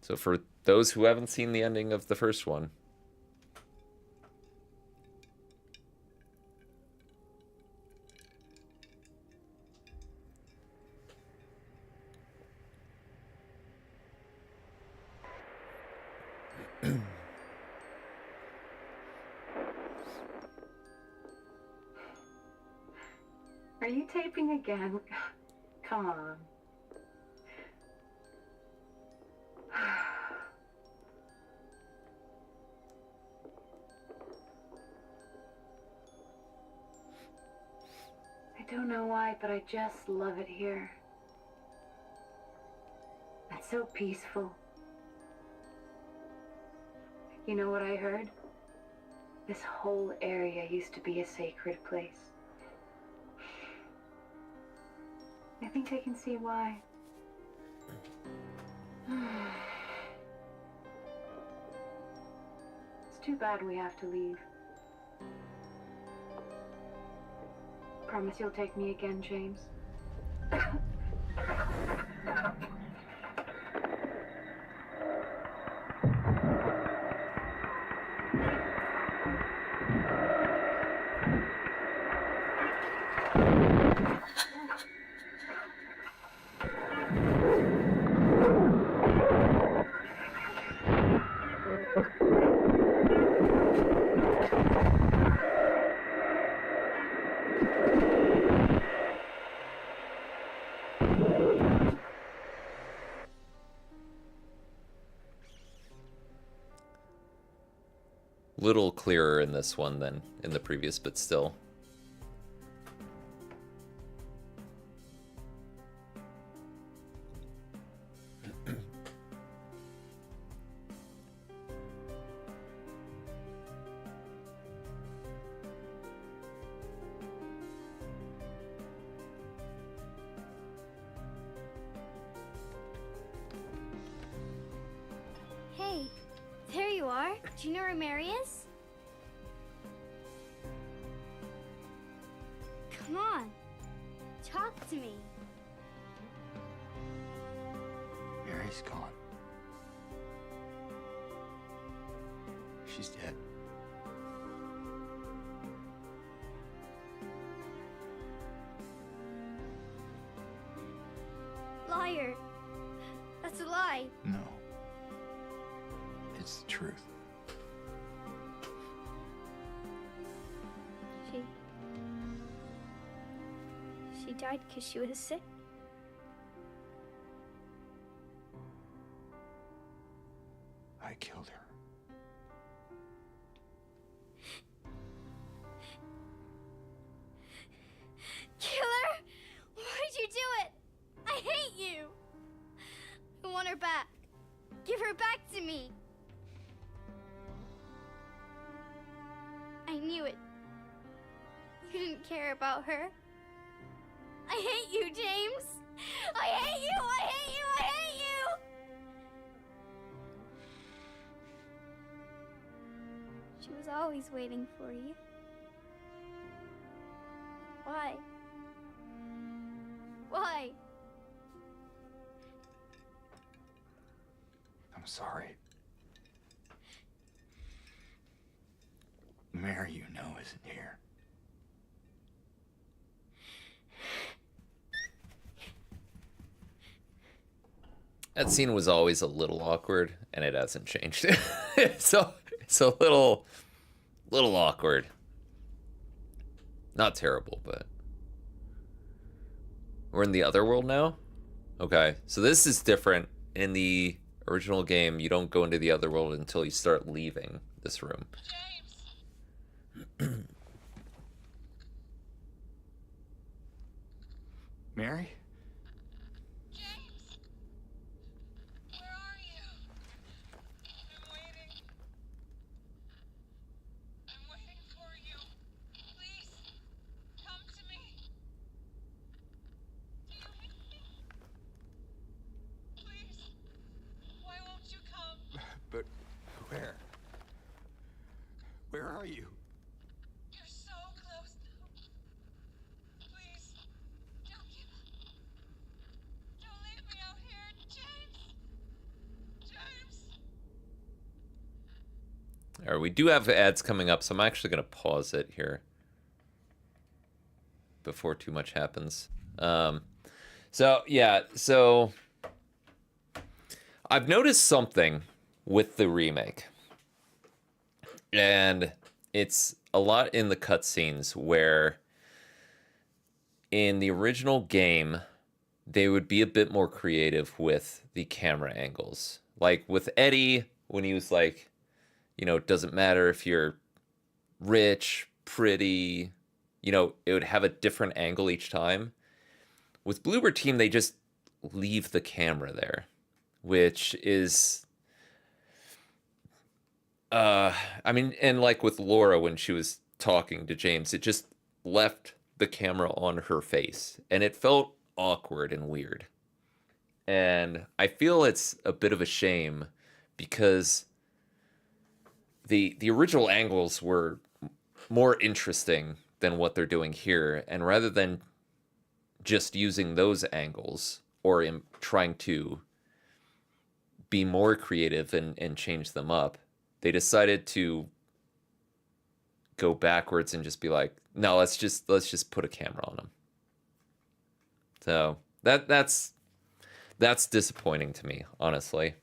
So for those who haven't seen the ending of the first one, Are you taping again? Come on. I don't know why, but I just love it here. It's so peaceful. You know what I heard? This whole area used to be a sacred place. I think I can see why. It's too bad we have to leave. Promise you'll take me again, James. little clearer in this one than in the previous, but still. Hey, there you are. Do you know where Mary is? Come on, talk to me. Mary's gone. She's dead. Liar. That's a lie. No. It's the truth. She died because she was sick. I killed her. Killer? Why'd you do it? I hate you. I want her back. Give her back to me. care about her. I hate you, James. I hate you, I hate you, I hate you! She was always waiting for you. Why? Why? I'm sorry. Mary, you know, isn't here. That scene was always a little awkward, and it hasn't changed. So it's a little awkward. Not terrible, but we're in the other world now. Okay, so this is different. In the original game, you don't go into the other world until you start leaving this room. Mary? James! Where are you? I'm waiting. I'm waiting for you. Please, come to me. Do you hear me? Please, why won't you come? But where? Where are you? You're so close now. Please, don't give up. Don't leave me out here, James. James. All right, we do have ads coming up, so I'm actually going to pause it here before too much happens. So I've noticed something with the remake, and it's a lot in the cutscenes where in the original game they would be a bit more creative with the camera angles. Like with Eddie, when he was like, you know, it doesn't matter if you're rich, pretty, you know, it would have a different angle each time. With Bloober Team, they just leave the camera there, which is, I mean, and like with Laura, when she was talking to James, it just left the camera on her face, and it felt awkward and weird. And I feel it's a bit of a shame because the original angles were more interesting than what they're doing here, and rather than just using those angles or in trying to be more creative and change them up, they decided to go backwards and just be like, no, let's just put a camera on them. So that's disappointing to me, honestly.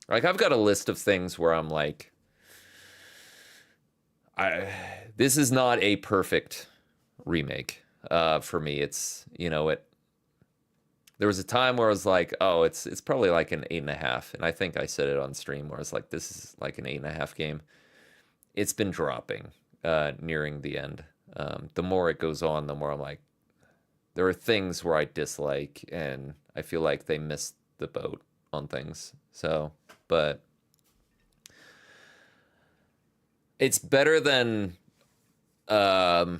Like, I've got a list of things where I'm like, this is not a perfect remake. For me, it's, you know, there was a time where I was like, oh, it's probably like an 8.5, and I think I said it on stream where I was like, this is like an 8.5 game. It's been dropping, nearing the end. The more it goes on, the more I'm like, there are things where I dislike, and I feel like they missed the boat on things. So, but it's better than, I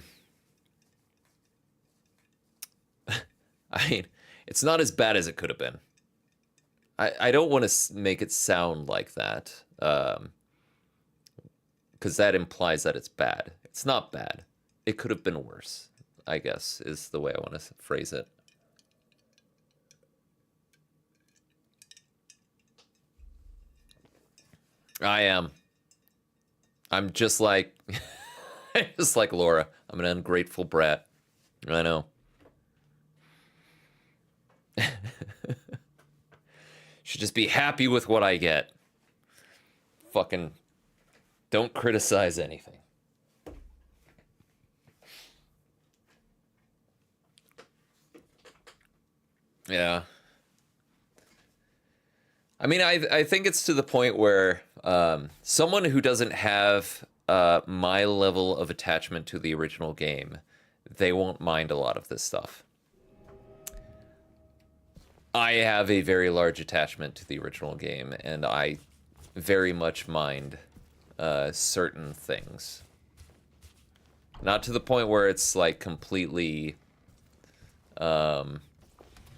mean, it's not as bad as it could have been. I don't want to make it sound like that, because that implies that it's bad. It's not bad. It could have been worse, I guess, is the way I want to phrase it. I am. I'm just like, just like Laura. I'm an ungrateful brat. I know. Should just be happy with what I get. Fucking don't criticize anything. Yeah. I mean, I think it's to the point where someone who doesn't have my level of attachment to the original game, they won't mind a lot of this stuff. I have a very large attachment to the original game, and I very much mind certain things. Not to the point where it's like completely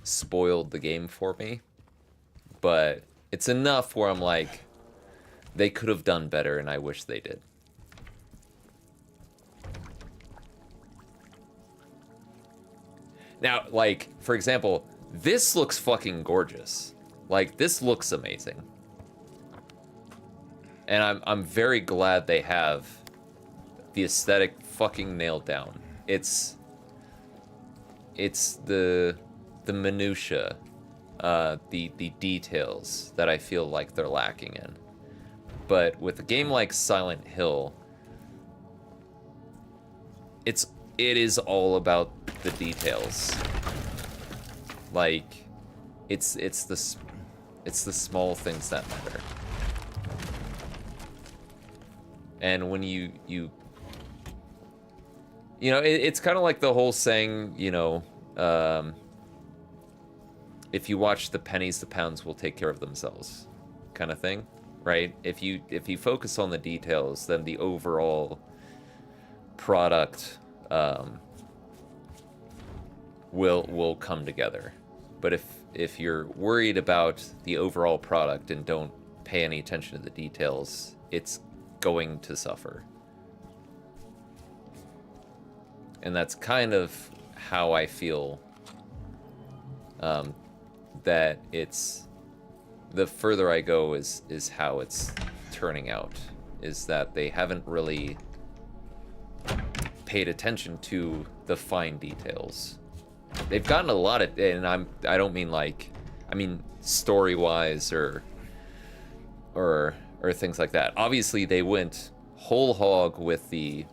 spoiled the game for me, but it's enough where I'm like, they could have done better, and I wish they did. Now, like, for example, this looks fucking gorgeous. Like, this looks amazing. And I'm very glad they have the aesthetic fucking nailed down. It's the minutia, the details that I feel like they're lacking in. But with a game like Silent Hill, it is all about the details. Like, it's the small things that matter. And when you know, it's kind of like the whole saying, you know, if you watch the pennies, the pounds will take care of themselves, kind of thing, right? If you focus on the details, then the overall product will come together. But if you're worried about the overall product and don't pay any attention to the details, it's going to suffer. And that's kind of how I feel that it's, the further I go is how it's turning out, is that they haven't really paid attention to the fine details. They've gotten a lot of, and I don't mean like, I mean story-wise or things like that. Obviously, they went whole hog with the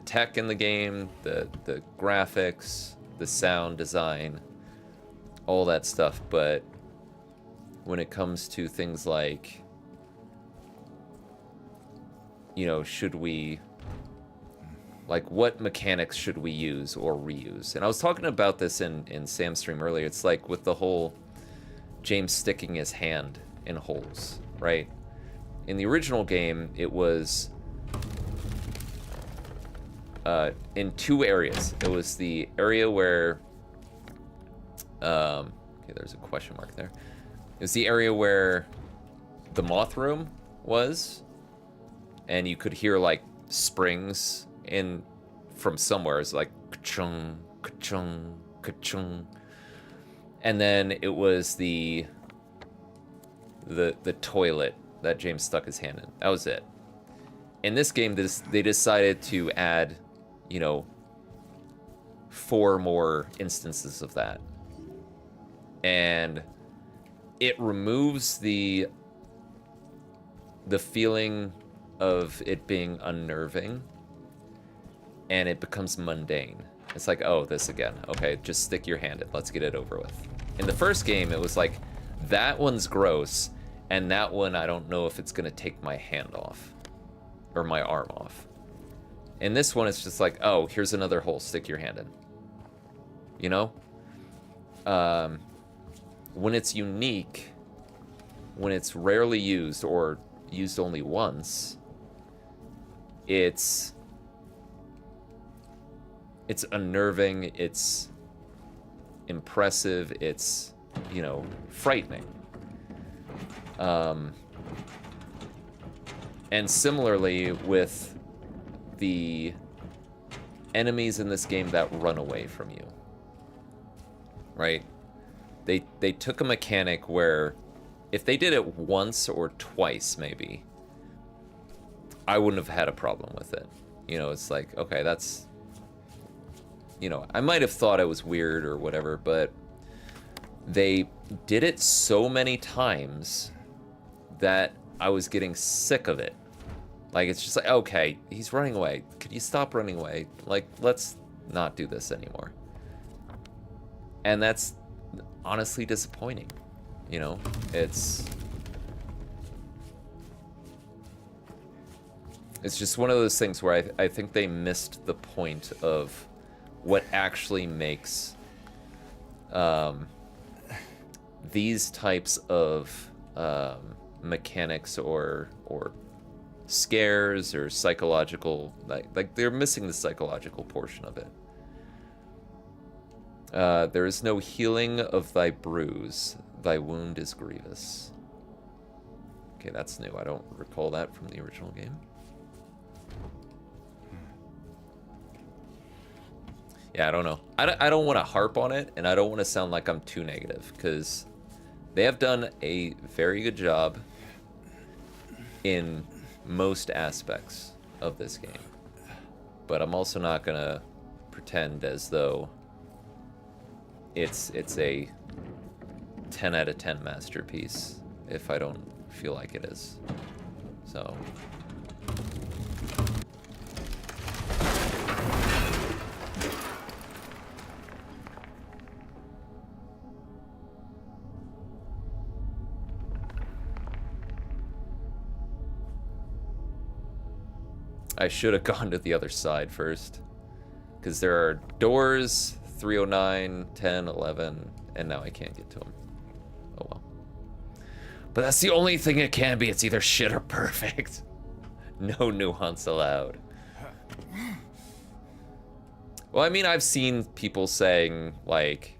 tech in the game, the graphics, the sound design, all that stuff. But when it comes to things like, you know, should we, like, what mechanics should we use or reuse? And I was talking about this in Sam's stream earlier. It's like with the whole James sticking his hand in holes, right? In the original game, it was in two areas. It was the area where, okay, there's a question mark there. It was the area where the moth room was, and you could hear like springs in from somewhere. It's like ka-chung, ka-chung, ka-chung. And then it was the toilet that James stuck his hand in. That was it. In this game, they decided to add, you know, 4 more instances of that. And it removes the feeling of it being unnerving, and it becomes mundane. It's like, oh, this again. Okay, just stick your hand in. Let's get it over with. In the first game, it was like, that one's gross, and that one, I don't know if it's gonna take my hand off, or my arm off. In this one, it's just like, oh, here's another hole, stick your hand in. You know? When it's unique, when it's rarely used, or used only once, it's unnerving, it's impressive, it's, you know, frightening. And similarly with the enemies in this game that run away from you, right? They took a mechanic where if they did it once or twice, maybe, I wouldn't have had a problem with it. You know, it's like, okay, that's, you know, I might have thought it was weird or whatever, but they did it so many times that I was getting sick of it. Like, it's just like, okay, he's running away. Could you stop running away? Like, let's not do this anymore. And that's honestly disappointing. You know, it's just one of those things where I think they missed the point of what actually makes these types of mechanics or scares or psychological, like they're missing the psychological portion of it. There is no healing of thy bruise. Thy wound is grievous. Okay, that's new. I don't recall that from the original game. Yeah, I don't know. I don't want to harp on it, and I don't want to sound like I'm too negative, because they have done a very good job in most aspects of this game. But I'm also not going to pretend as though it's a 10 out of 10 masterpiece if I don't feel like it is. So... I should have gone to the other side first. Because there are doors, 309, 10, 11, and now I can't get to them. Oh well. But that's the only thing it can be. It's either shit or perfect. No nuance allowed. Well, I mean, I've seen people saying, like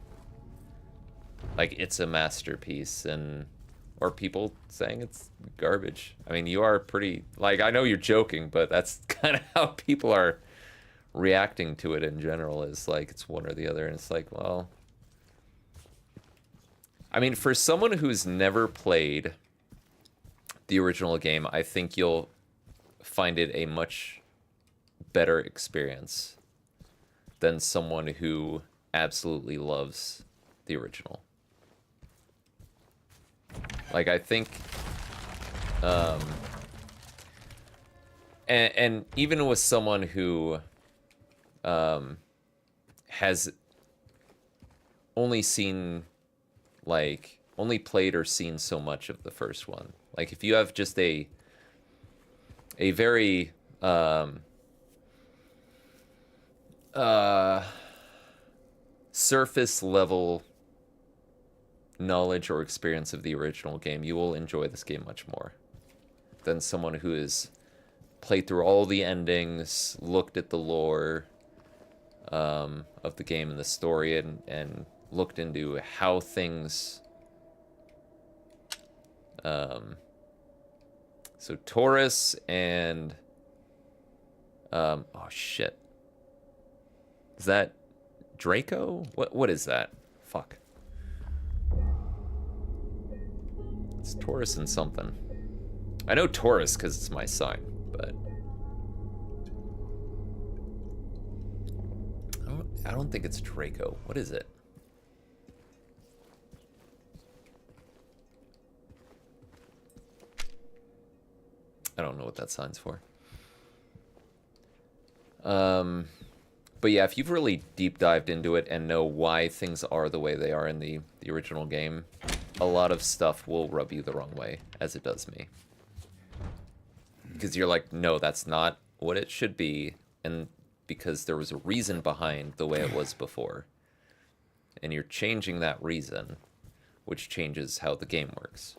it's a masterpiece, and... or people saying it's garbage. I mean, you are pretty... like, I know you're joking, but that's kind of how people are reacting to it in general, is like it's one or the other. And it's like, well... I mean, for someone who's never played the original game, I think you'll find it a much better experience than someone who absolutely loves the original. Like, I think, and even with someone who, has only seen, like, only played or seen so much of the first one. Like, if you have just a very, surface level knowledge or experience of the original game, you will enjoy this game much more than someone who has played through all the endings, looked at the lore of the game and the story, and looked into how things... So Taurus and... oh shit. Is that Draco? What is that? Fuck. It's Taurus and something. I know Taurus because it's my sign, but... I don't think it's Draco. What is it? I don't know what that sign's for. But yeah, if you've really deep dived into it and know why things are the way they are in the original game, a lot of stuff will rub you the wrong way, as it does me. Because you're like, no, that's not what it should be, and because there was a reason behind the way it was before. And you're changing that reason, which changes how the game works.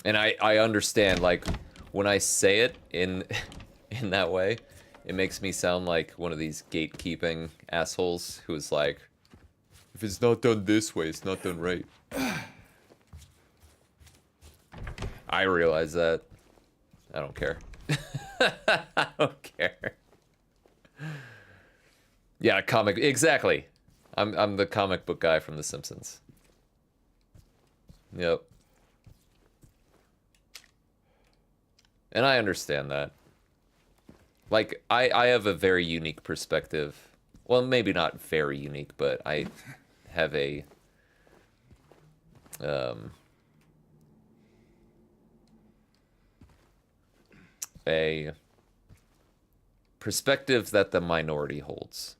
And I understand, like, when I say it in that way, it makes me sound like one of these gatekeeping assholes who is like, if it's not done this way, it's not done right. I realize that. I don't care. I don't care. Yeah, comic... Exactly. I'm the comic book guy from The Simpsons. Yep. And I understand that. Like, I have a very unique perspective. Well, maybe not very unique, but I have a... a perspective that the minority holds.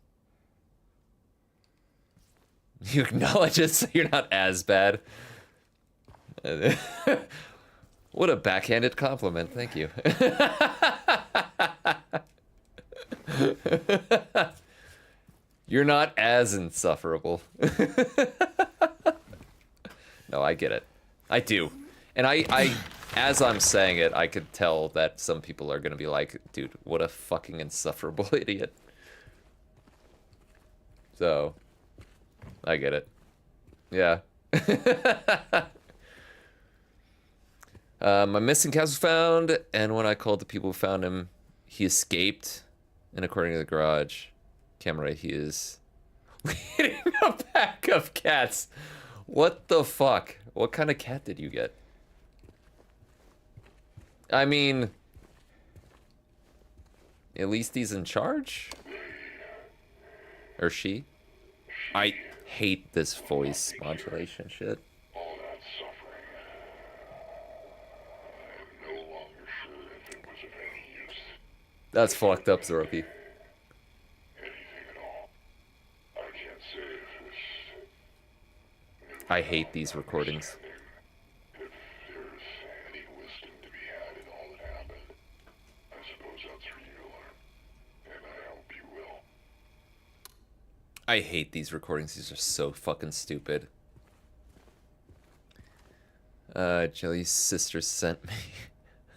You acknowledge it so you're not as bad. What a backhanded compliment, thank you. You're not as insufferable. No, I get it. I do. And I as I'm saying it, I could tell that some people are gonna be like, dude, what a fucking insufferable idiot. So, I get it. Yeah. My missing cat was found, and when I called the people who found him, he escaped. And according to the garage camera, he is leading a pack of cats. What the fuck? What kind of cat did you get? I mean, at least he's in charge? Or she? I hate this voice modulation shit. All that suffering. I am no longer sure if it was of any use. That's fucked up, Zoroki. Anything at all. I can't say if it's... I hate these recordings. If there's any wisdom to be had in all that happened, I suppose that's for you to learn. And I hope you will. I hate these recordings. These are so fucking stupid. Jelly's sister sent me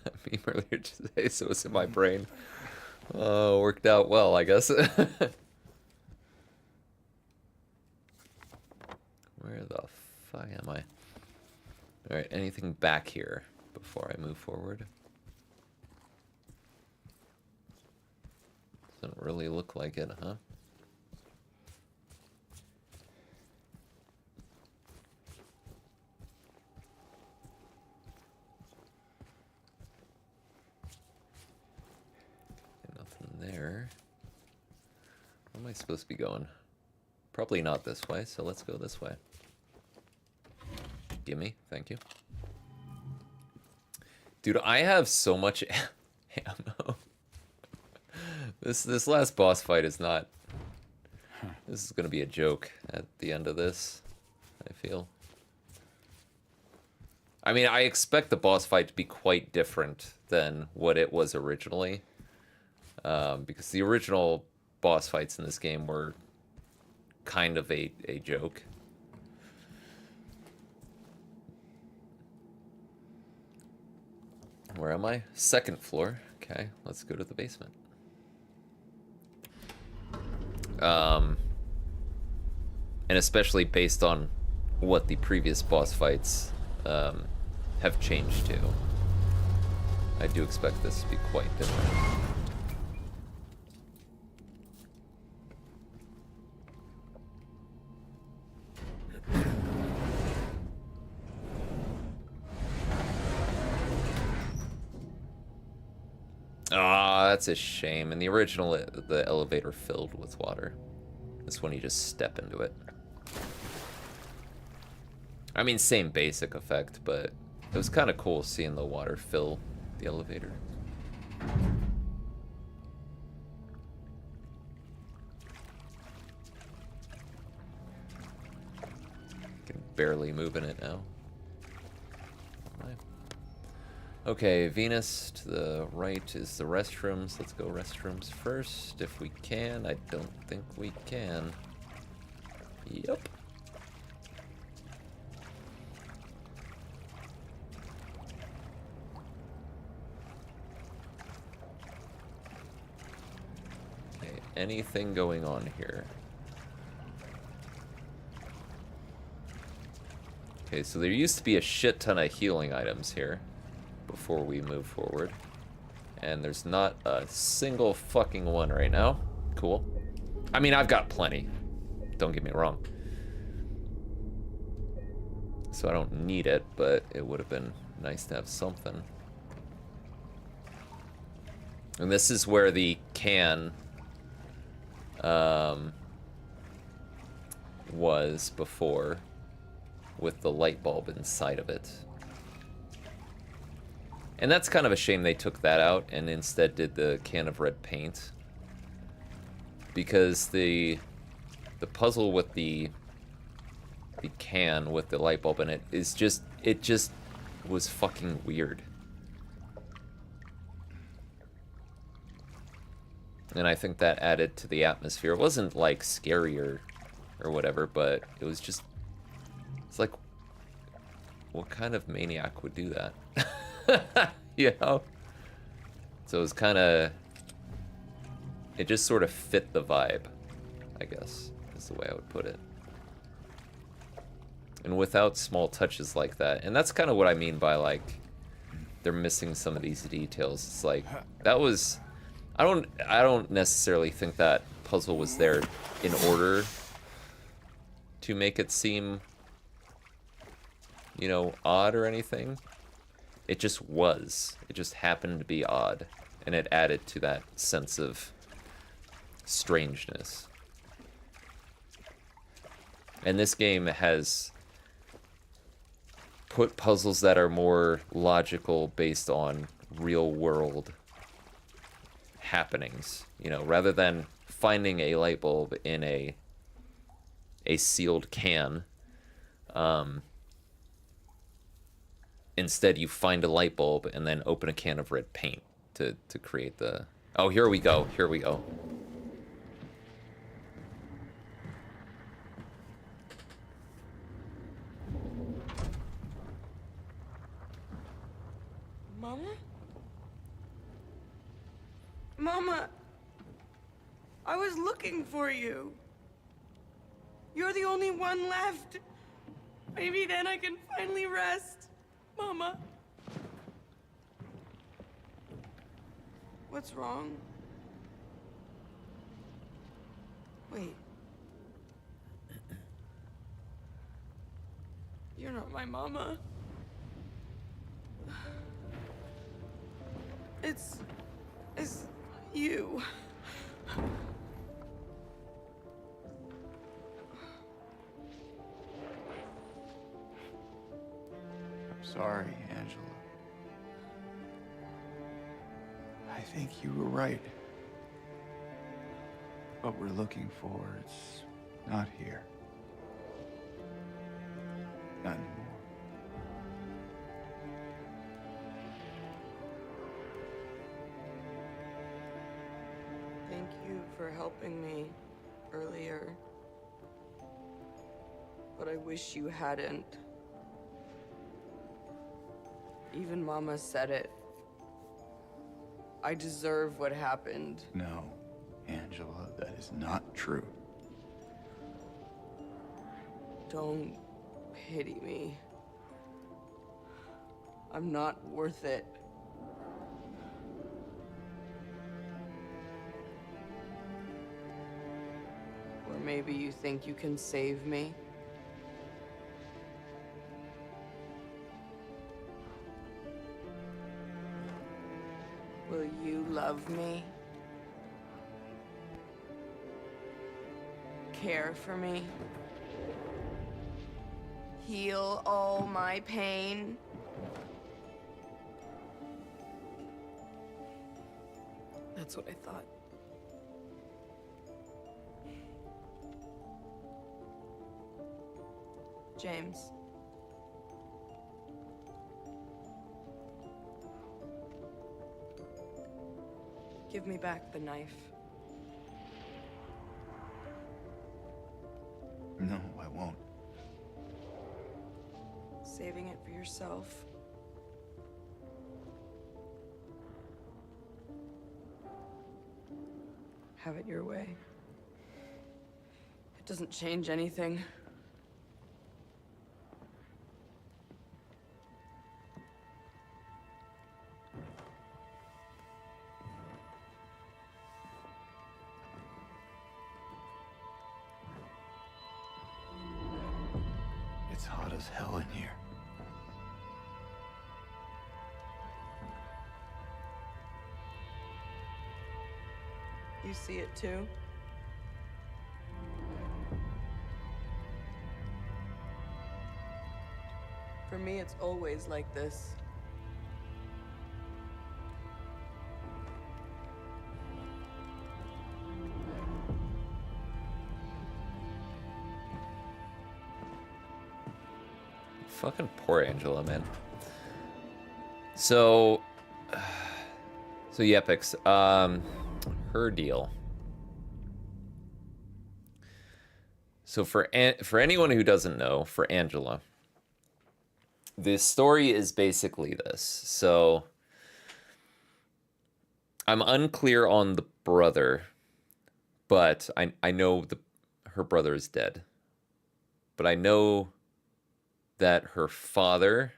a meme earlier today, so it's in my brain. Worked out well, I guess. Where the fuck am I? Alright, anything back here before I move forward? Doesn't really look like it, huh? Nothing there. Where am I supposed to be going? Probably not this way, so let's go this way. Gimme, thank you. Dude, I have so much ammo. This last boss fight is not... This is gonna be a joke at the end of this, I feel. I mean, I expect the boss fight to be quite different than what it was originally. Because the original boss fights in this game were kind of a joke. Where am I? Second floor. Okay, let's go to the basement. And especially based on what the previous boss fights have changed to. I do expect this to be quite different. Ah, that's a shame. In the original, the elevator filled with water. This one, you just step into it. I mean, same basic effect, but it was kind of cool seeing the water fill the elevator. Can barely move in it now. Okay, Venus, to the right is the restrooms. Let's go restrooms first, if we can. I don't think we can. Yep. Okay, anything going on here? Okay, so there used to be a shit ton of healing items here before we move forward. And there's not a single fucking one right now. Cool. I mean, I've got plenty. Don't get me wrong. So I don't need it, but it would have been nice to have something. And this is where the can was before, with the light bulb inside of it. And that's kind of a shame they took that out and instead did the can of red paint. Because the puzzle with the can with the light bulb in it is just, it just was fucking weird. And I think that added to the atmosphere. It wasn't like scarier or whatever, but it was just, it's like, what kind of maniac would do that? You know? So it was kind of, it just sort of fit the vibe, I guess, is the way I would put it. And without small touches like that, and that's kind of what I mean by like, they're missing some of these details. It's like, that was, I don't necessarily think that puzzle was there in order to make it seem, you know, odd or anything. It just was. It just happened to be odd, and it added to that sense of strangeness. And this game has put puzzles that are more logical based on real world happenings, you know, rather than finding a light bulb in a sealed can. Instead, you find a light bulb and then open a can of red paint to create the... Oh, here we go. Here we go. Mama? Mama! I was looking for you. You're the only one left. Maybe then I can finally rest. Mama. What's wrong? Wait. You're not my mama. It's you. Sorry, Angela. I think you were right. What we're looking for, it's not here. Not anymore. Thank you for helping me earlier. But I wish you hadn't. Even Mama said it. I deserve what happened. No, Angela, that is not true. Don't pity me. I'm not worth it. Or maybe you think you can save me? Will you love me? Care for me? Heal all my pain? That's what I thought. James. Give me back the knife. No, I won't. Saving it for yourself. Have it your way. It doesn't change anything. It's hot as hell in here. You see it too? For me, it's always like this. Fucking poor Angela, man. So Yepix, her deal. So for anyone who doesn't know, for Angela, the story is basically this. So I'm unclear on the brother, but I know her brother is dead. But I know that her father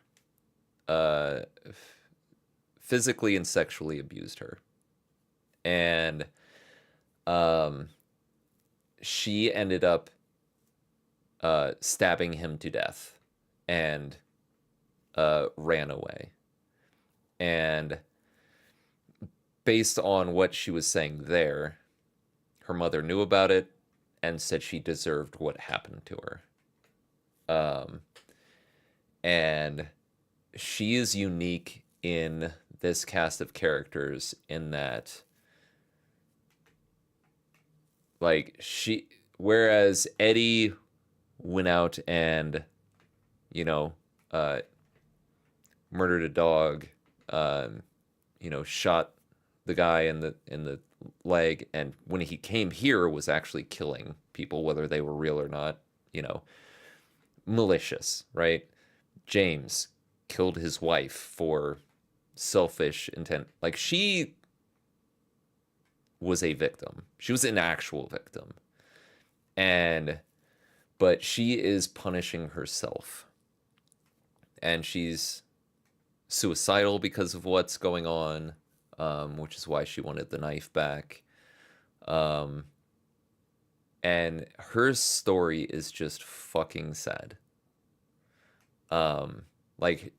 physically and sexually abused her. And she ended up stabbing him to death and ran away. And based on what she was saying there, her mother knew about it and said she deserved what happened to her. And she is unique in this cast of characters in that, like, whereas Eddie went out and, you know, murdered a dog, you know, shot the guy in the leg, and when he came here was actually killing people, whether they were real or not, you know, malicious, right? James killed his wife for selfish intent. Like, she was a victim. She was an actual victim. But she is punishing herself. And she's suicidal because of what's going on, which is why she wanted the knife back. And her story is just fucking sad. Like,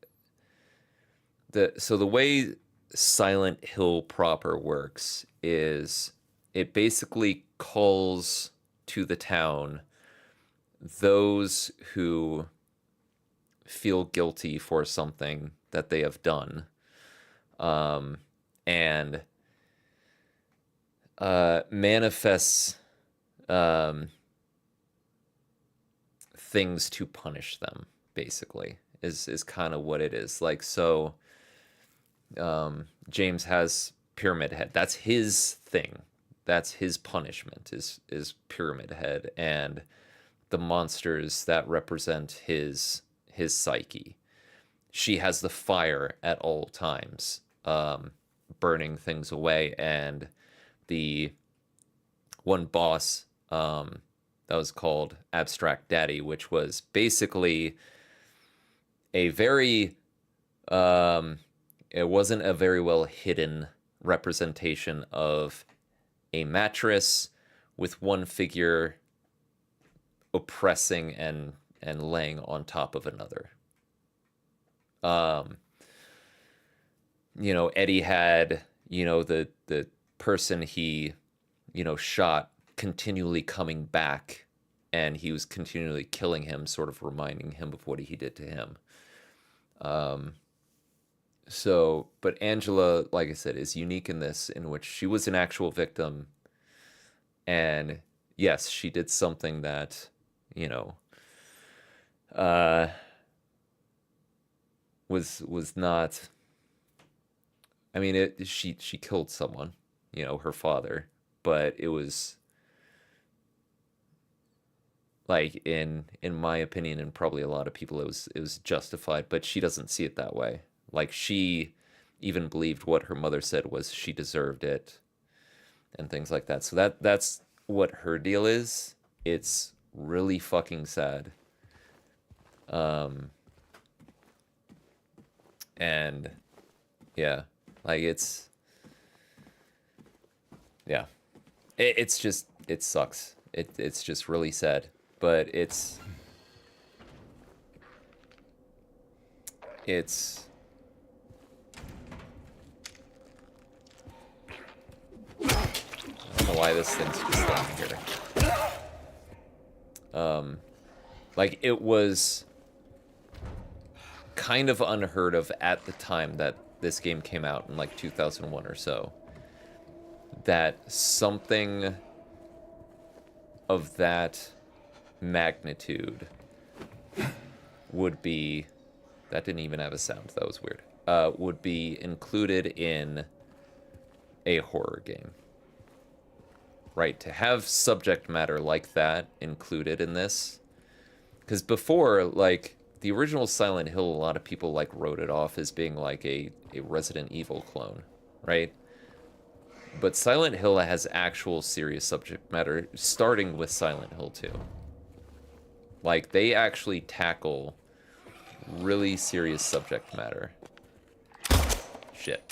the way Silent Hill proper works is it basically calls to the town those who feel guilty for something that they have done, and manifests things to punish them, basically, is kind of what it is. Like, so James has Pyramid Head. That's his thing. That's his punishment, is Pyramid Head, and the monsters that represent his psyche. She has the fire at all times, burning things away, and the one boss that was called Abstract Daddy, which was basically a very it wasn't a very well hidden representation of a mattress with one figure oppressing and laying on top of another. You know, Eddie had, you know, the person he, you know, shot continually coming back, and he was continually killing him, sort of reminding him of what he did to him. So, but Angela, like I said, is unique in this, in which she was an actual victim, and yes, she did something that, you know, was not. I mean, she killed someone, you know, her father, but it was, like, in my opinion, and probably a lot of people, it was justified, but she doesn't see it that way. Like, she even believed what her mother said was she deserved it, and things like that. So that's what her deal is. It's really fucking sad. And yeah, like, it's, yeah, it's just, it sucks. It's just really sad, but it's I don't know why this thing's just down here. Like, it was kind of unheard of at the time that this game came out in, like, 2001 or so, that something of that magnitude would be, that didn't even have a sound, that was weird, would be included in a horror game. right? To have subject matter like that included in this. Because before, like, the original Silent Hill, a lot of people, like, wrote it off as being, like, a Resident Evil clone, right? But Silent Hill has actual serious subject matter, starting with Silent Hill 2. Like, they actually tackle really serious subject matter. Shit.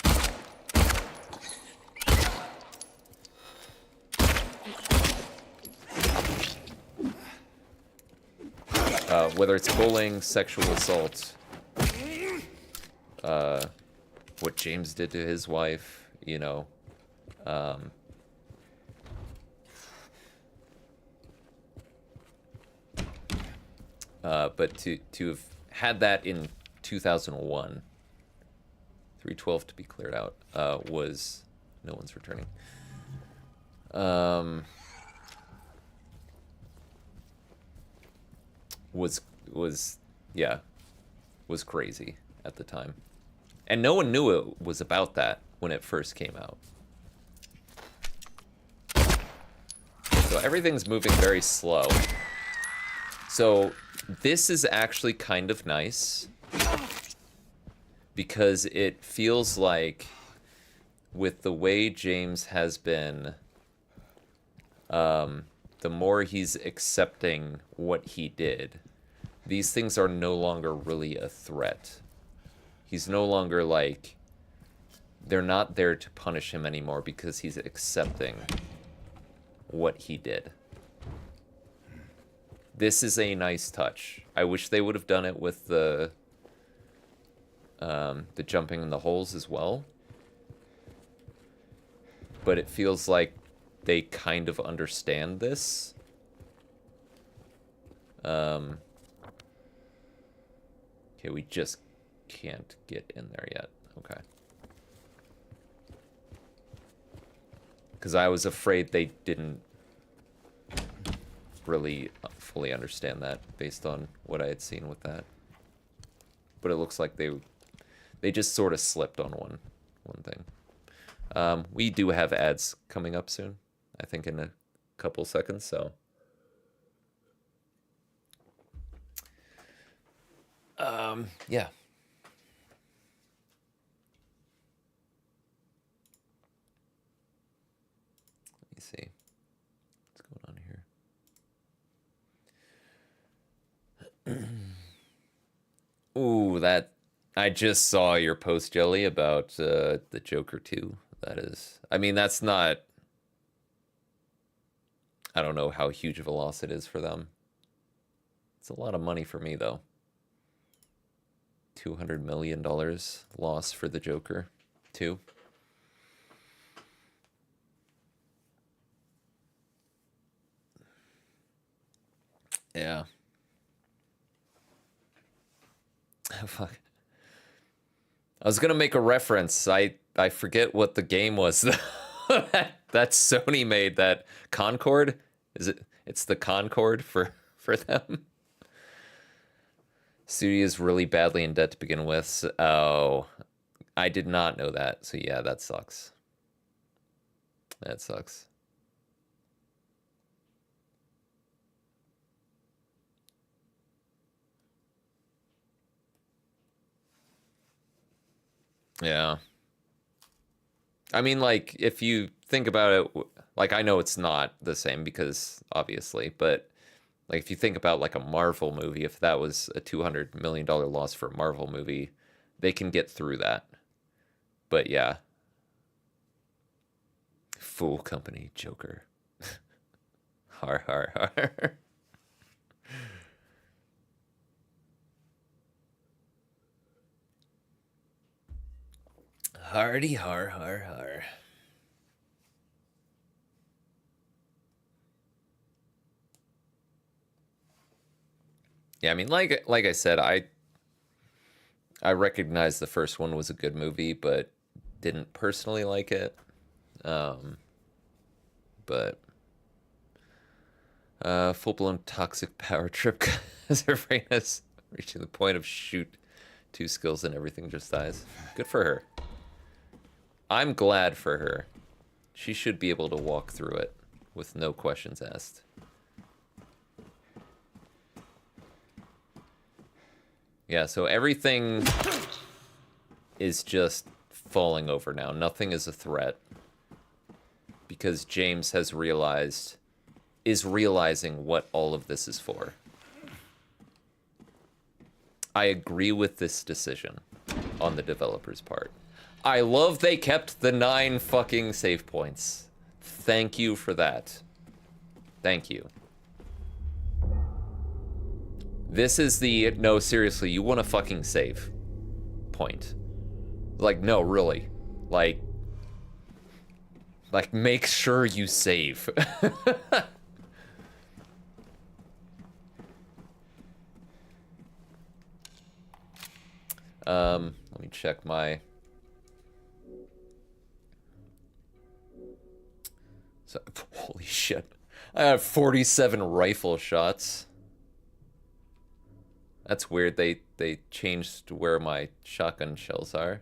Whether it's bullying, sexual assault, what James did to his wife, you know, but to have had that in 2001, 312 to be cleared out, was no one's returning. Was crazy at the time. And no one knew it was about that when it first came out. So everything's moving very slow. So this is actually kind of nice because it feels like with the way James has been, the more he's accepting what he did, these things are no longer really a threat. He's no longer like, they're not there to punish him anymore because he's accepting what he did. This is a nice touch. I wish they would have done it with the jumping in the holes as well. But it feels like they kind of understand this. Okay, we just can't get in there yet. Okay. Because I was afraid they didn't really fully understand that based on what I had seen with that. But it looks like they just sort of slipped on one thing. We do have ads coming up soon, I think in a couple seconds, so yeah. Let me see what's going on here. Ooh, that I just saw your post, Jelly, about the Joker 2. That is, I mean, that's not, I don't know how huge of a loss it is for them. It's a lot of money for me, though. $200 million loss for the Joker 2. Yeah. Fuck. I was gonna make a reference. I forget what the game was that Sony made. That Concord? Is it? It's the Concord for them. Studio is really badly in debt to begin with. So, oh, I did not know that. So yeah, that sucks. That sucks. Yeah. I mean, like, if you think about it, like, I know it's not the same because, obviously, but, like, if you think about, like, a Marvel movie, if that was a $200 million loss for a Marvel movie, they can get through that. But, yeah. Fool company, Joker. Har, har, har. Hardy har har har. Yeah, I mean, like I said, I recognize the first one was a good movie, but didn't personally like it. But full-blown toxic power trip as her brain is reaching the point of shoot 2 skills and everything just dies. Good for her. I'm glad for her. She should be able to walk through it. with no questions asked. Yeah, so everything is just falling over now. Nothing is a threat. Because James has realizing what all of this is for. I agree with this decision on the developer's part. I love they kept the 9 fucking save points. Thank you for that. Thank you. This is the, no, seriously, you want to fucking save point. Like, no, really. Like, make sure you save. Let me check my... So, holy shit. I have 47 rifle shots. That's weird. They changed where my shotgun shells are.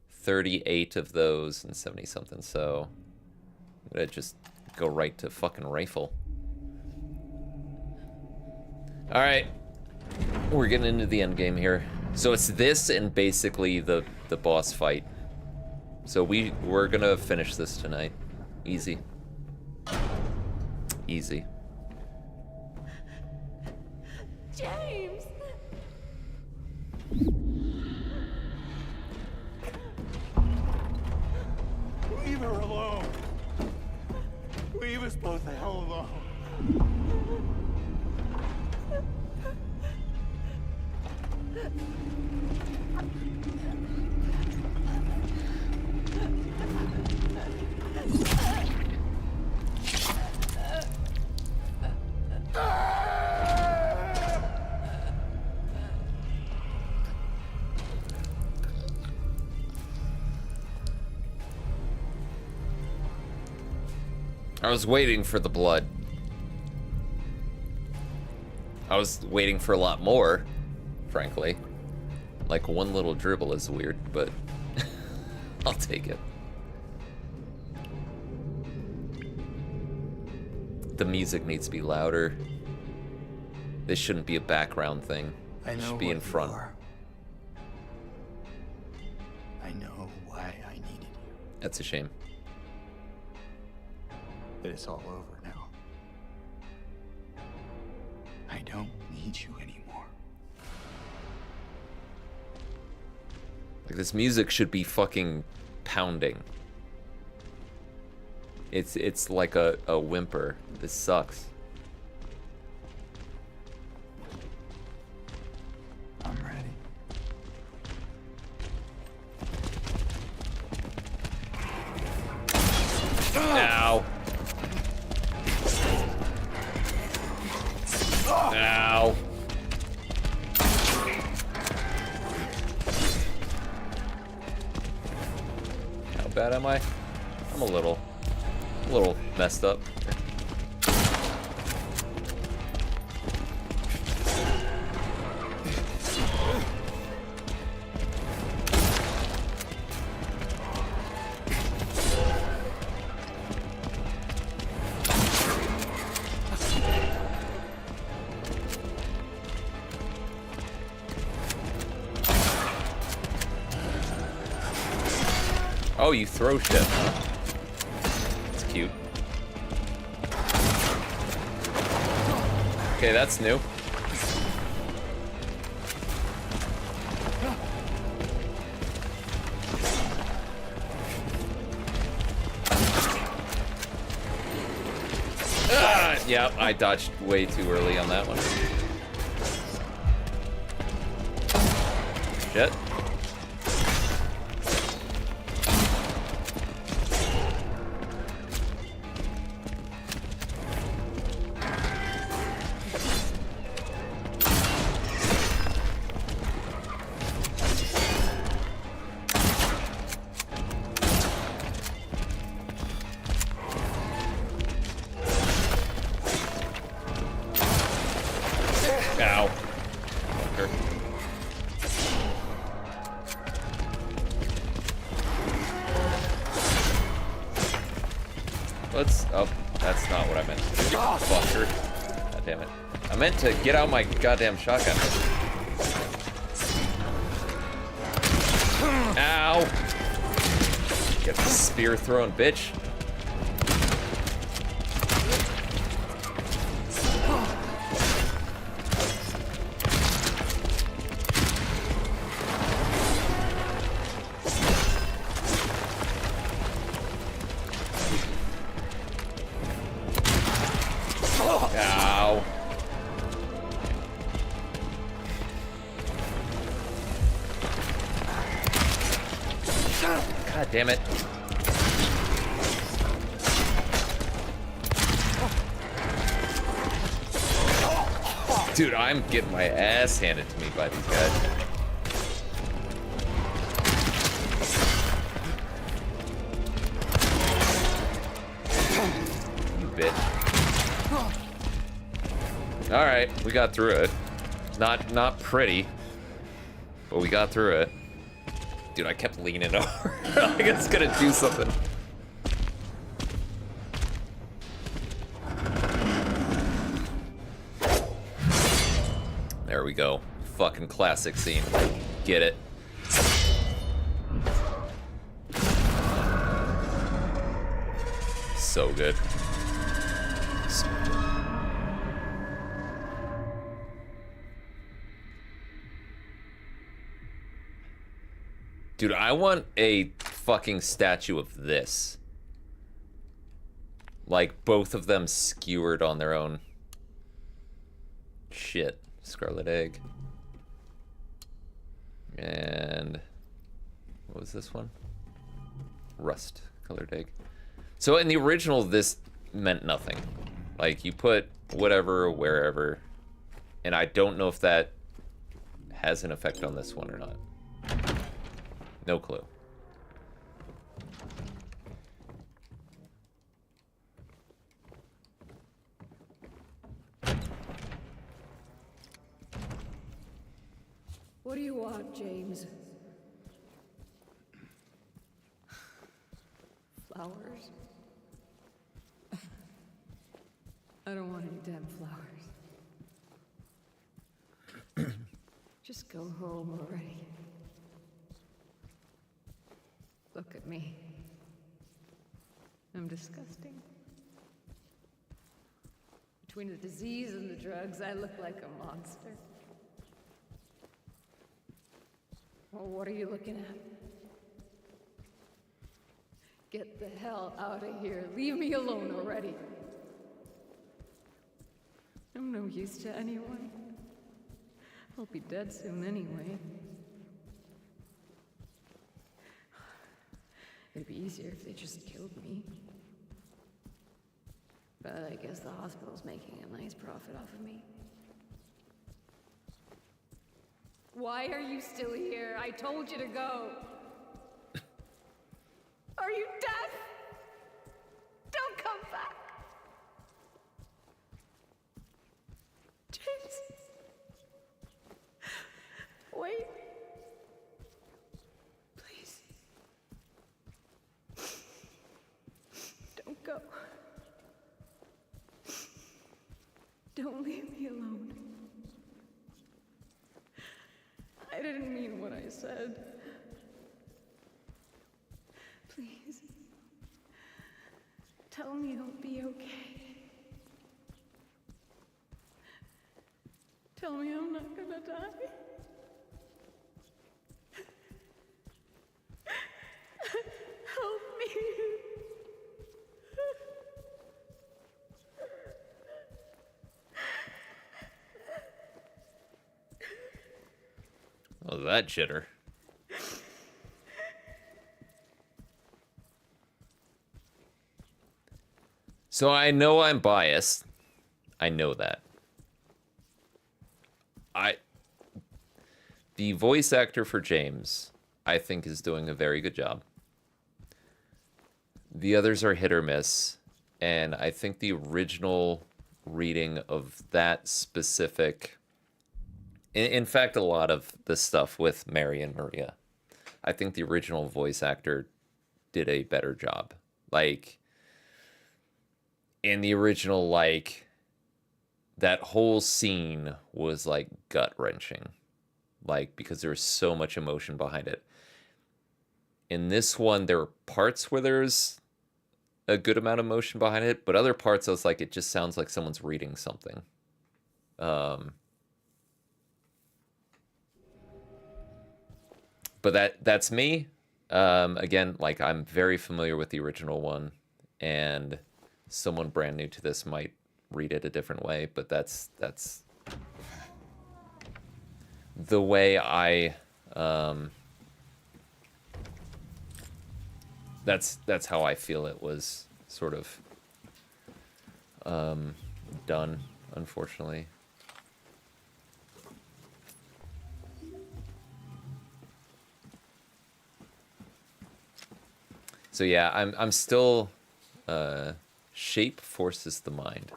38 of those and 70 something, so I'm gonna just go right to fucking rifle. Alright. We're getting into the end game here. So it's this and basically the boss fight. So we're gonna finish this tonight. Easy. Easy. James! Leave her alone. Leave us both the hell alone. I was waiting for the blood. I was waiting for a lot more, frankly. Like, one little dribble is weird, but I'll take it. The music needs to be louder. This shouldn't be a background thing. I It know should be in what you front. are. I know why I needed you. That's a shame. But it's all over now. I don't need you anymore. Like, this music should be fucking pounding. It's like a whimper. This sucks. I'm ready. Ow. Ow. How bad am I? I'm a little messed up. Oh, you throw shit, huh? That's cute. Okay, that's new. Ah, yeah, I dodged way too early on that one. Shit. Ow. Fucker. let's... Oh, that's not what I meant to do. Fucker. God damn it. I meant to get out my goddamn shotgun. Ow! Get the spear throwing bitch. Ow. God damn it. Dude, I'm getting my ass handed to me by these guys. You bitch. Alright, we got through it. Not pretty, but we got through it. Dude, I kept leaning over. I think it's gonna do something. There we go. Fucking classic scene. Get it. So good. So good. Dude, I want a fucking statue of this. Like, both of them skewered on their own. Shit. Scarlet Egg. And... what was this one? Rust colored egg. So in the original, this meant nothing. Like, you put whatever, wherever. And I don't know if that has an effect on this one or not. No clue. What do you want, James? Flowers? I don't want any damn flowers. Just go home already. Look at me. I'm disgusting. Between the disease and the drugs, I look like a monster. Well, what are you looking at? Get the hell out of here. Leave me alone already. I'm no use to anyone. I'll be dead soon anyway. It'd be easier if they just killed me. But I guess the hospital's making a nice profit off of me. Why are you still here? I told you to go. Are you deaf? Don't come back. James. Wait. Please. Don't go. Don't leave me alone. I didn't mean what I said. Please. Tell me you'll be okay. Tell me I'm not gonna die. Help me. Oh, that jitter. So I know I'm biased. I know that. The voice actor for James, I think, is doing a very good job. The others are hit or miss, and I think the original reading of that specific... In fact, a lot of the stuff with Mary and Maria, I think the original voice actor did a better job. Like, in the original, like, that whole scene was like gut-wrenching, like, because there's so much emotion behind it. In this one, there are parts where there's a good amount of emotion behind it, but other parts I was like, it just sounds like someone's reading something. But that's me. Again, like, I'm very familiar with the original one, and someone brand new to this might read it a different way, but that's the way I that's how I feel it was sort of done, unfortunately. So yeah, I'm still shape forces the mind.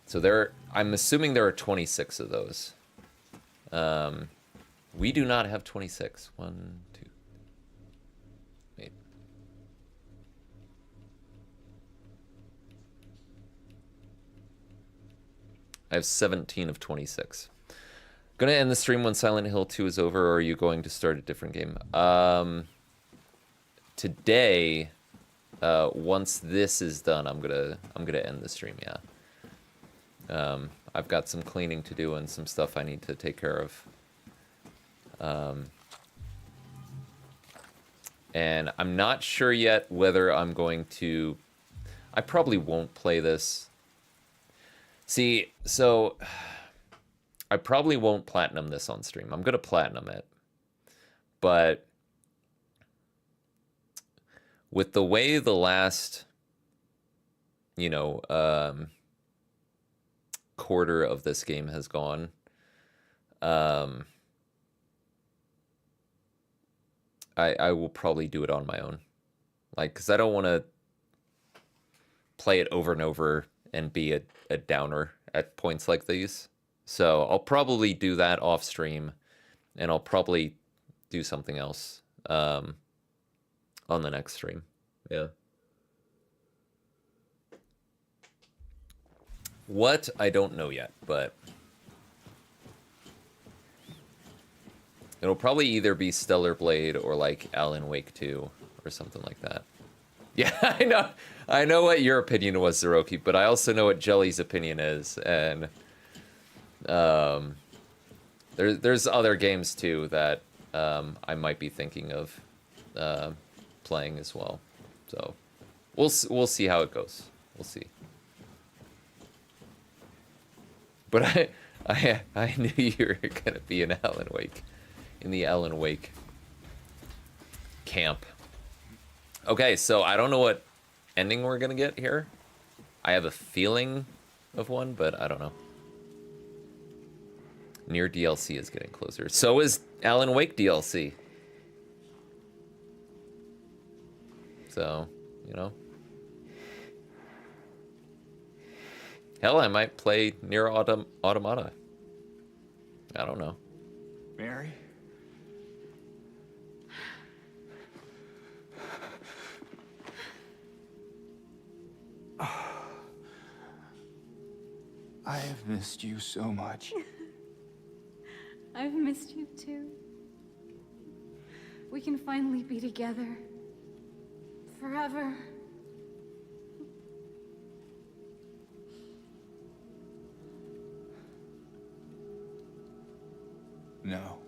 So I'm assuming there are 26 of those. We do not have 26. 1, 2. Wait. I have 17 of 26. Gonna end the stream when Silent Hill 2 is over, or are you going to start a different game? Today, once this is done, I'm gonna end the stream. Yeah. I've got some cleaning to do and some stuff I need to take care of. And I'm not sure yet whether I'm going to... I probably won't play this. See, so... I probably won't platinum this on stream. I'm going to platinum it. But... with the way the last... you know... quarter of this game has gone... I will probably do it on my own. Like, because I don't want to play it over and over and be a downer at points like these. So I'll probably do that off stream, and I'll probably do something else on the next stream. Yeah. What? I don't know yet, but... it'll probably either be Stellar Blade or like Alan Wake 2 or something like that. Yeah, I know what your opinion was, Zeroki, but I also know what Jelly's opinion is, and there's other games too that I might be thinking of playing as well. So we'll see how it goes. We'll see. But I knew you were gonna be in Alan Wake. In the Alan Wake camp. Okay, so I don't know what ending we're gonna get here. I have a feeling of one, but I don't know. Near DLC is getting closer. So is Alan Wake DLC. So, you know. Hell, I might play Nier Automata. I don't know. Mary? I have missed you so much. I've missed you too. We can finally be together. Forever. No.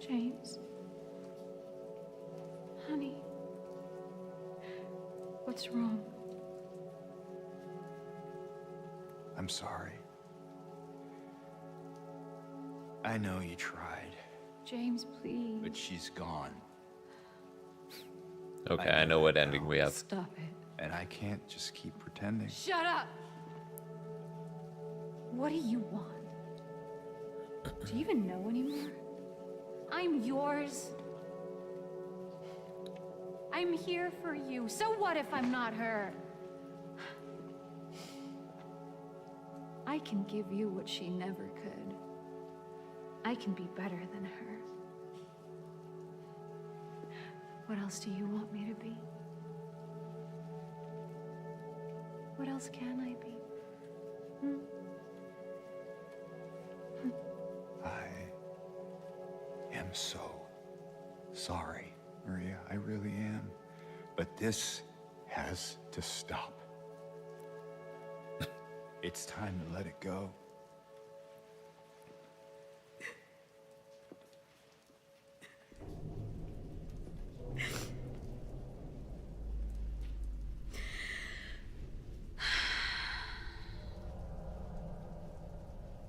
James. Honey. What's wrong? I'm sorry. I know you tried, James, please. but she's gone. Okay, I know what ending we have. Stop it. And I can't just keep pretending. Shut up! What do you want? Do you even know anymore? I'm yours. I'm here for you. So what if I'm not her? I can give you what she never could. I can be better than her. What else do you want me to be? What else can I be? I am so sorry, Maria. I really am. But this has to stop. It's time to let it go.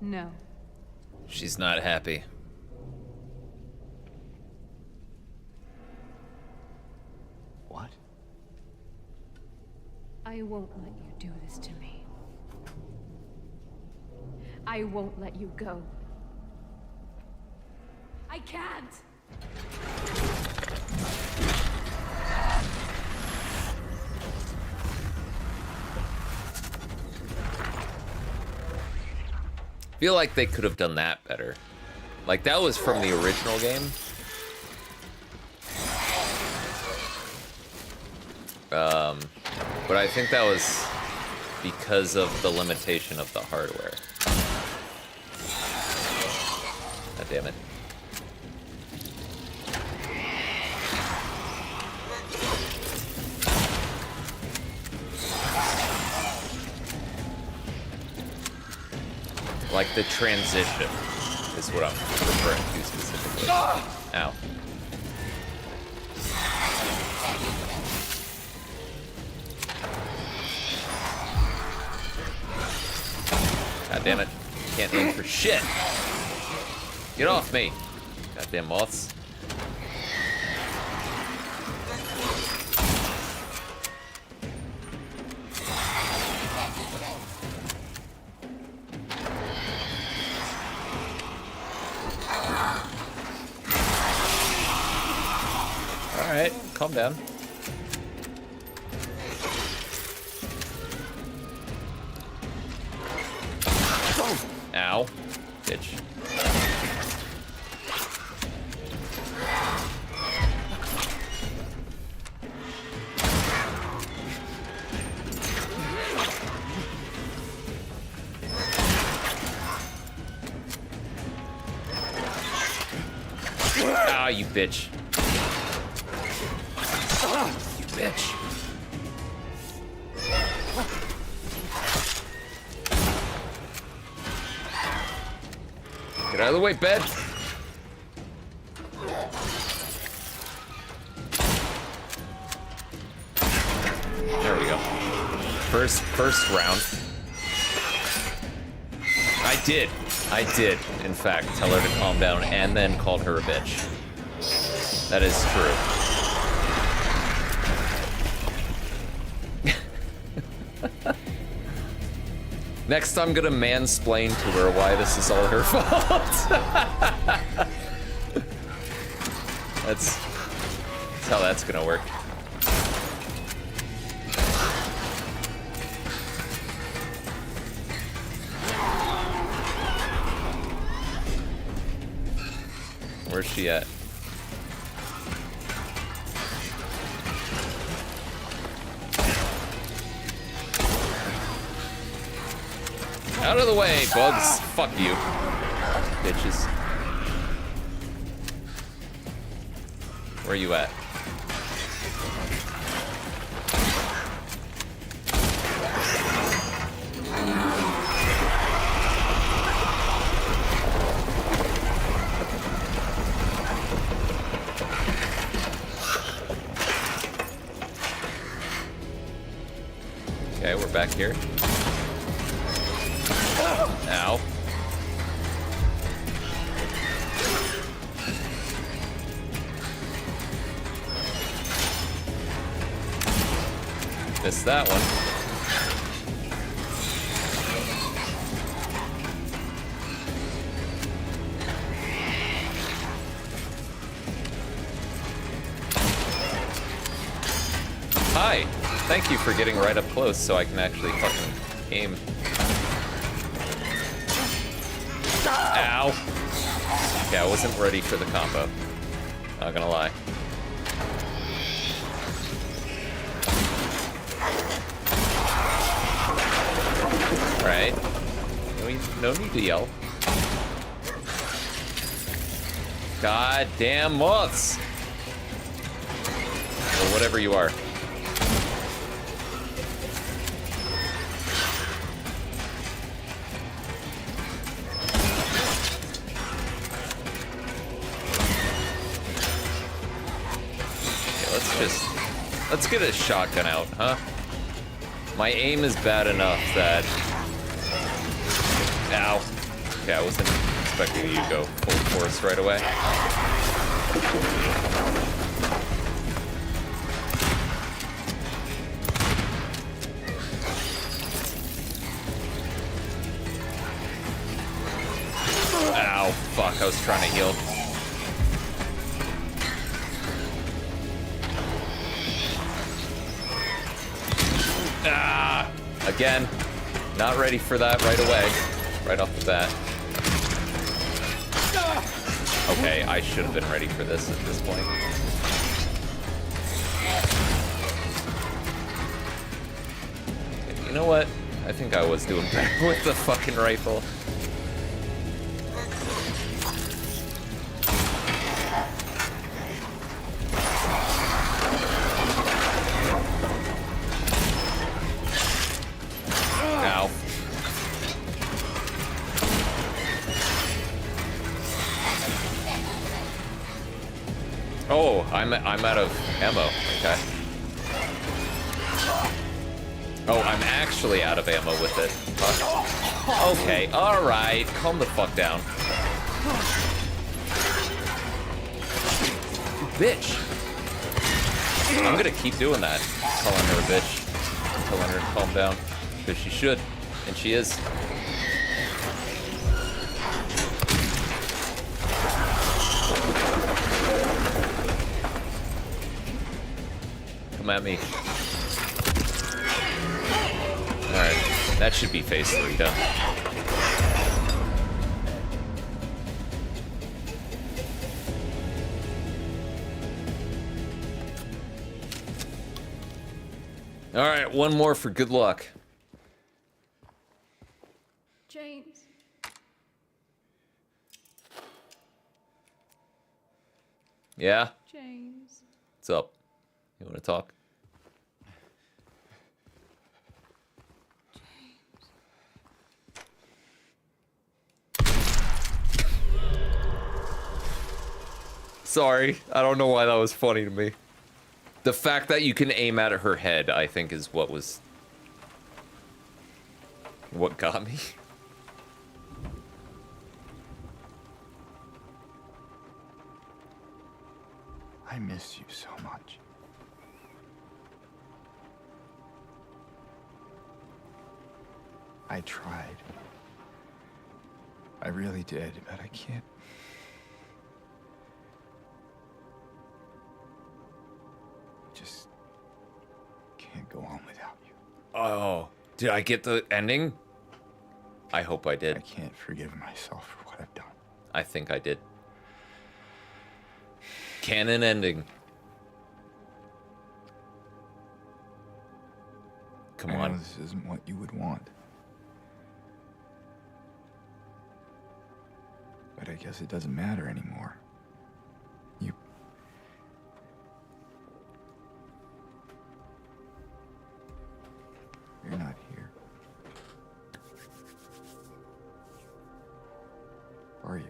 No. She's not happy. What? I won't let you do this to me. I won't let you go. I can't! I feel like they could have done that better. Like, that was from the original game. But I think that was because of the limitation of the hardware. God damn it. Like the transition is what I'm referring to specifically. Ow. God damn it. Can't aim for shit. Get off me. Goddamn moths. Alright, calm down. Ow. Bitch. Ah, you bitch. You bitch. Get out of the way, bed. There we go. First round. I did, in fact, tell her to calm down and then called her a bitch. That is true. Next, I'm gonna mansplain to her why this is all her fault. That's how that's gonna work. Where's she at? Out of the way, bugs. Fuck you, bitches. Where are you at? Okay, we're back here. Ow. Missed that one. Hi. Thank you for getting right up close so I can actually fucking aim. Ow. Okay, I wasn't ready for the combo. Not gonna lie. Right? No need to yell. God damn moths! Or whatever you are. Let's get a shotgun out, huh? My aim is bad enough that... Ow. Okay, I wasn't expecting you to go full force right away. Ow, fuck, I was trying to heal. Ah, again, not ready for that right away, right off the bat. Okay, I should have been ready for this at this point. You know what? I think I was doing better with the fucking rifle. Oh, I'm out of ammo. Okay. Oh, I'm actually out of ammo with it. Fuck. Okay, alright. Calm the fuck down. Bitch. I'm gonna keep doing that. Calling her a bitch. Telling her to calm down. Because she should. And she is. Come at me. Alright, that should be phase 3 done. Alright, one more for good luck. James. Yeah? James. What's up? You want to talk? Sorry, I don't know why that was funny to me. The fact that you can aim at her head, I think, is what got me. I miss you so much. I tried. I really did, but I can't. Just can't go on without you. Oh, did I get the ending? I hope I did. I can't forgive myself for what I've done. I think I did. Canon ending. Come I know on. this isn't what you would want. But I guess it doesn't matter anymore. You're not here. Are you?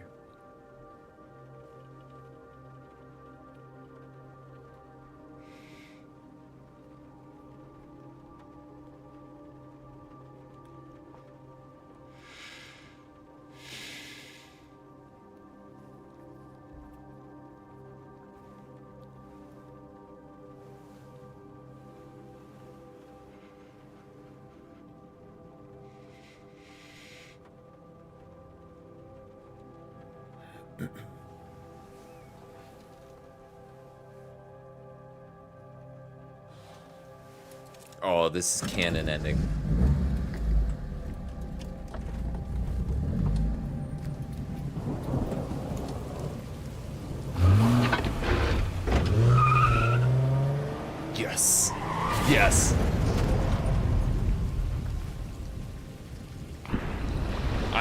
Oh, this is canon ending.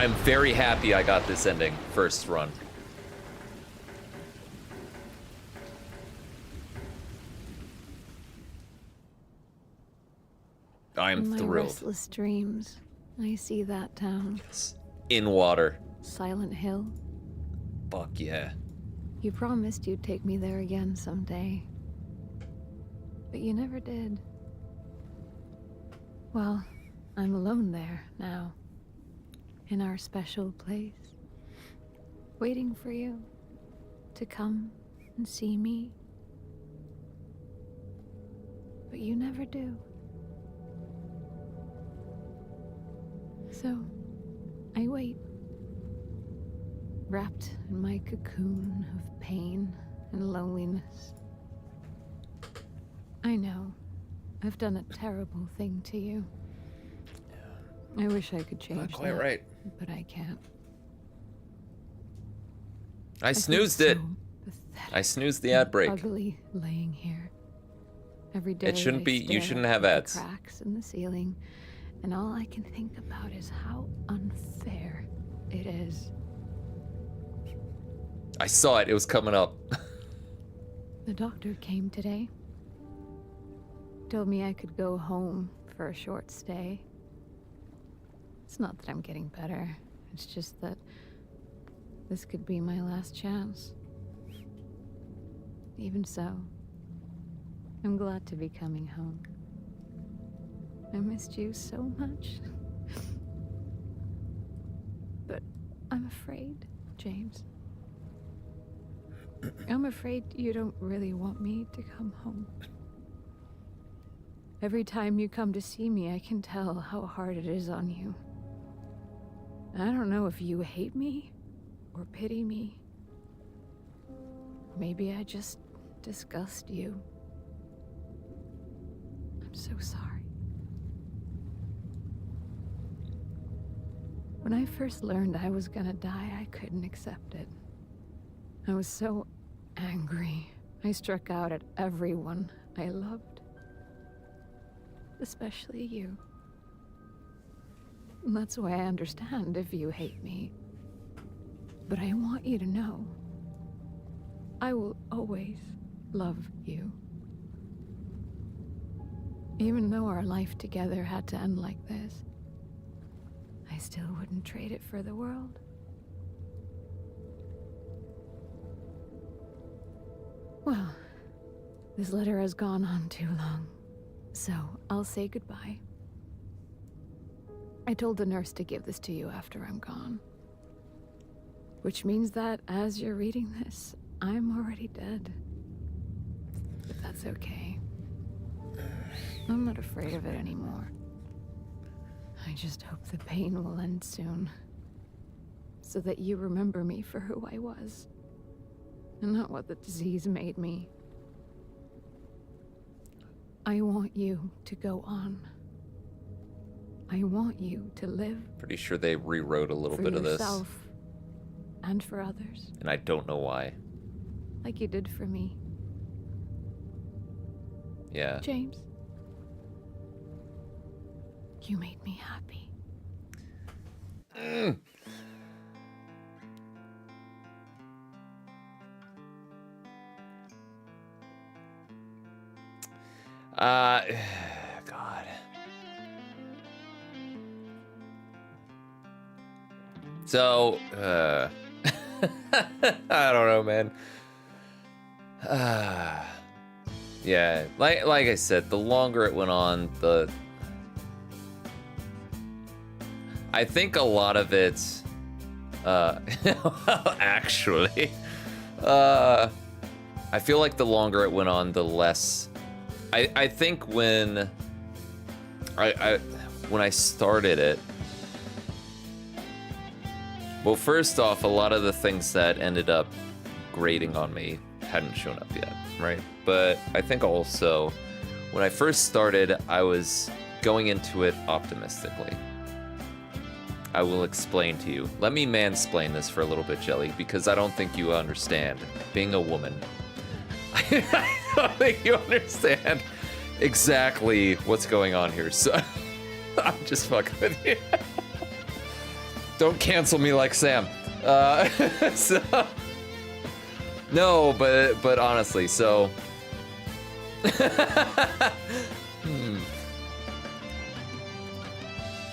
I'm very happy I got this ending first run. I'm In my thrilled. restless dreams, I see that town. In water. Silent Hill. Fuck yeah. You promised you'd take me there again someday. But you never did. Well, I'm alone there now. In our special place. Waiting for you to come and see me. But you never do. So, I wait. Wrapped in my cocoon of pain and loneliness. I know, I've done a terrible thing to you. I wish I could change Not quite that, right. but I can't. I feel snoozed so it. pathetic I snoozed the and ad break. Ugly laying here. Every day It shouldn't I be. You stare shouldn't up have at ads. the cracks in the ceiling, and all I can think about is how unfair it is. I saw it. It was coming up. The doctor came today. Told me I could go home for a short stay. It's not that I'm getting better. It's just that this could be my last chance. Even so, I'm glad to be coming home. I missed you so much. But I'm afraid, James. I'm afraid you don't really want me to come home. Every time you come to see me, I can tell how hard it is on you. I don't know if you hate me or pity me. Maybe I just disgust you. I'm so sorry. When I first learned I was gonna die, I couldn't accept it. I was so angry. I struck out at everyone I loved. Especially you. And that's why I understand if you hate me. But I want you to know, I will always love you. Even though our life together had to end like this, I still wouldn't trade it for the world. Well, this letter has gone on too long, so I'll say goodbye. I told the nurse to give this to you after I'm gone. Which means that as you're reading this, I'm already dead. But that's okay. I'm not afraid of it anymore. I just hope the pain will end soon. So that you remember me for who I was. And not what the disease made me. I want you to go on. I want you to live. Pretty sure they rewrote a little for bit of this. yourself and for others. And I don't know why. Like you did for me. Yeah. James. You made me happy. God. So, I don't know, man. Yeah, like I said, the longer it went on, I think a lot of it, actually, I feel like the longer it went on, the less. I think when I started it, well, first off, a lot of the things that ended up grating on me hadn't shown up yet, right? But I think also, when I first started, I was going into it optimistically. I will explain to you. Let me mansplain this for a little bit, Jelly, because I don't think you understand. Being a woman, I don't think you understand exactly what's going on here. So I'm just fucking with you. Don't cancel me like Sam. So, no, but honestly, so.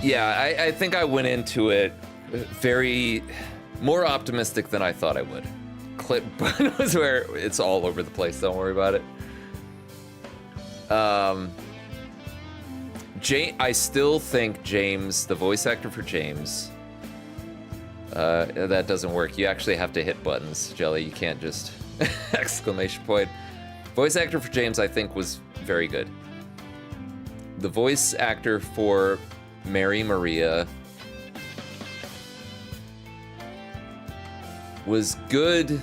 Yeah, I think I went into it very more optimistic than I thought I would. Clip button was where it's all over the place. Don't worry about it. I still think James, the voice actor for James, that doesn't work. You actually have to hit buttons, Jelly. You can't just exclamation point. Voice actor for James, I think, was very good. The voice actor for Mary Maria was good,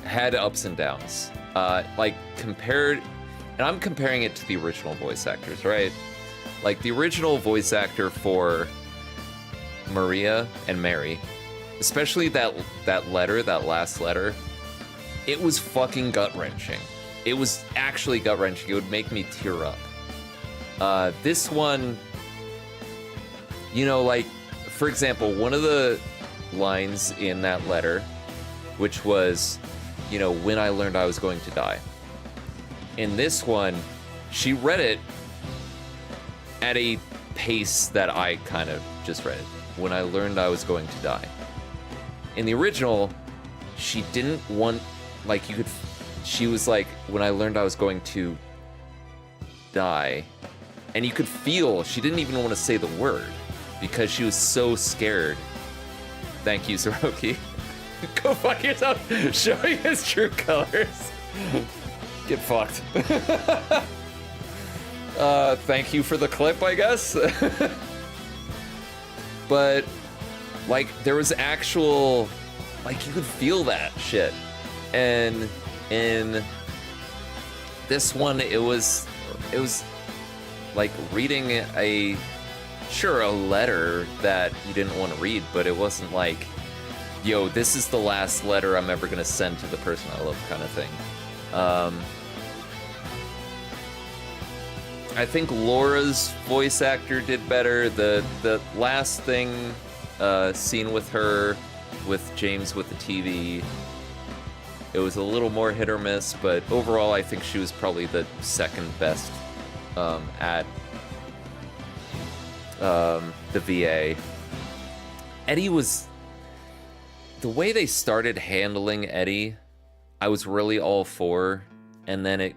had ups and downs. Like compared, and I'm comparing it to the original voice actors, right? Like the original voice actor for Maria and Mary, especially that letter, that last letter, it was fucking gut-wrenching. It was actually gut-wrenching. It would make me tear up. This one, you know, like, for example, one of the lines in that letter, which was, you know, when I learned I was going to die. In this one, she read it at a pace that I kind of just read it. When I learned I was going to die. In the original, she didn't want, like, she was like, when I learned I was going to die. And you could feel she didn't even want to say the word because she was so scared. Thank you, Saroki. Go fuck yourself, showing his true colors. Get fucked. Thank you for the clip, I guess. But, like, there was actual, like, you could feel that shit. And in this one, it was like reading a letter that you didn't want to read, but it wasn't like, yo, this is the last letter I'm ever gonna send to the person I love kind of thing. I think Laura's voice actor did better. The last thing, scene with her, with James with the TV, it was a little more hit or miss, but overall I think she was probably the second best at the VA. Eddie was... The way they started handling Eddie, I was really all for, and then it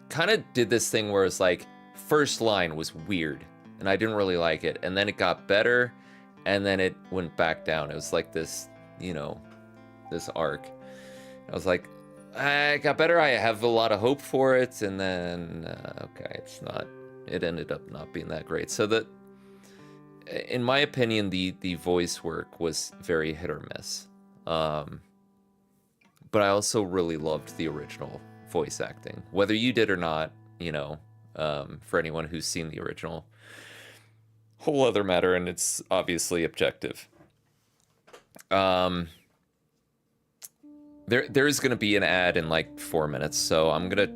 kind of did this thing where it's like, first line was weird, and I didn't really like it, and then it got better, and then it went back down. It was like this, you know, this arc. I was like, it got better, I have a lot of hope for it, and then, okay, it ended up not being that great. So in my opinion, the voice work was very hit or miss. But I also really loved the original voice acting. Whether you did or not, you know, for anyone who's seen the original, whole other matter, and it's obviously objective. There's gonna be an ad in like 4 minutes, so I'm gonna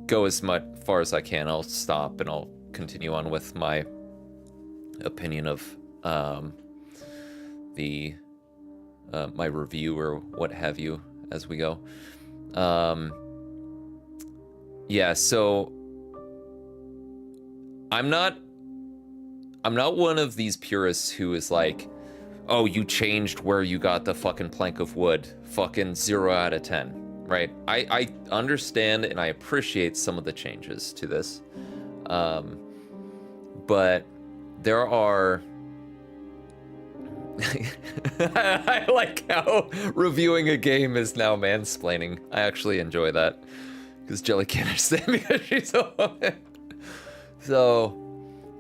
go as far as I can. I'll stop and I'll continue on with my opinion of my review or what have you as we go. Yeah, so I'm not one of these purists who is like, oh, you changed where you got the fucking plank of wood. Fucking 0 out of 10, right? I understand and I appreciate some of the changes to this. But there are... I like how reviewing a game is now mansplaining. I actually enjoy that. Because Jelly can't understand because she's a woman. So,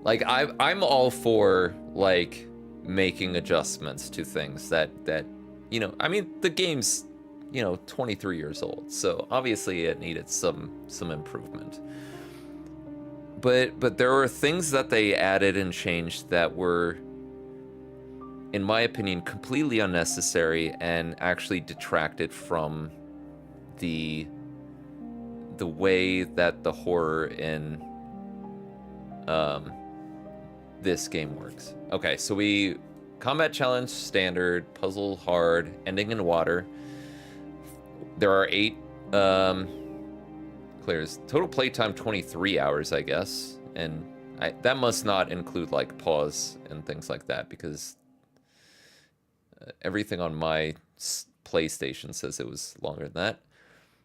like, I'm all for, like, making adjustments to things that you know, I mean, the game's, you know, 23 years old, so obviously it needed some improvement. But there were things that they added and changed that were, in my opinion, completely unnecessary and actually detracted from the way that the horror in this game works. Okay, so we combat challenge standard, puzzle hard, ending in water. There are 8 clears. Total playtime 23 hours, I guess, and that must not include like pause and things like that, because everything on my PlayStation says it was longer than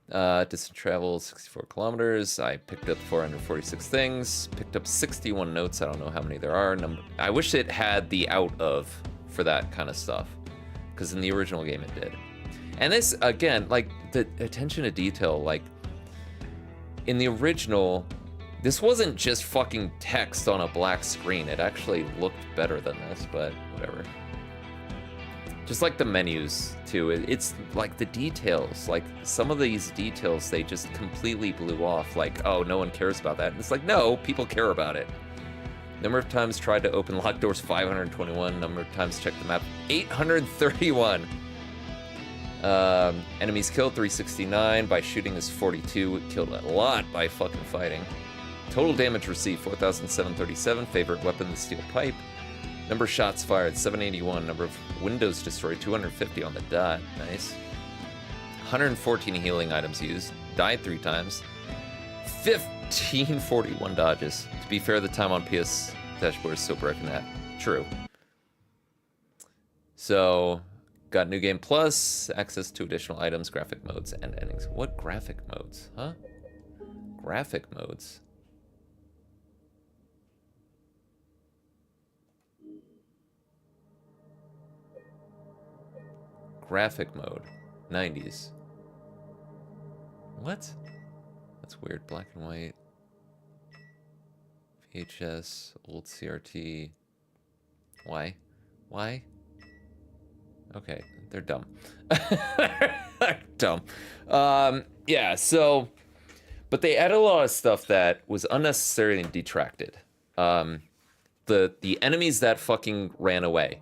that. Distance travel 64 kilometers. I picked up 446 things, picked up 61 notes. I don't know how many there are. I wish it had the out of for that kind of stuff, because in the original game it did. And this, again, like the attention to detail, like in the original, this wasn't just fucking text on a black screen. It actually looked better than this, but whatever. Just like the menus, too. It's like the details. Like, some of these details, they just completely blew off. Like, oh, no one cares about that. And it's like, no, people care about it. Number of times tried to open locked doors, 521. Number of times checked the map, 831. Enemies killed, 369. By shooting is 42. Killed a lot by fucking fighting. Total damage received, 4,737. Favorite weapon, the steel pipe. Number of shots fired, 781. Number of windows destroyed, 250 on the dot. Nice. 114 healing items used. Died 3 times. 1541 dodges. To be fair, the time on PS dashboard is still broken that. True. So, got New Game Plus, access to additional items, graphic modes, and endings. What graphic modes? Huh? Graphic modes? Graphic mode. 90s. What? That's weird. Black and white. VHS. Old CRT. Why? Why? Okay. They're dumb. Dumb. Yeah, so... But they added a lot of stuff that was unnecessarily detracted. The enemies that fucking ran away.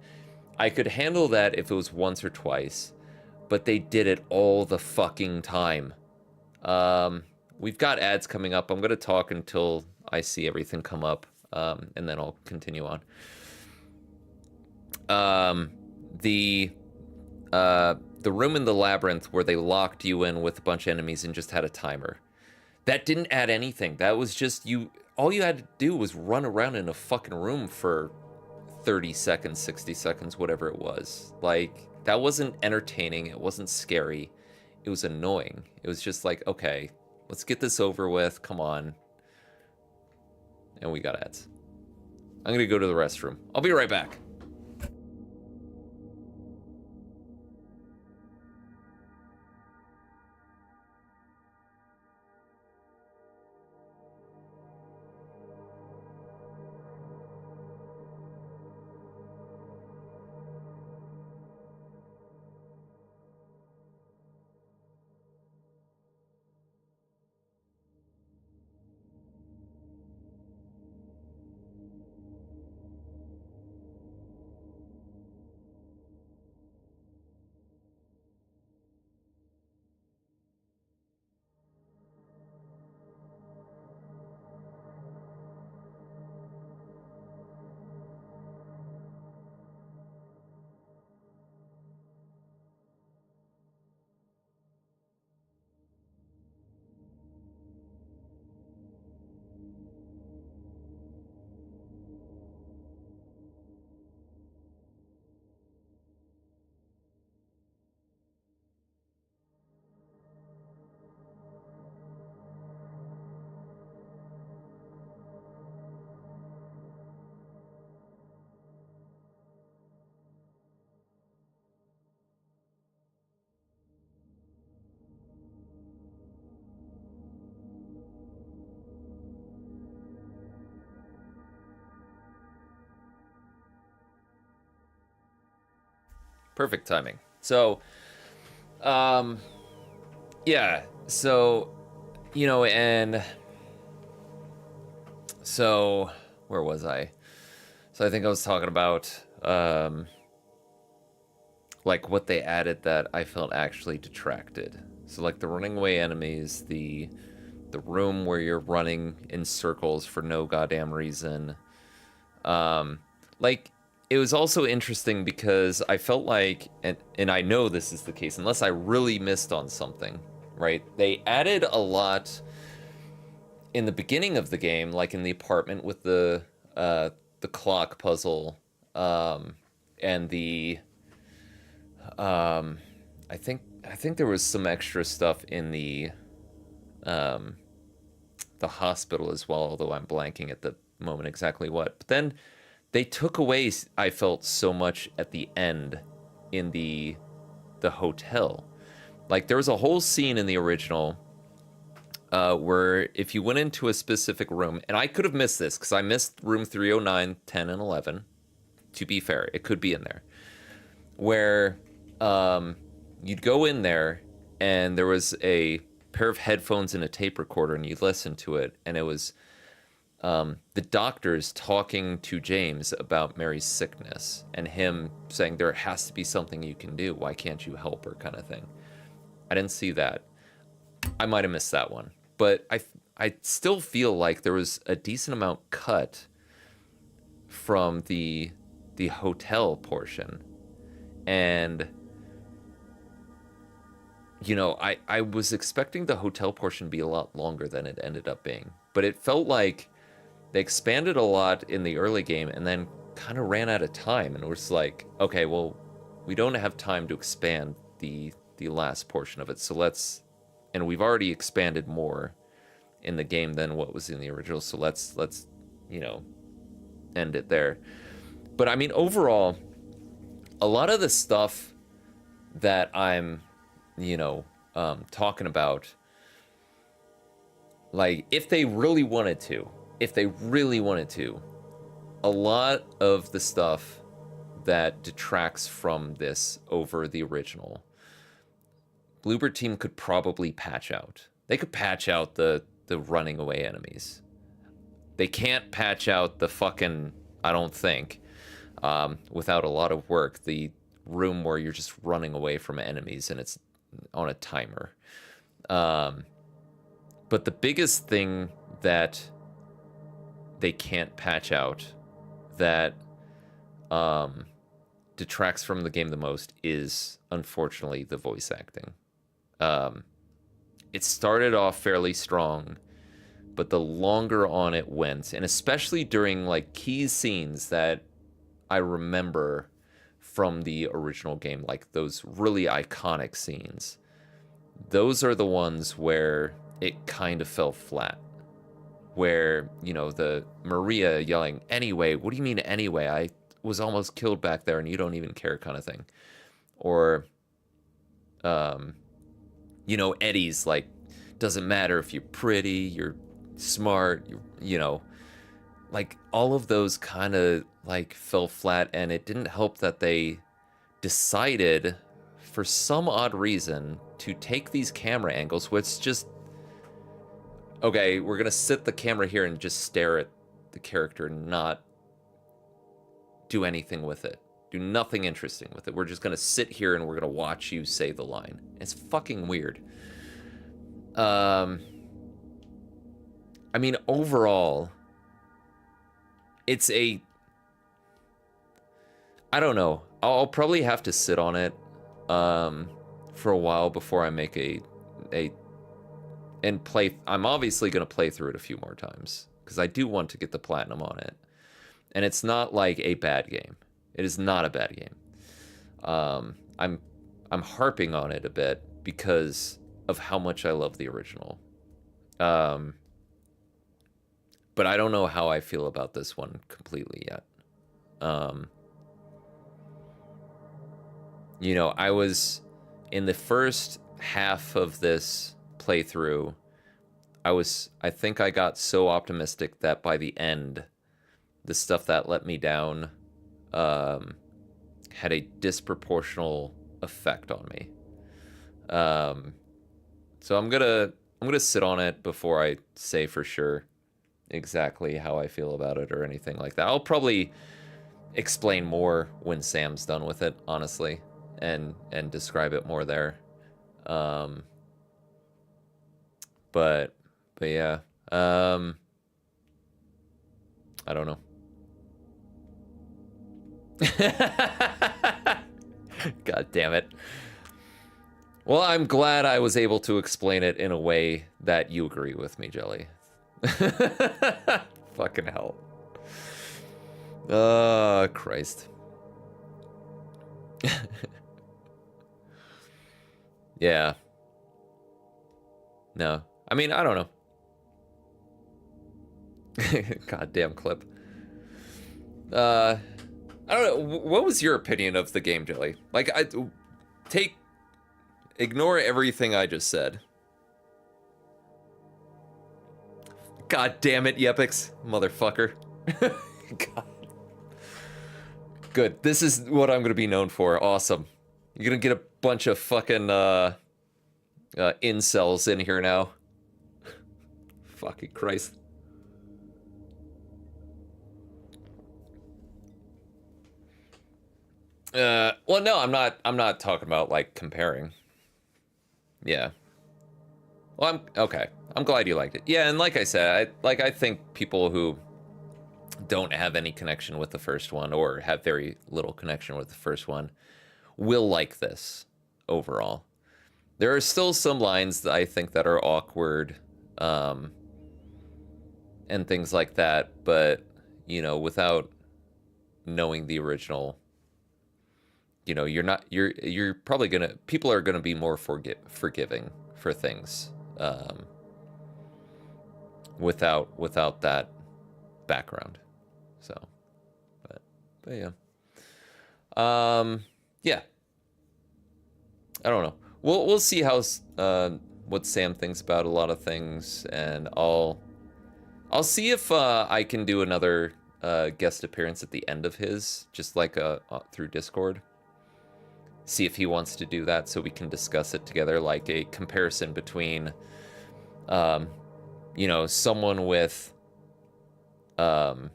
I could handle that if it was once or twice, but they did it all the fucking time. We've got ads coming up. I'm going to talk until I see everything come up, and then I'll continue on. The room in the labyrinth where they locked you in with a bunch of enemies and just had a timer. That didn't add anything. That was just you. All you had to do was run around in a fucking room for 30 seconds, 60 seconds, whatever it was. Like, that wasn't entertaining. It wasn't scary. It was annoying. It was just like, okay, let's get this over with. Come on. And we got ads. I'm gonna go to the restroom. I'll be right back. Perfect timing. So, yeah, so, you know, and so, where was I? So I think I was talking about, like, what they added that I felt actually detracted. So, like, the running away enemies, the room where you're running in circles for no goddamn reason, Like, it was also interesting because I felt like, and I know this is the case, unless I really missed on something, right? They added a lot in the beginning of the game, like in the apartment with the clock puzzle, and I think there was some extra stuff in the hospital as well, although I'm blanking at the moment exactly what. But then they took away, I felt, so much at the end in the hotel. Like, there was a whole scene in the original where if you went into a specific room, and I could have missed this because I missed room 309, 10, and 11. To be fair, it could be in there. Where you'd go in there and there was a pair of headphones and a tape recorder, and you'd listen to it, and it was the doctors talking to James about Mary's sickness and him saying there has to be something you can do. Why can't you help her, kind of thing. I didn't see that. I might have missed that one. But I still feel like there was a decent amount cut from the hotel portion. And, you know, I was expecting the hotel portion to be a lot longer than it ended up being. But it felt like they expanded a lot in the early game and then kind of ran out of time. And it was like, okay, well, we don't have time to expand the last portion of it. So let's, and we've already expanded more in the game than what was in the original. So let's, you know, end it there. But I mean, overall, a lot of the stuff that I'm, you know, talking about, like, if they really wanted to, a lot of the stuff that detracts from this over the original, Bloober Team could probably patch out. They could patch out the running away enemies. They can't patch out the fucking, I don't think, without a lot of work, the room where you're just running away from enemies and it's on a timer. But the biggest thing that they can't patch out that detracts from the game the most is, unfortunately, the voice acting. It started off fairly strong, but the longer on it went, and especially during like key scenes that I remember from the original game, like those really iconic scenes, those are the ones where it kind of fell flat. Where, you know, the Maria yelling, anyway, what do you mean anyway? I was almost killed back there and you don't even care, kind of thing. Or, you know, Eddie's like, doesn't matter if you're pretty, you're smart, you know, like all of those kind of like fell flat. And it didn't help that they decided for some odd reason to take these camera angles, which just, okay, we're gonna sit the camera here and just stare at the character and not do anything with it. Do nothing interesting with it. We're just gonna sit here and we're gonna watch you say the line. It's fucking weird. I mean, overall, it's a, I don't know. I'll probably have to sit on it for a while before I make and play. I'm obviously going to play through it a few more times because I do want to get the platinum on it. And it's not like a bad game. It is not a bad game. I'm harping on it a bit because of how much I love the original. But I don't know how I feel about this one completely yet. You know, I was in the first half of this playthrough, I think I got so optimistic that by the end, the stuff that let me down had a disproportional effect on me. So I'm gonna sit on it before I say for sure exactly how I feel about it or anything like that. I'll probably explain more when Sam's done with it, honestly, and describe it more there. But yeah, I don't know. God damn it. Well, I'm glad I was able to explain it in a way that you agree with me, Jelly. Fucking hell. Christ. Yeah. No. I mean, I don't know. Goddamn clip. I don't know. What was your opinion of the game, Jelly? Like, ignore everything I just said. God damn it, Yepix, motherfucker. God. Good. This is what I'm gonna be known for. Awesome. You're gonna get a bunch of fucking incels in here now. Fucking Christ. Well, no, I'm not talking about like comparing. Yeah. Well, okay. I'm glad you liked it. Yeah, and like I said, I think people who don't have any connection with the first one or have very little connection with the first one will like this overall. There are still some lines that I think that are awkward, and things like that, but you know, without knowing the original, you know, you're probably gonna, people are gonna be more forgiving for things, without that background. So, but yeah. Yeah. I don't know. We'll see how what Sam thinks about a lot of things, and I'll see if I can do another guest appearance at the end of his, just like through Discord. See if he wants to do that, so we can discuss it together, like a comparison between, you know, someone with, you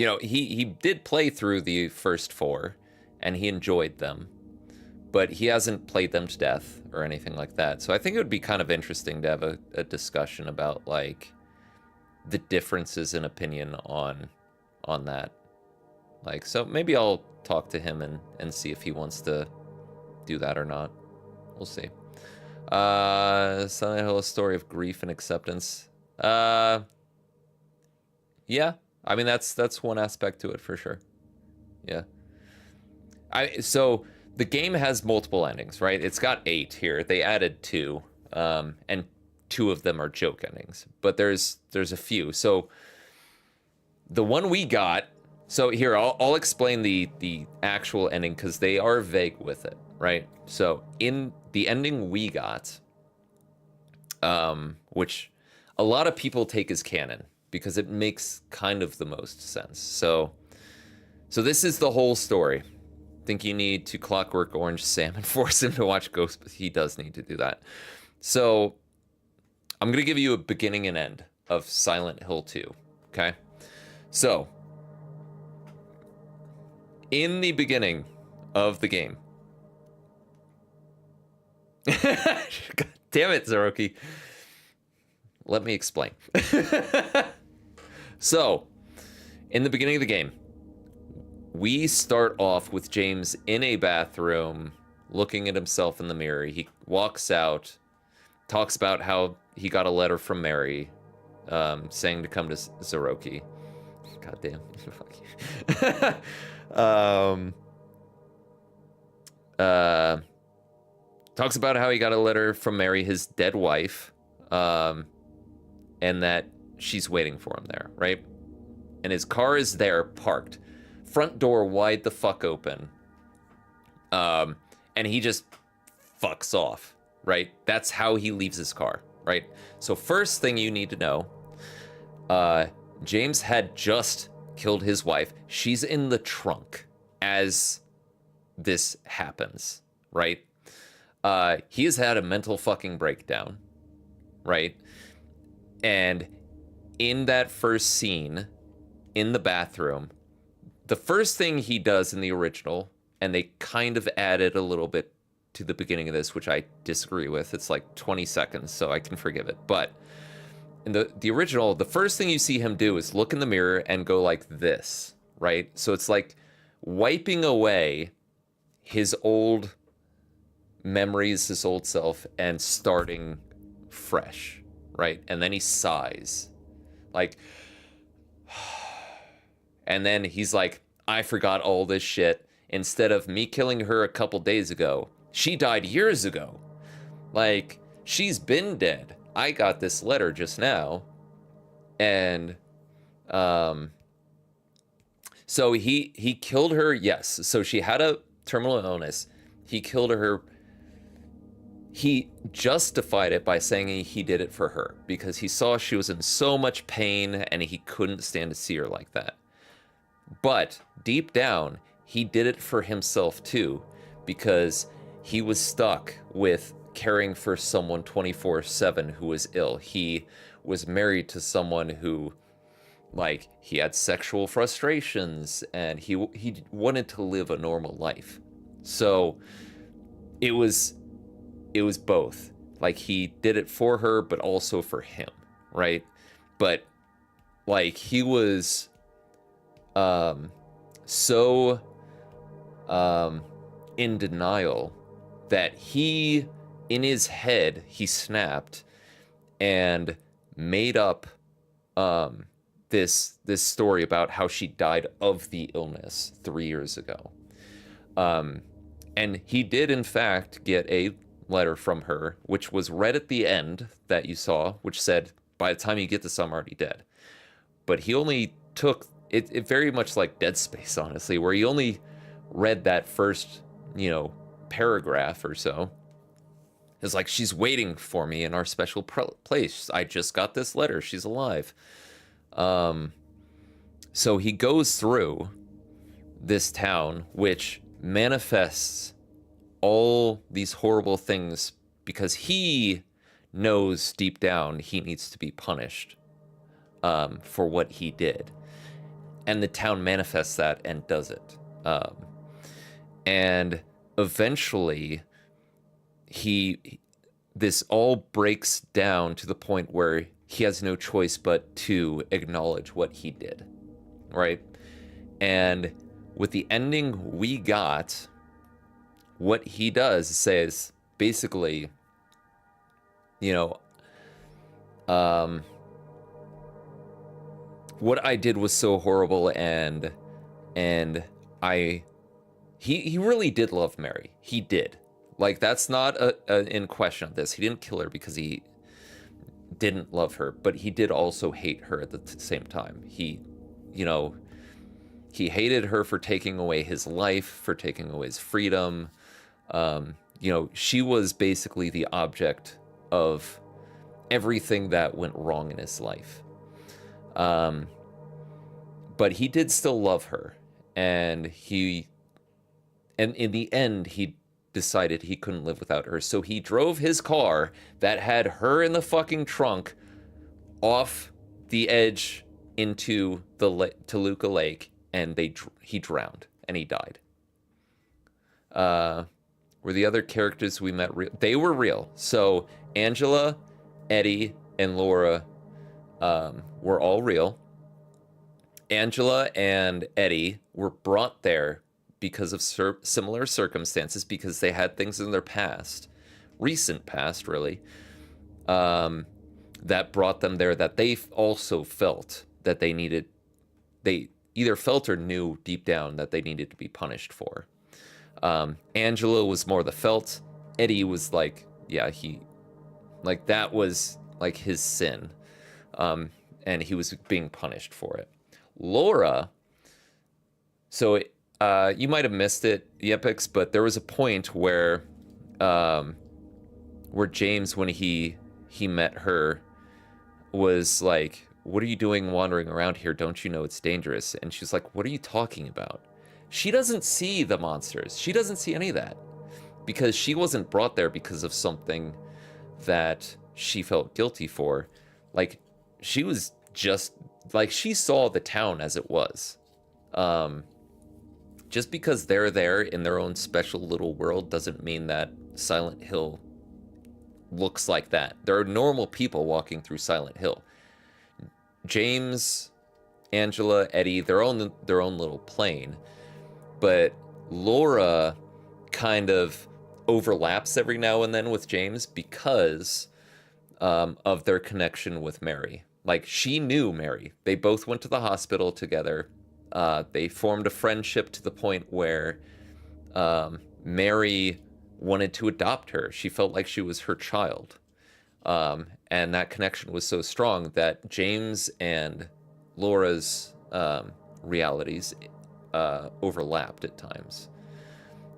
know, he did play through the first 4, and he enjoyed them, but he hasn't played them to death or anything like that. So I think it would be kind of interesting to have a discussion about like the differences in opinion on that. Like, so maybe I'll talk to him and see if he wants to do that or not. We'll see. Silent Hill, a story of grief and acceptance. Yeah, I mean that's one aspect to it for sure. Yeah. So the game has multiple endings, right? It's got 8 here. They added 2, and 2 of them are joke endings. But there's a few. So the one we got. So here, I'll explain the actual ending because they are vague with it, right? So in the ending we got, which a lot of people take as canon because it makes kind of the most sense. So this is the whole story. Think you need to Clockwork Orange Sam and force him to watch Ghost, but he does need to do that. So I'm going to give you a beginning and end of Silent Hill 2, okay? So in the beginning of the game. God damn it, Zeroki. Let me explain. So, in the beginning of the game, we start off with James in a bathroom, looking at himself in the mirror. He walks out, talks about how he got a letter from Mary, saying to come to Zeroki. God damn. Fuck you. Talks about how he got a letter from Mary, his dead wife, and that she's waiting for him there, right? And his car is there, parked, front door wide the fuck open, and he just fucks off, right? That's how he leaves his car, right? So first thing you need to know, James had just killed his wife. She's in the trunk as this happens, right? He has had a mental fucking breakdown, right? And in that first scene in the bathroom, the first thing he does in the original, and they kind of added a little bit to the beginning of this, which I disagree with. It's like 20 seconds, so I can forgive it. But in the original, the first thing you see him do is look in the mirror and go like this, right? So it's like wiping away his old memories, his old self, and starting fresh, right? And then he sighs, like, and then he's like, I forgot all this shit. Instead of me killing her a couple days ago, she died years ago. Like, she's been dead. I got this letter just now. And, so he killed her, yes. So she had a terminal illness. He killed her. He justified it by saying he did it for her because he saw she was in so much pain and he couldn't stand to see her like that. But deep down, he did it for himself too, because he was stuck with caring for someone 24/7 who was ill. He was married to someone who, like, he had sexual frustrations and he wanted to live a normal life. So it was both. Like, he did it for her, but also for him, right? But like, he was so in denial that he, in his head, he snapped and made up this story about how she died of the illness 3 years ago. And he did, in fact, get a letter from her, which was read at the end that you saw, which said, by the time you get this, I'm already dead. But he only took it very much like Dead Space, honestly, where he only read that first, paragraph or so. It's like, she's waiting for me in our special place. I just got this letter. She's alive. So he goes through this town, which manifests all these horrible things because he knows deep down he needs to be punished for what he did. And the town manifests that and does it. And eventually, this all breaks down to the point where he has no choice but to acknowledge what he did, right? And with the ending we got, what he does says, basically, what I did was so horrible, and he really did love Mary. He did. Like, that's not in question of this. He didn't kill her because he didn't love her, but he did also hate her at the same time. He hated her for taking away his life, for taking away his freedom. She was basically the object of everything that went wrong in his life. But he did still love her, and in the end, he decided he couldn't live without her. So he drove his car that had her in the fucking trunk off the edge into the Toluca Lake, and he drowned and he died. Were the other characters we met real? They were real. So Angela, Eddie, and Laura were all real. Angela and Eddie were brought there because of similar circumstances, because they had things in their past, recent past, really, that brought them there that they also felt that they either felt or knew deep down that they needed to be punished for. Angela was more the felt. Eddie was like, that was like his sin. And he was being punished for it. Laura, so you might have missed it, the epics, but there was a point where James, when he met her, was like, what are you doing wandering around here? Don't you know it's dangerous? And she's like, what are you talking about? She doesn't see the monsters. She doesn't see any of that, because she wasn't brought there because of something that she felt guilty for. Like, she was just, like, she saw the town as it was. Just because they're there in their own special little world doesn't mean that Silent Hill looks like that. There are normal people walking through Silent Hill. James Angela, Eddie, their own little plane, but Laura kind of overlaps every now and then with James because of their connection with Mary. Like, she knew Mary. They both went to the hospital together. They formed a friendship to the point where Mary wanted to adopt her. She felt like she was her child. And that connection was so strong that James and Laura's realities overlapped at times.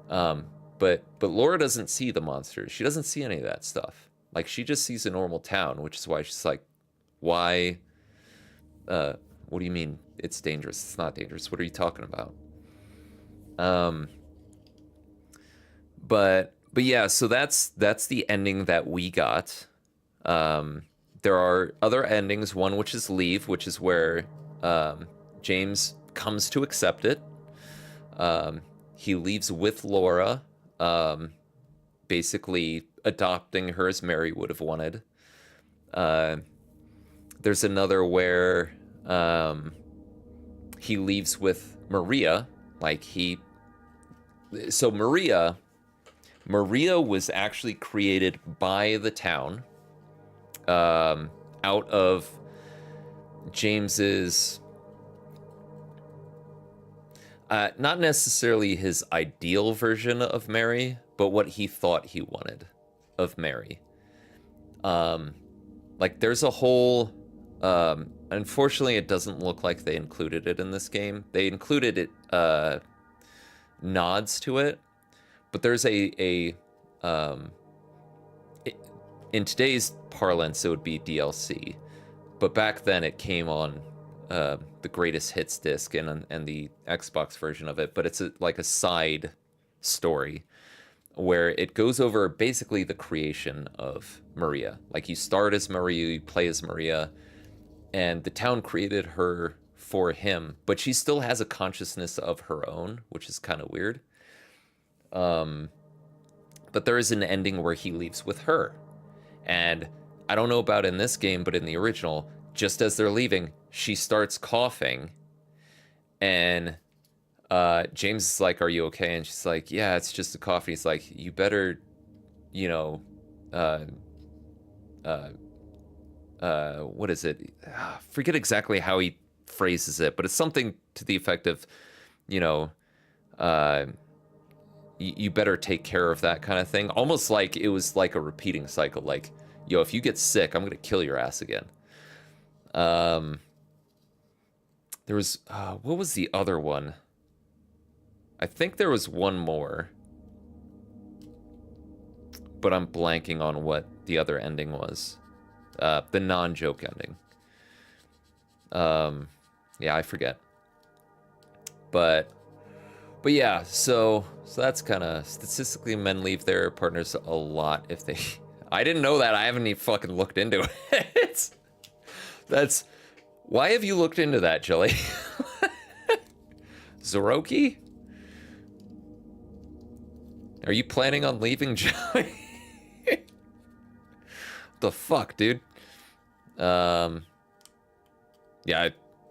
But Laura doesn't see the monsters. She doesn't see any of that stuff. Like, she just sees a normal town, which is why she's like, why? What do you mean it's dangerous? It's not dangerous. What are you talking about? But yeah, so that's the ending that we got. There are other endings, one which is Leave, which is where James comes to accept it. He leaves with Laura, basically adopting her as Mary would have wanted. There's another where he leaves with Maria, so Maria was actually created by the town, out of James's, not necessarily his ideal version of Mary, but what he thought he wanted of Mary. Like, there's a whole, unfortunately it doesn't look like they included it in this game. They included it, nods to it, but there's in today's parlance, it would be DLC. But back then it came on the greatest hits disc and the Xbox version of it. But it's like a side story where it goes over basically the creation of Maria. Like, you start as Maria, you play as Maria, and the town created her for him, but she still has a consciousness of her own, which is kind of weird. But there is an ending where he leaves with her. And I don't know about in this game, but in the original, just as they're leaving, she starts coughing. And James is like, "Are you okay?" And she's like, "Yeah, it's just a cough." And he's like, "You better, you know, what is it? Forget exactly how he phrases it, but it's something to the effect of, you know, you better take care of that kind of thing. Almost like it was like a repeating cycle. Like, yo, if you get sick, I'm going to kill your ass again. There was, what was the other one? I think there was one more, but I'm blanking on what the other ending was. The non-joke ending. Yeah, I forget. But yeah, so that's kind of statistically men leave their partners a lot if they. I didn't know that. I haven't even fucking looked into it. That's. Why have you looked into that, Jilly? Zoroki? Are you planning on leaving, Joey? The fuck, dude? Yeah,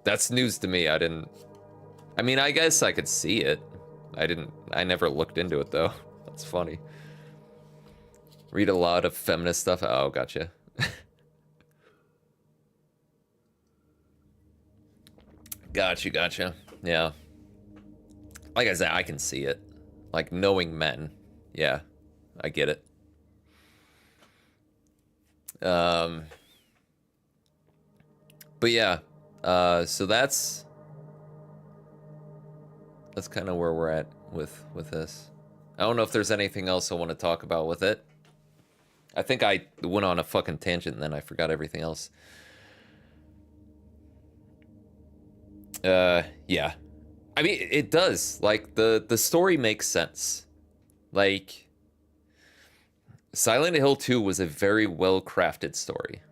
that's news to me. I mean, I guess I could see it. I never looked into it, though. That's funny. Read a lot of feminist stuff. Oh, gotcha. Gotcha. Yeah. Like I said, I can see it. Like, knowing men. Yeah, I get it. But yeah, so that's kind of where we're at with this. I don't know if there's anything else I want to talk about with it. I think I went on a fucking tangent and then I forgot everything else. Yeah. I mean, it does. Like, the story makes sense. Like, Silent Hill 2 was a very well-crafted story.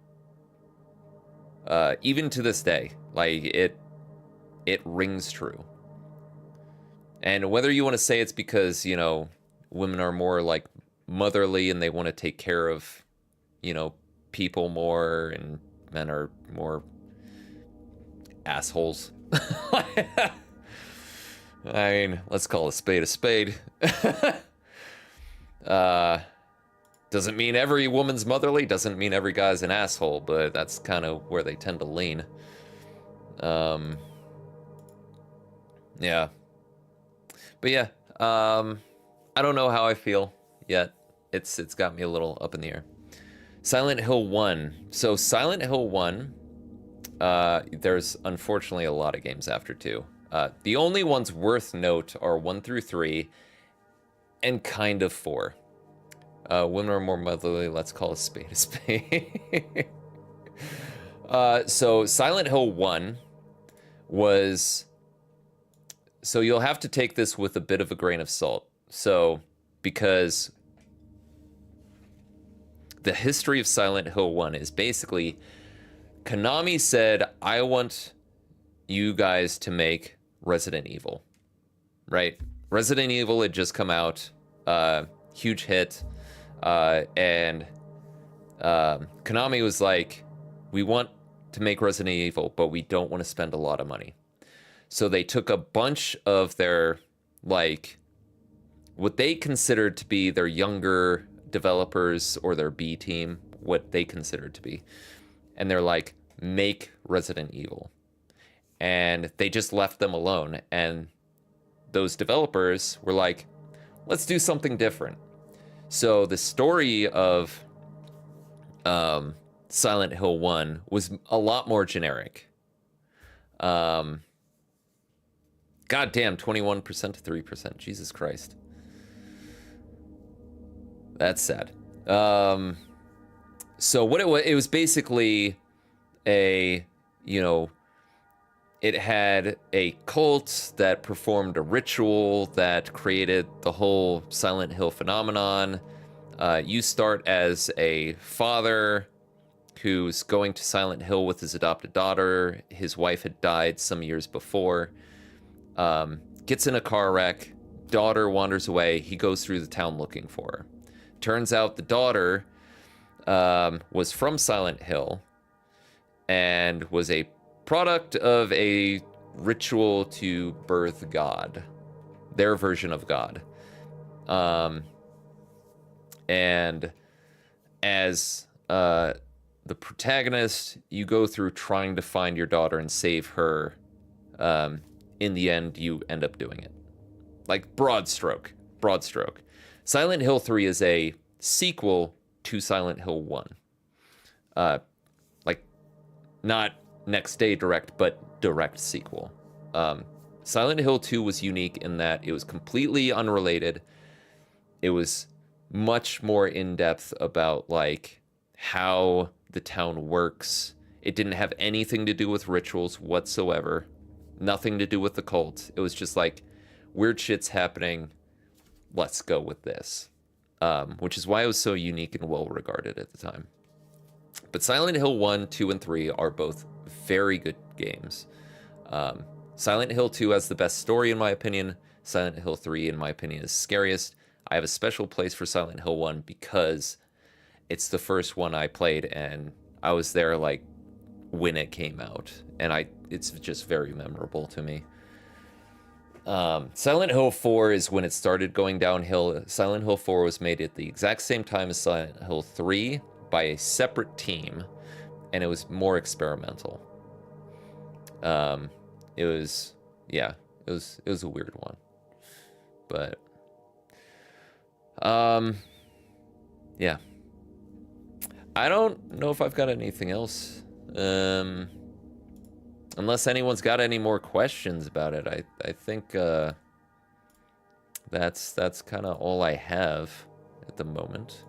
Even to this day, like, it rings true. And whether you want to say it's because, you know, women are more, like, motherly and they want to take care of, you know, people more, and men are more assholes. I mean, let's call a spade a spade. Doesn't mean every woman's motherly, doesn't mean every guy's an asshole, but that's kind of where they tend to lean. Yeah. But yeah, I don't know how I feel yet. It's got me a little up in the air. Silent Hill 1. So Silent Hill 1, there's unfortunately a lot of games after 2. The only ones worth note are 1 through 3 and kind of 4. Women are more motherly, let's call a spade a spade. So Silent Hill 1 was... So you'll have to take this with a bit of a grain of salt. So, because the history of Silent Hill 1 is basically Konami said, I want you guys to make Resident Evil, right? Resident Evil had just come out, huge hit, and Konami was like, we want to make Resident Evil, but we don't want to spend a lot of money. So they took a bunch of their, like, what they considered to be their younger developers or their B team, what they considered to be. And they're like, make Resident Evil. And they just left them alone. And those developers were like, let's do something different. So the story of Silent Hill 1 was a lot more generic. God damn, 21% to 3%. Jesus Christ. That's sad. So what it was basically a, you know, it had a cult that performed a ritual that created the whole Silent Hill phenomenon. You start as a father who's going to Silent Hill with his adopted daughter. His wife had died some years before. Gets in a car wreck, daughter wanders away, he goes through the town looking for her. Turns out the daughter was from Silent Hill and was a product of a ritual to birth God, their version of God. And as the protagonist, you go through trying to find your daughter and save her. In the end, you end up doing it. Like, broad stroke. Silent Hill 3 is a sequel to Silent Hill 1. Like, not next day direct, but direct sequel. Silent Hill 2 was unique in that it was completely unrelated. It was much more in-depth about, like, how the town works. It didn't have anything to do with rituals whatsoever. Nothing to do with the cult. It was just like, weird shit's happening. Let's go with this. Which is why it was so unique and well regarded at the time. But Silent Hill 1, 2, and 3 are both very good games. Silent Hill 2 has the best story in my opinion. Silent Hill 3, in my opinion, is scariest. I have a special place for Silent Hill 1 because it's the first one I played and I was there like when it came out. And it's just very memorable to me. Silent Hill 4 is when it started going downhill. Silent Hill 4 was made at the exact same time as Silent Hill 3 by a separate team, and it was more experimental. It was a weird one. But yeah. I don't know if I've got anything else. Unless anyone's got any more questions about it, I think that's kind of all I have at the moment.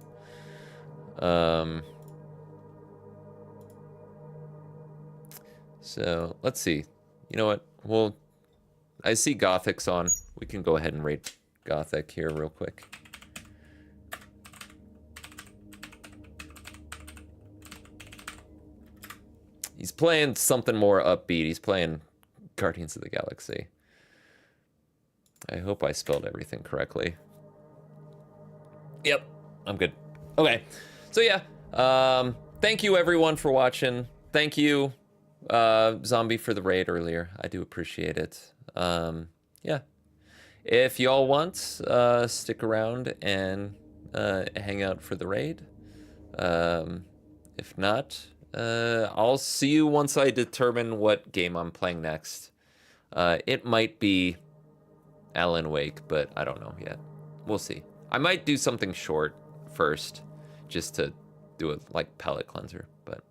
So let's see. You know what? Well, I see Gothic's on. We can go ahead and rate Gothic here real quick. He's playing something more upbeat. He's playing Guardians of the Galaxy. I hope I spelled everything correctly. Yep, I'm good. Okay, so yeah, thank you everyone for watching. Thank you Zombie for the raid earlier. I do appreciate it. Yeah. If y'all want, stick around and hang out for the raid. If not, I'll see you once I determine what game I'm playing next. It might be Alan Wake, but I don't know yet. We'll see. I might do something short first, just to do a like palate cleanser. But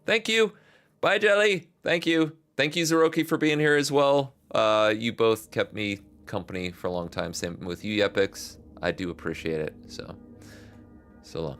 thank you. Bye, Jelly. Thank you. Thank you, Zeroki, for being here as well. You both kept me company for a long time. Same with you, Epics. I do appreciate it. So long.